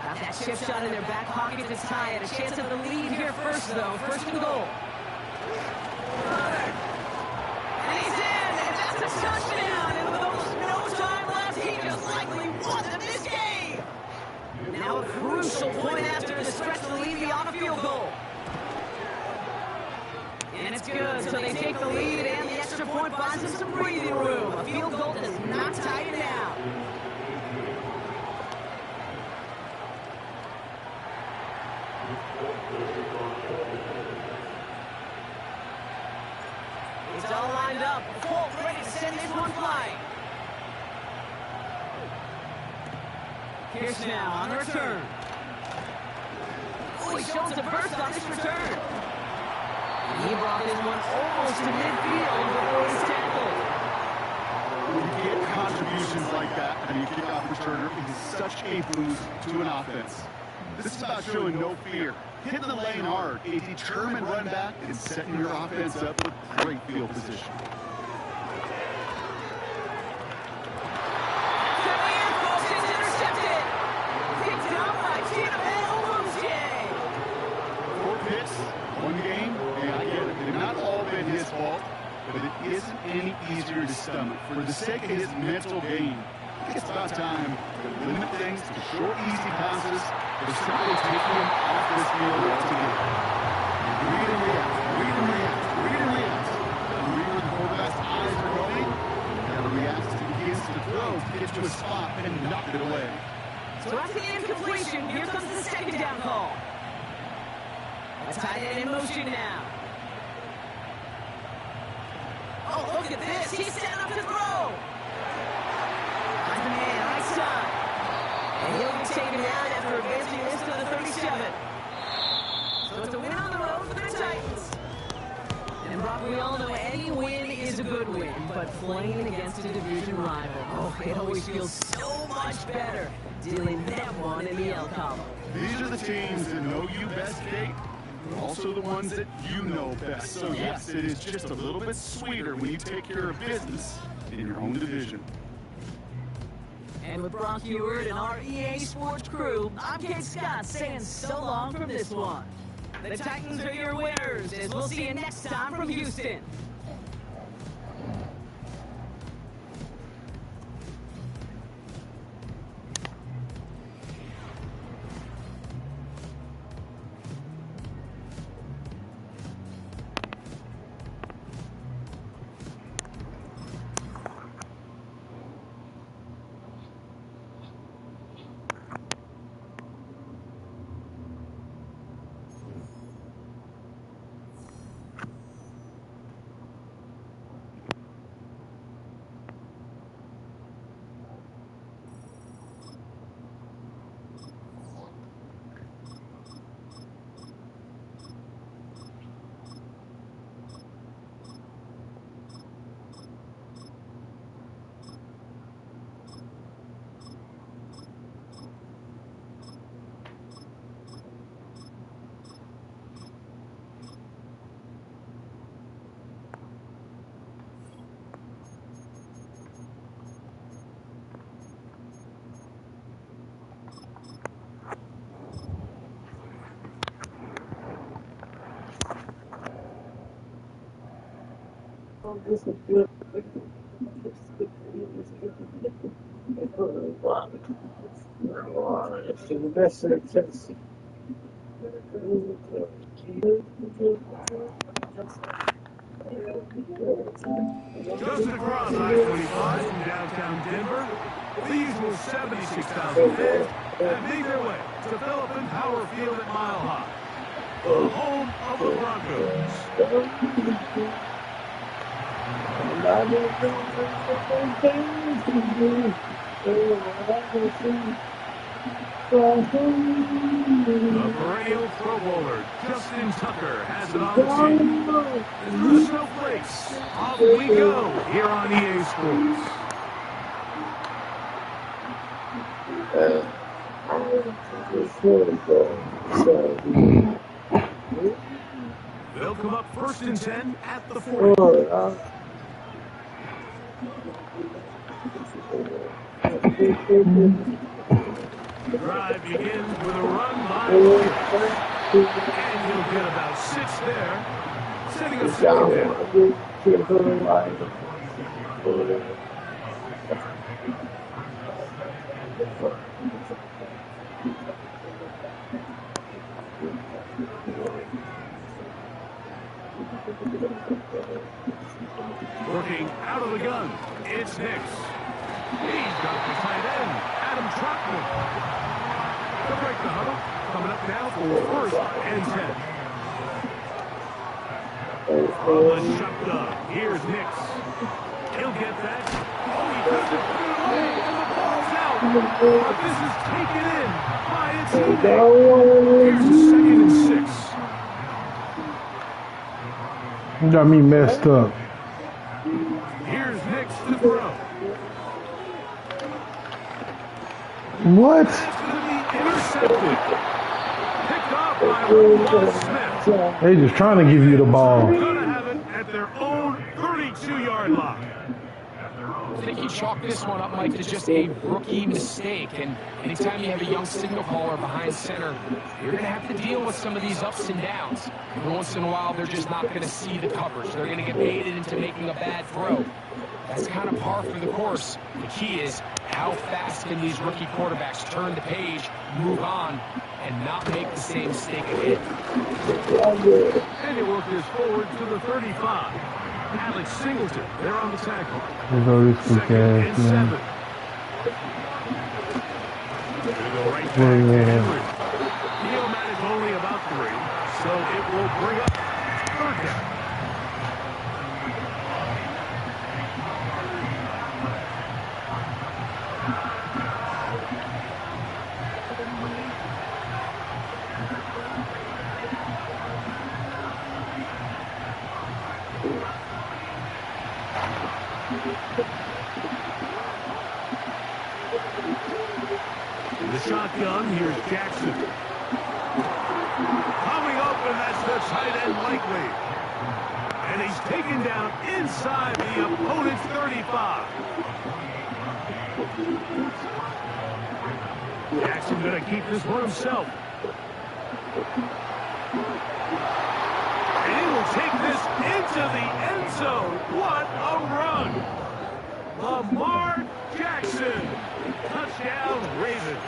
Got that chip shot in their back pocket to tie it. A chance of the lead here first, though. First and goal. And he's in, and that's a touchdown. And with almost no time left, he just likely won them this game. Now a crucial point after to stretch the lead beyond a field goal. And it's good, so they take the lead, and the extra point buys them some breathing room. A field goal does not tie it down. It's all lined up. Colt ready to send this one flying. Pierce now on the return. Oh, he shows a burst on this return. And he brought this one almost to midfield before he's tackled. When you get contributions like that, and you kickoff returner, it is such a boost to an offense. This is about showing no fear. Hitting the lane hard, a determined run back, and setting your offense up with great field position. Four picks, one game, and I get it. They've not all been his fault, but it isn't any easier to stomach. For the sake of his mental game, I think it's about time to limit things to short, easy passes, or simply taking him off this field altogether. Read and react, read and react, read and react. Read where the quarterback's eyes are going, and reacts to begins to throw, to get to a spot, and knock it away. So after the incompletion, here comes the second down call. A tight end in motion now. Oh, look at this. He's setting up to throw. Finds the man, right side. And he'll be taken down after advancing this to the 37. So it's a win on the road for the Titans. And Brock, we all know any win is a good win, but playing against a division rival, oh, it always feels so much better dealing that one in the L column. These are the teams that know you best, Kate. Also the ones that you know best. So yes, it is just a little bit sweeter when you take care of business in your own division. And with Brock Heward and our EA Sports crew, I'm Kate Scott saying so long from this one. The Titans are your winners, as we'll see you next time from Houston. This is good. It's the best success. Just across I-25 from downtown Denver, the usual 76,000 fans have made their way to Phillips Power Field at Mile High, the home of the Broncos. The perennial Pro Bowler, Justin Tucker, has it on the team. Through the snowflakes, off we go here on EA Sports. They'll come up 1st and 10 at the 40. The drive begins with a run by Hill. And he'll get about 6 there, setting up 2nd down. Working out of the gun, it's Nix. He's got the tight end, Adam Troutman. To break the huddle, coming up now for 1st and 10. From the shotgun, here's Nix. He'll get that. Oh, he does it through the lane, and the ball's out. But this is taken in by a teammate. Here's a 2nd and 6. You got me messed up. Here's Nix to throw. What? That's going to be intercepted. Picked off by Will Smith. They just trying to give you the ball. They're going to have it at their own 32-yard line. I think he chalked this one up, Mike, to just a rookie mistake. And anytime you have a young signal caller behind center, you're going to have to deal with some of these ups and downs. Every once in a while, they're just not going to see the coverage. They're going to get baited into making a bad throw. That's kind of par for the course. The key is how fast can these rookie quarterbacks turn the page, move on, and not make the same mistake again. And he worked his forward to the 35. Alex Singleton, they're on the tackle. There's all this weak 2nd ass, and 7. man. Gonna go right back to Henry. Neomatic only about 3, so it will bring up 3rd down. In the shotgun, here's Jackson. Coming up, and that's the tight end likely. And he's taken down inside the opponent's 35. Jackson going to keep this for himself. And he will take this into the end zone. What a run! Lamar Jackson. Touchdown, Ravens.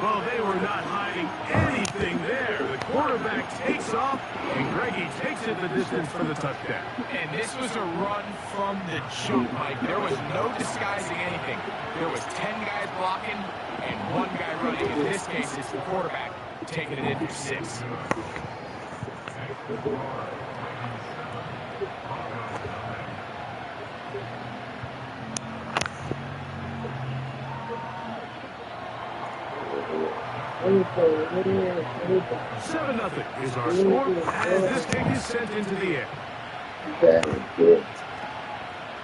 Well, they were not hiding anything there. The quarterback takes off, and Greggy takes it the distance for the touchdown. And this was a run from the jump, Mike. There was no disguising anything. There was 10 guys blocking and 1 guy running. In this case, it's the quarterback taking it in for 6. Seven 0 is our score as this kick is sent into the air.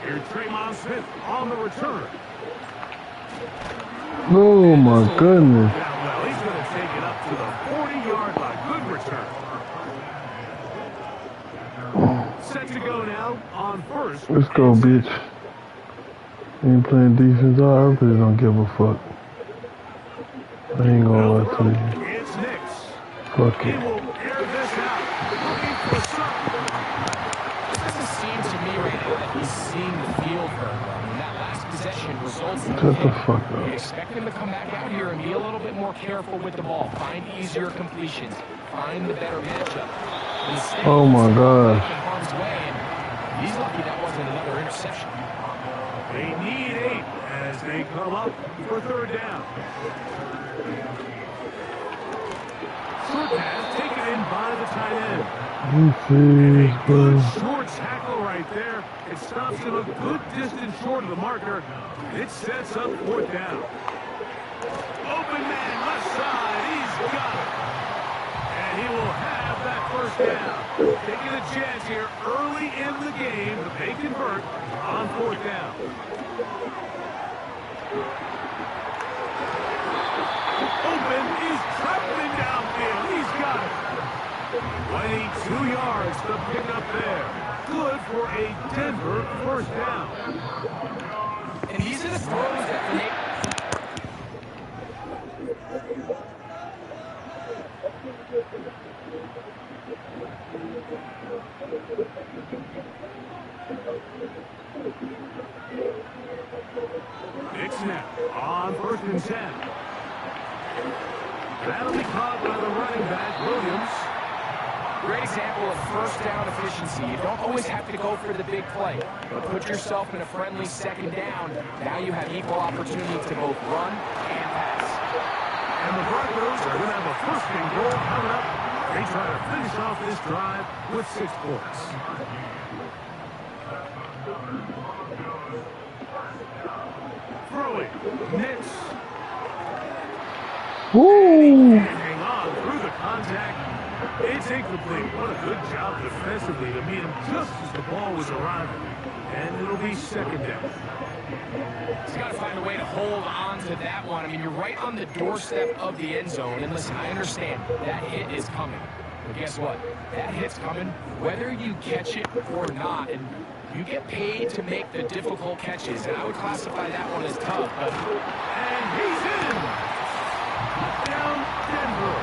Here's Tremont Smith on the return. Oh my goodness. Well, he's going to take it up to the 40-yard line. Good return. Set to go now on 1st. Let's go, bitch. Ain't playing defense. I really don't give a fuck. I ain't gonna lie to you. It's Nix. Fuck He it. will air this out. Looking for something. It doesn't seem to me right now that he's seeing the field very well. And that last possession results in Shut the fuck You up. expect him to come back out here and be a little bit more careful with the ball. Find easier completions. Find the better matchup. Instead, Oh my gosh. in harm's way, and he's lucky that wasn't another interception. They need 8 as they come up for third down. Short pass taken in by the tight end. And a good short tackle right there. It stops him a good distance short of the marker. It sets up fourth down. Open man left side. He's got it. And he will have that first down. Taking a chance here early in the game that they convert on fourth down. Open. He's traveling downfield. He's got it. 22 yards to pick up there. Good for a Denver first down. And these are the throws that make... Big snap on 1st and 10. That'll be caught by the running back, Williams. Great example of first down efficiency. You don't always have to go for the big play, but put yourself in a friendly second down. Now you have equal opportunity to both run and pass. And the Broncos are going to have a first and goal coming up. They try to finish off this drive with 6 points. Throwing. Nix. Woo! Hang on through the contact. It's incomplete. What a good job defensively to meet him just as the ball was arriving. And it'll be second down. He's got to find a way to hold on to that one. I mean, you're right on the doorstep of the end zone. And listen, I understand that hit is coming. But guess what? That hit's coming whether you catch it or not. And you get paid to make the difficult catches. And I would classify that one as tough. But... And he's in. Down Denver.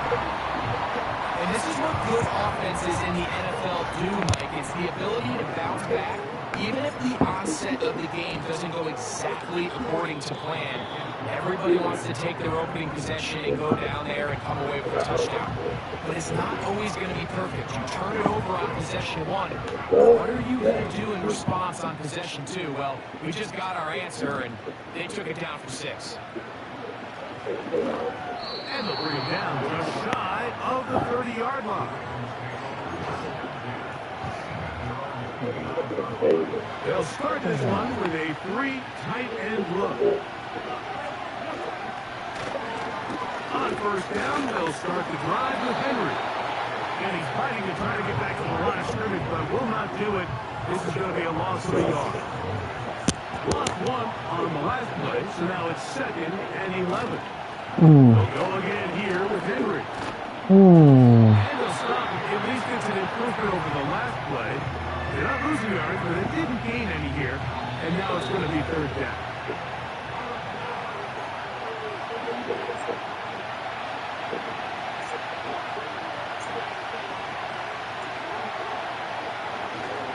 And this is what good offenses in the NFL do, Mike. It's the ability to bounce back, even if the onset of the game doesn't go exactly according to plan. Everybody wants to take their opening possession and go down there and come away with a touchdown. But it's not always going to be perfect. You turn it over on possession 1. What are you going to do in response on possession 2? Well, we just got our answer, and they took it down for 6. And they'll bring him down just shy of the 30-yard line. They'll start this one with a 3 tight end look. On first down, they'll start the drive with Henry. And he's fighting to try to get back to the line of scrimmage, but will not do it. This is going to be a loss of a yard. Lost 1 on the last play, so now it's 2nd and 11. They'll go again here with Henry. And they'll stop. At least it's an improvement over the last play. They're not losing yards, but they didn't gain any here. And now it's going to be third down.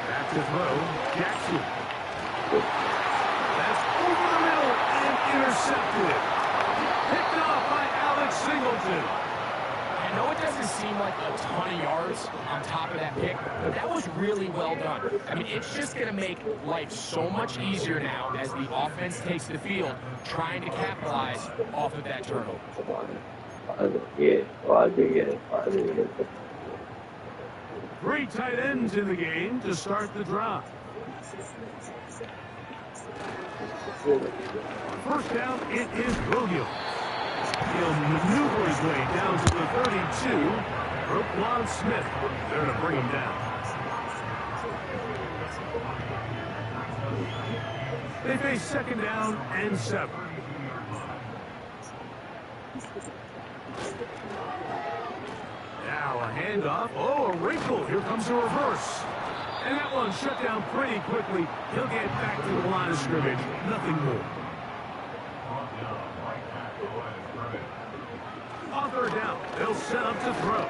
Back to throw. Jackson. That's over the middle and intercepted. Picked off by Alex Singleton. I know it doesn't seem like a ton of yards on top of that pick, but that was really well done. I mean, it's just going to make life so much easier now as the offense takes the field, trying to capitalize off of that turnover. 3 tight ends in the game to start the drive. First down, it is Williams. He'll maneuver his way down to the 32. Roquan Smith there to bring him down. They face second down and 7. Now a handoff. Oh, a wrinkle. Here comes a reverse. And that one shut down pretty quickly. He'll get back to the line of scrimmage. Nothing more. On third down, they'll set up to throw.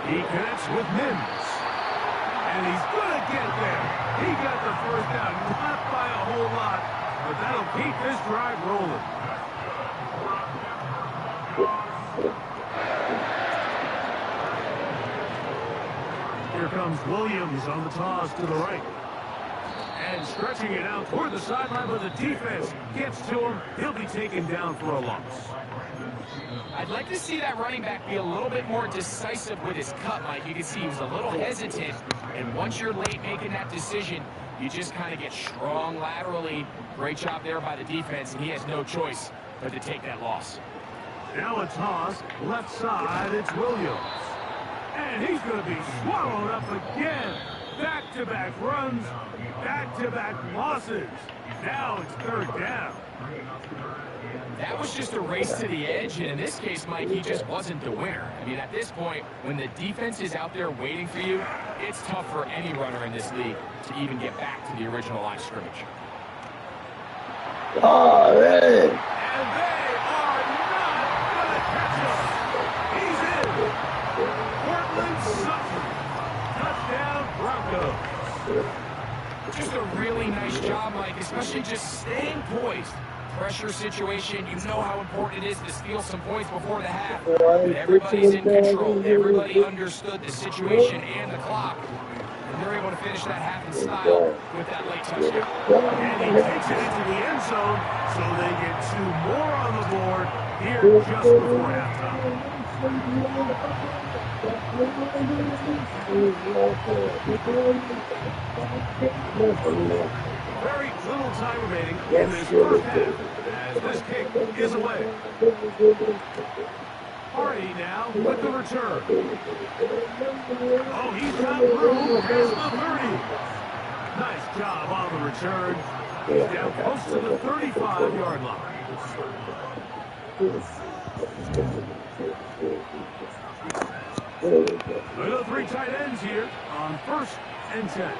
He connects with Mims. And he's going to get there. He got the first down, not by a whole lot, but that'll keep this drive rolling. Here comes Williams on the toss to the right. And stretching it out toward the sideline, but the defense gets to him. He'll be taken down for a loss. I'd like to see that running back be a little bit more decisive with his cut, Mike. You can see he was a little hesitant, and once you're late making that decision, you just kind of get strong laterally. Great job there by the defense, and he has no choice but to take that loss. Now a toss, left side, it's Williams. And he's going to be swallowed up again. Back-to-back runs, back-to-back losses. Now it's third down. That was just a race to the edge, and in this case, Mike, he just wasn't the winner. I mean, at this point, when the defense is out there waiting for you, it's tough for any runner in this league to even get back to the original line of scrimmage. Oh, man. And they are not going to catch him. He's in. Portland Sutton. Touchdown, Broncos. Just a really nice job, Mike, especially just staying poised. Pressure situation, you know how important it is to steal some points before the half. But everybody's in control. Everybody understood the situation and the clock. And they're able to finish that half in style with that late touchdown. And he takes it into the end zone, so they get 2 more on the board here just before halftime. Very little time remaining in this first half as this kick is away. Hardy now with the return. Oh, he's got room past the 30. Nice job on the return. He's down close to the 35-yard line. We got 3 tight ends here on 1st and 10.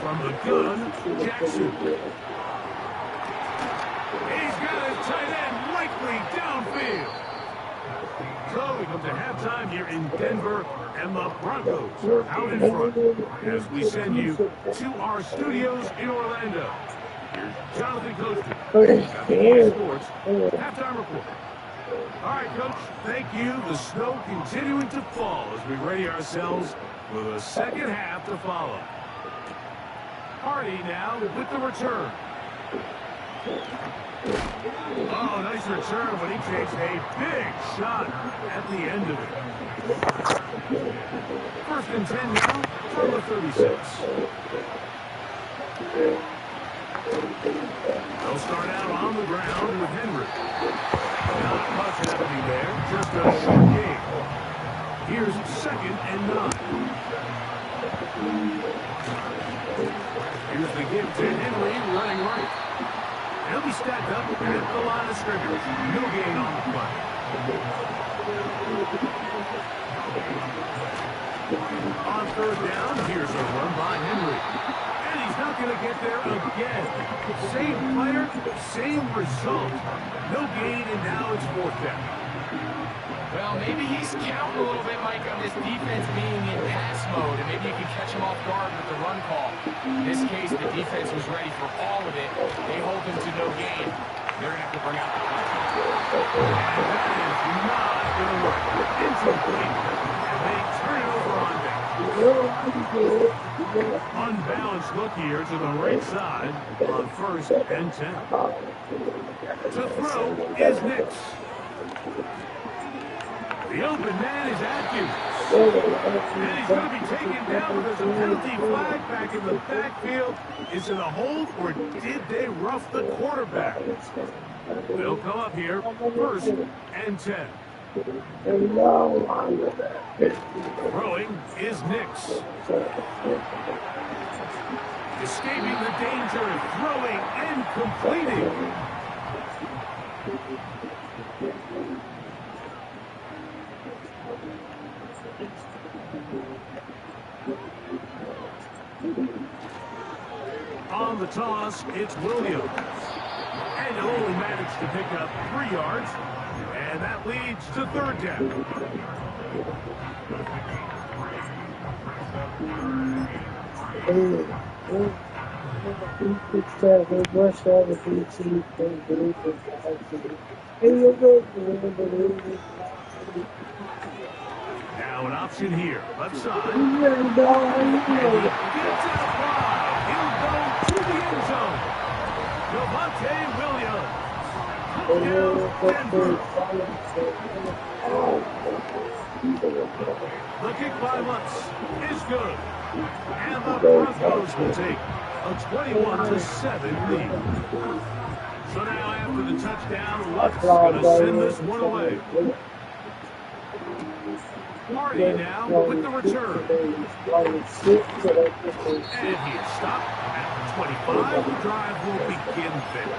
From the gun, Jackson. He's got his tight end likely downfield. So we come to halftime here in Denver, and the Broncos are out in front as we send you to our studios in Orlando. Here's Jonathan Coachman. Cowboys Sports halftime report. All right, Coach, thank you. The snow continuing to fall as we ready ourselves with a second half to follow. Hardy now with the return. Oh, nice return, but he takes a big shot at the end of it. 1st and 10 now from the 36. They'll start out on the ground with Henry. Not much happening there, just a short game. Here's 2nd and 9. Here's the give to Henry, running right. He'll be stacked up at the line of scrimmage. No gain on the play. On 3rd down, here's a run by Henry. And he's not going to get there again. Same player, same result. No gain, and now it's 4th down. Well, maybe he's counting a little bit, Mike, on this defense being in pass mode, and maybe you can catch him off guard with the run call. In this case, the defense was ready for all of it. They hold him to no gain. They're going to have to bring out the punt. And that is not going to work. Incomplete. And they turn it over on down. Unbalanced look here to the right side on 1st and 10. To throw is Nix. The open man is Atkins. And he's going to be taken down, but there's a penalty flag back in the backfield. Is it a hold, or did they rough the quarterback? They'll come up here, 1st and 10. Throwing is Nix. Escaping the danger, throwing and completing. On the toss, it's Williams. And he'll only manage to pick up 3 yards. And that leads to 3rd down. Now an option here. Left side. And he gets it applied. He'll go to the end zone. Javonte Williams. Touchdown, Denver. The kick by Lutz is good. And the Broncos will take a 21-7 lead. So now after the touchdown, Lutz going to send this one away. Marty now with the return. And he's stopped at the 25. The drive will begin there.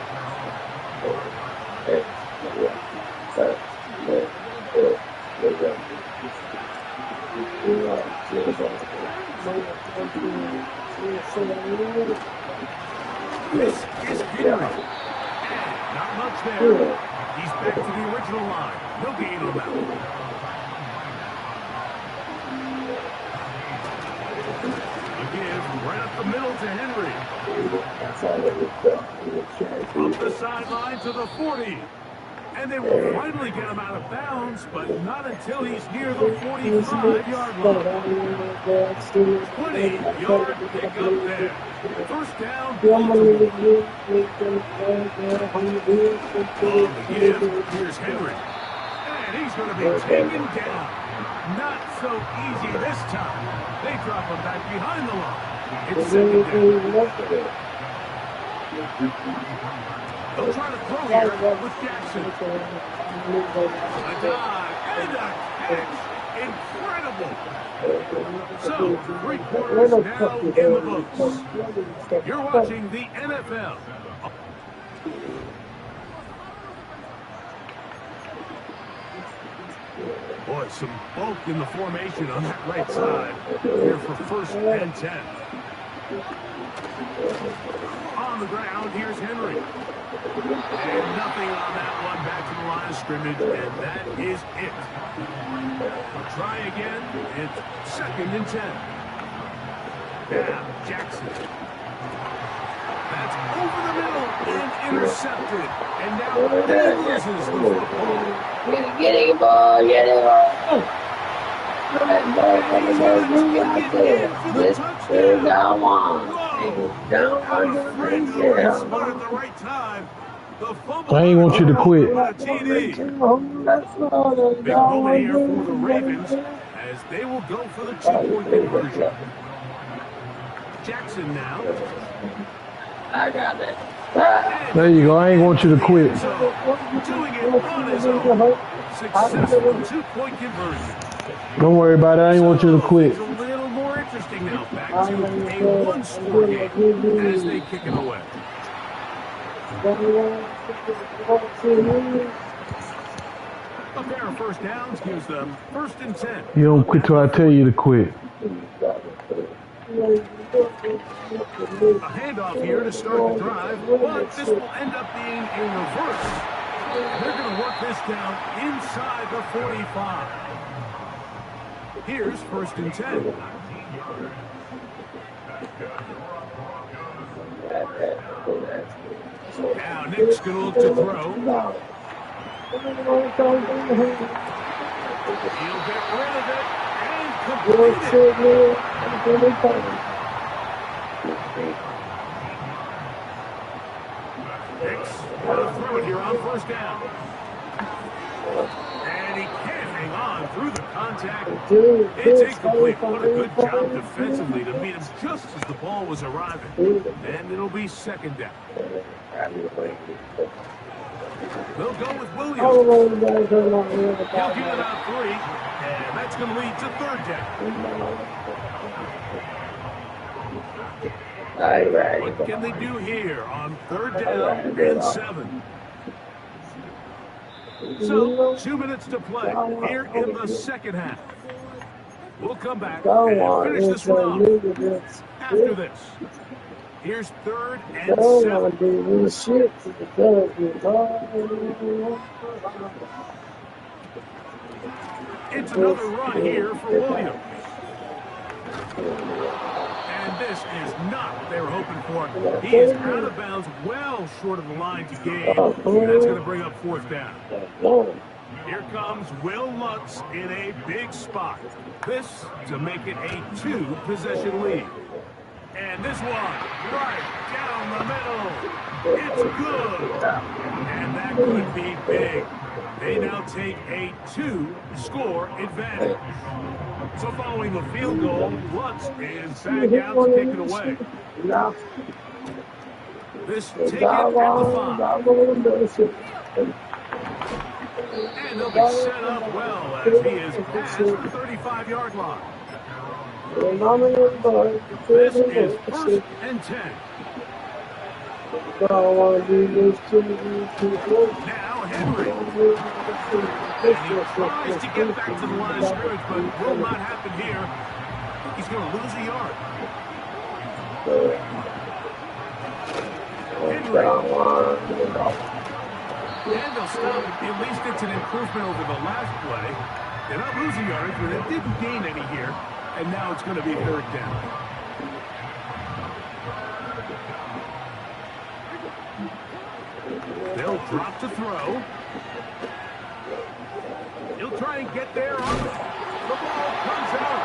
This is Henry. Not much there. He's back to the original line. No gain on that one. Again, right up the middle to Henry. Up the sideline to the 40. And they will finally get him out of bounds, but not until he's near the 45-yard line. 20-yard pickup there. First down, Baltimore. On the give, here's Henry. And he's going to be taken down. Not so easy this time. They drop him back behind the line. It's second down. They'll try to throw here with Jackson. A dive and a catch. Incredible. So, 3 quarters now in the books. You're watching the NFL. Boy, some bulk in the formation on that right side. Here for 1st and 10. On the ground, here's Henry. And nothing on that one, back to the line of scrimmage, and that is it. Try again, it's 2nd and 10. Now, Jackson. That's over the middle and intercepted. And now he loses the football. Get it, ball, get it, ball. This is down one. I ain't want you to quit. Big moment here for the Ravens as they will go for the 2-point conversion. Jackson now. I got it. There you go. I ain't want you to quit. So, doing it on his own. Successful 2-point conversion. Don't worry about it. I ain't want you to quit. It's a little more interesting now. Back to a 1-score game as they kick it away. A pair of first downs gives them 1st and 10. You don't quit till I tell you to quit. A handoff here to start the drive, but this will end up being a reverse. They're going to work this down inside the 45. Here's 1st and 10. Now Nick's going to look to throw. He'll get rid of it and complete it. Nick's going to throw it here on 1st down. And he can't hang on through the contact. It's incomplete. What a good job defensively to meet him just as the ball was arriving. And it'll be 2nd down. They'll go with Williams. He'll get it out 3. And that's going to lead to 3rd down. What can they do here on 3rd down and 7? So, 2 minutes to play here in the 2nd half. We'll come back and finish this one off after this. Here's 3rd and 7. It's another run here for Williams. And this is not what they were hoping for. He is out of bounds well short of the line to gain. And that's going to bring up 4th down. Here comes Will Lutz in a big spot. This to make it a 2-possession lead. And this one, right down the middle. It's good. And that could be big. They now take a 2-score advantage. So following the field goal, Lutz is back out to kick it away. This taken at the 5. And they'll be set up well as he is past the 35-yard line. This is 1st and 10. Now Henry. And he tries to get back to the line of scrimmage, but will not happen here. He's going to lose a yard. Henry. And they'll stop. At least it's an improvement over the last play. They're not losing yards, but they didn't gain any here. And now it's going to be 3rd down. They'll drop to throw. He'll try and get there on the ball comes out.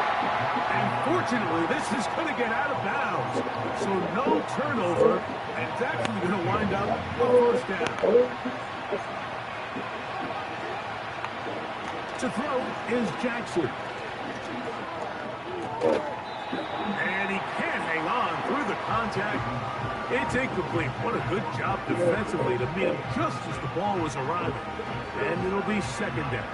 And fortunately, this is going to get out of bounds. So no turnover, and it's actually going to wind up a 1st down. To throw is Jackson. And he can't hang on through the contact. It's incomplete. What a good job defensively to meet him just as the ball was arriving. And it'll be 2nd down.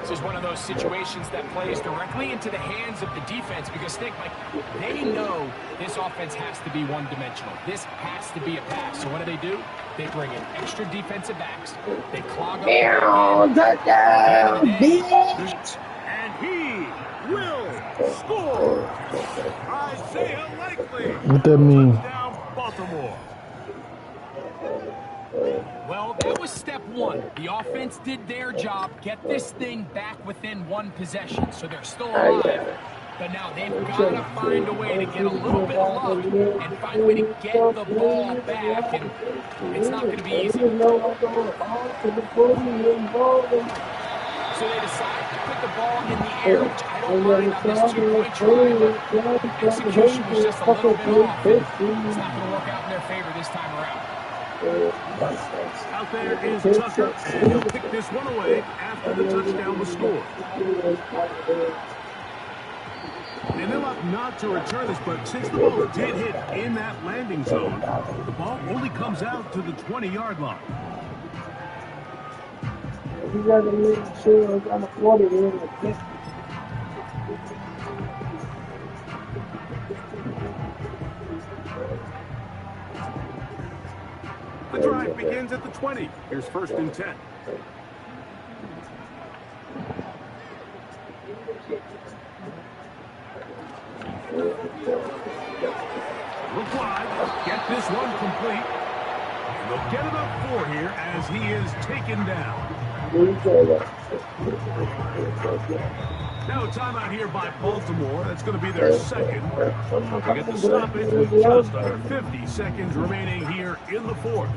This is one of those situations that plays directly into the hands of the defense because, Nick, like, they know this offense has to be one-dimensional. This has to be a pass. So what do? They bring in extra defensive backs. They clog up. And he will score. Isaiah Likely. What that mean? Down Baltimore. Well, that was step 1. The offense did their job, get this thing back within 1 possession, so they're still alive. But now they've got to find a way to get a little bit of luck and find a way to get the ball back, and it's not going to be easy. So they decide to put the ball in the air, which I don't mind on this 2-point try, but execution was just a little bit off, and it's not going to work out in their favor this time around. Out there is Tucker, and he'll pick this one away after the touchdown was scored. And they'll opt not to return this, but since the ball did hit in that landing zone, the ball only comes out to the 20-yard line. You got to make sure it's on the floor to win the kick. The drive begins at the 20. Here's 1st and 10. Look wide. Get this one complete. And they'll get about 4 here as he is taken down. Now a timeout here by Baltimore. That's going to be their 2nd. They get the stoppage with just under 50 seconds remaining here in the 4th.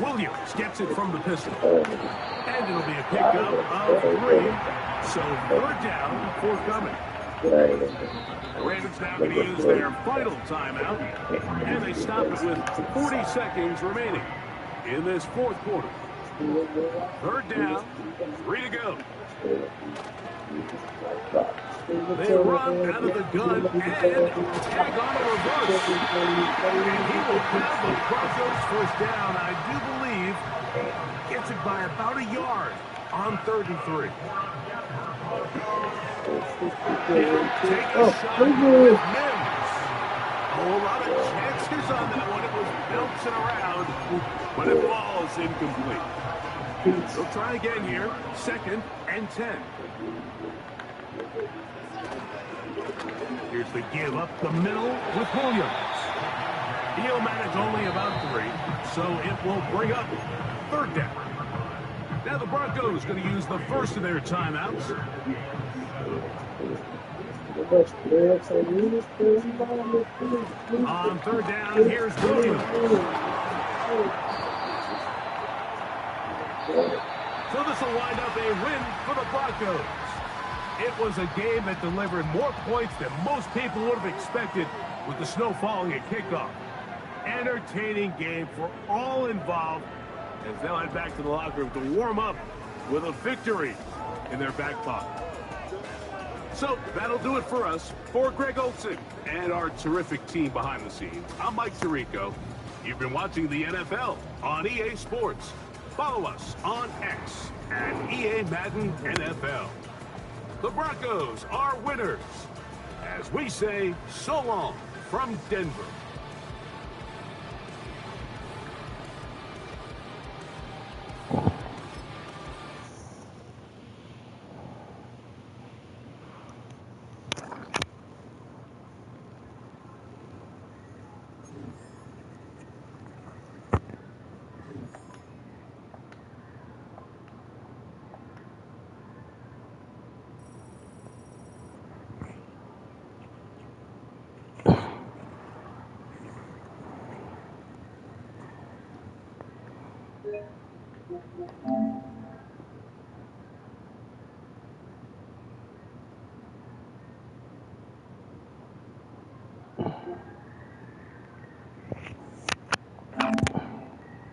Williams gets it from the pistol. And it'll be a pickup of 3. So 3rd down, forthcoming. The Ravens now going to use their final timeout, and they stop it with 40 seconds remaining in this 4th quarter. 3rd down, 3 to go. They run out of the gun and tag on a reverse. And he will have the Broncos 1st down. I do believe gets it by about a yard on 3rd and 3. He'll take a shot with Mims. A lot of chances on that one. It was bouncing around, but it falls incomplete. They'll try again here. 2nd and 10. Here's the give up the middle with Williams. He'll manage only about 3, so it will bring up 3rd down. Now the Broncos going to use the first of their timeouts. On third down, here's Williams. So this will wind up a win for the Broncos. It was a game that delivered more points than most people would have expected with the snow falling at kickoff. Entertaining game for all involved as they'll head back to the locker room to warm up with a victory in their back pocket. So that'll do it for us. For Greg Olson and our terrific team behind the scenes, I'm Mike Tirico. You've been watching the NFL on EA Sports. Follow us on X at EA Madden NFL. The Broncos are winners. As we say, so long from Denver.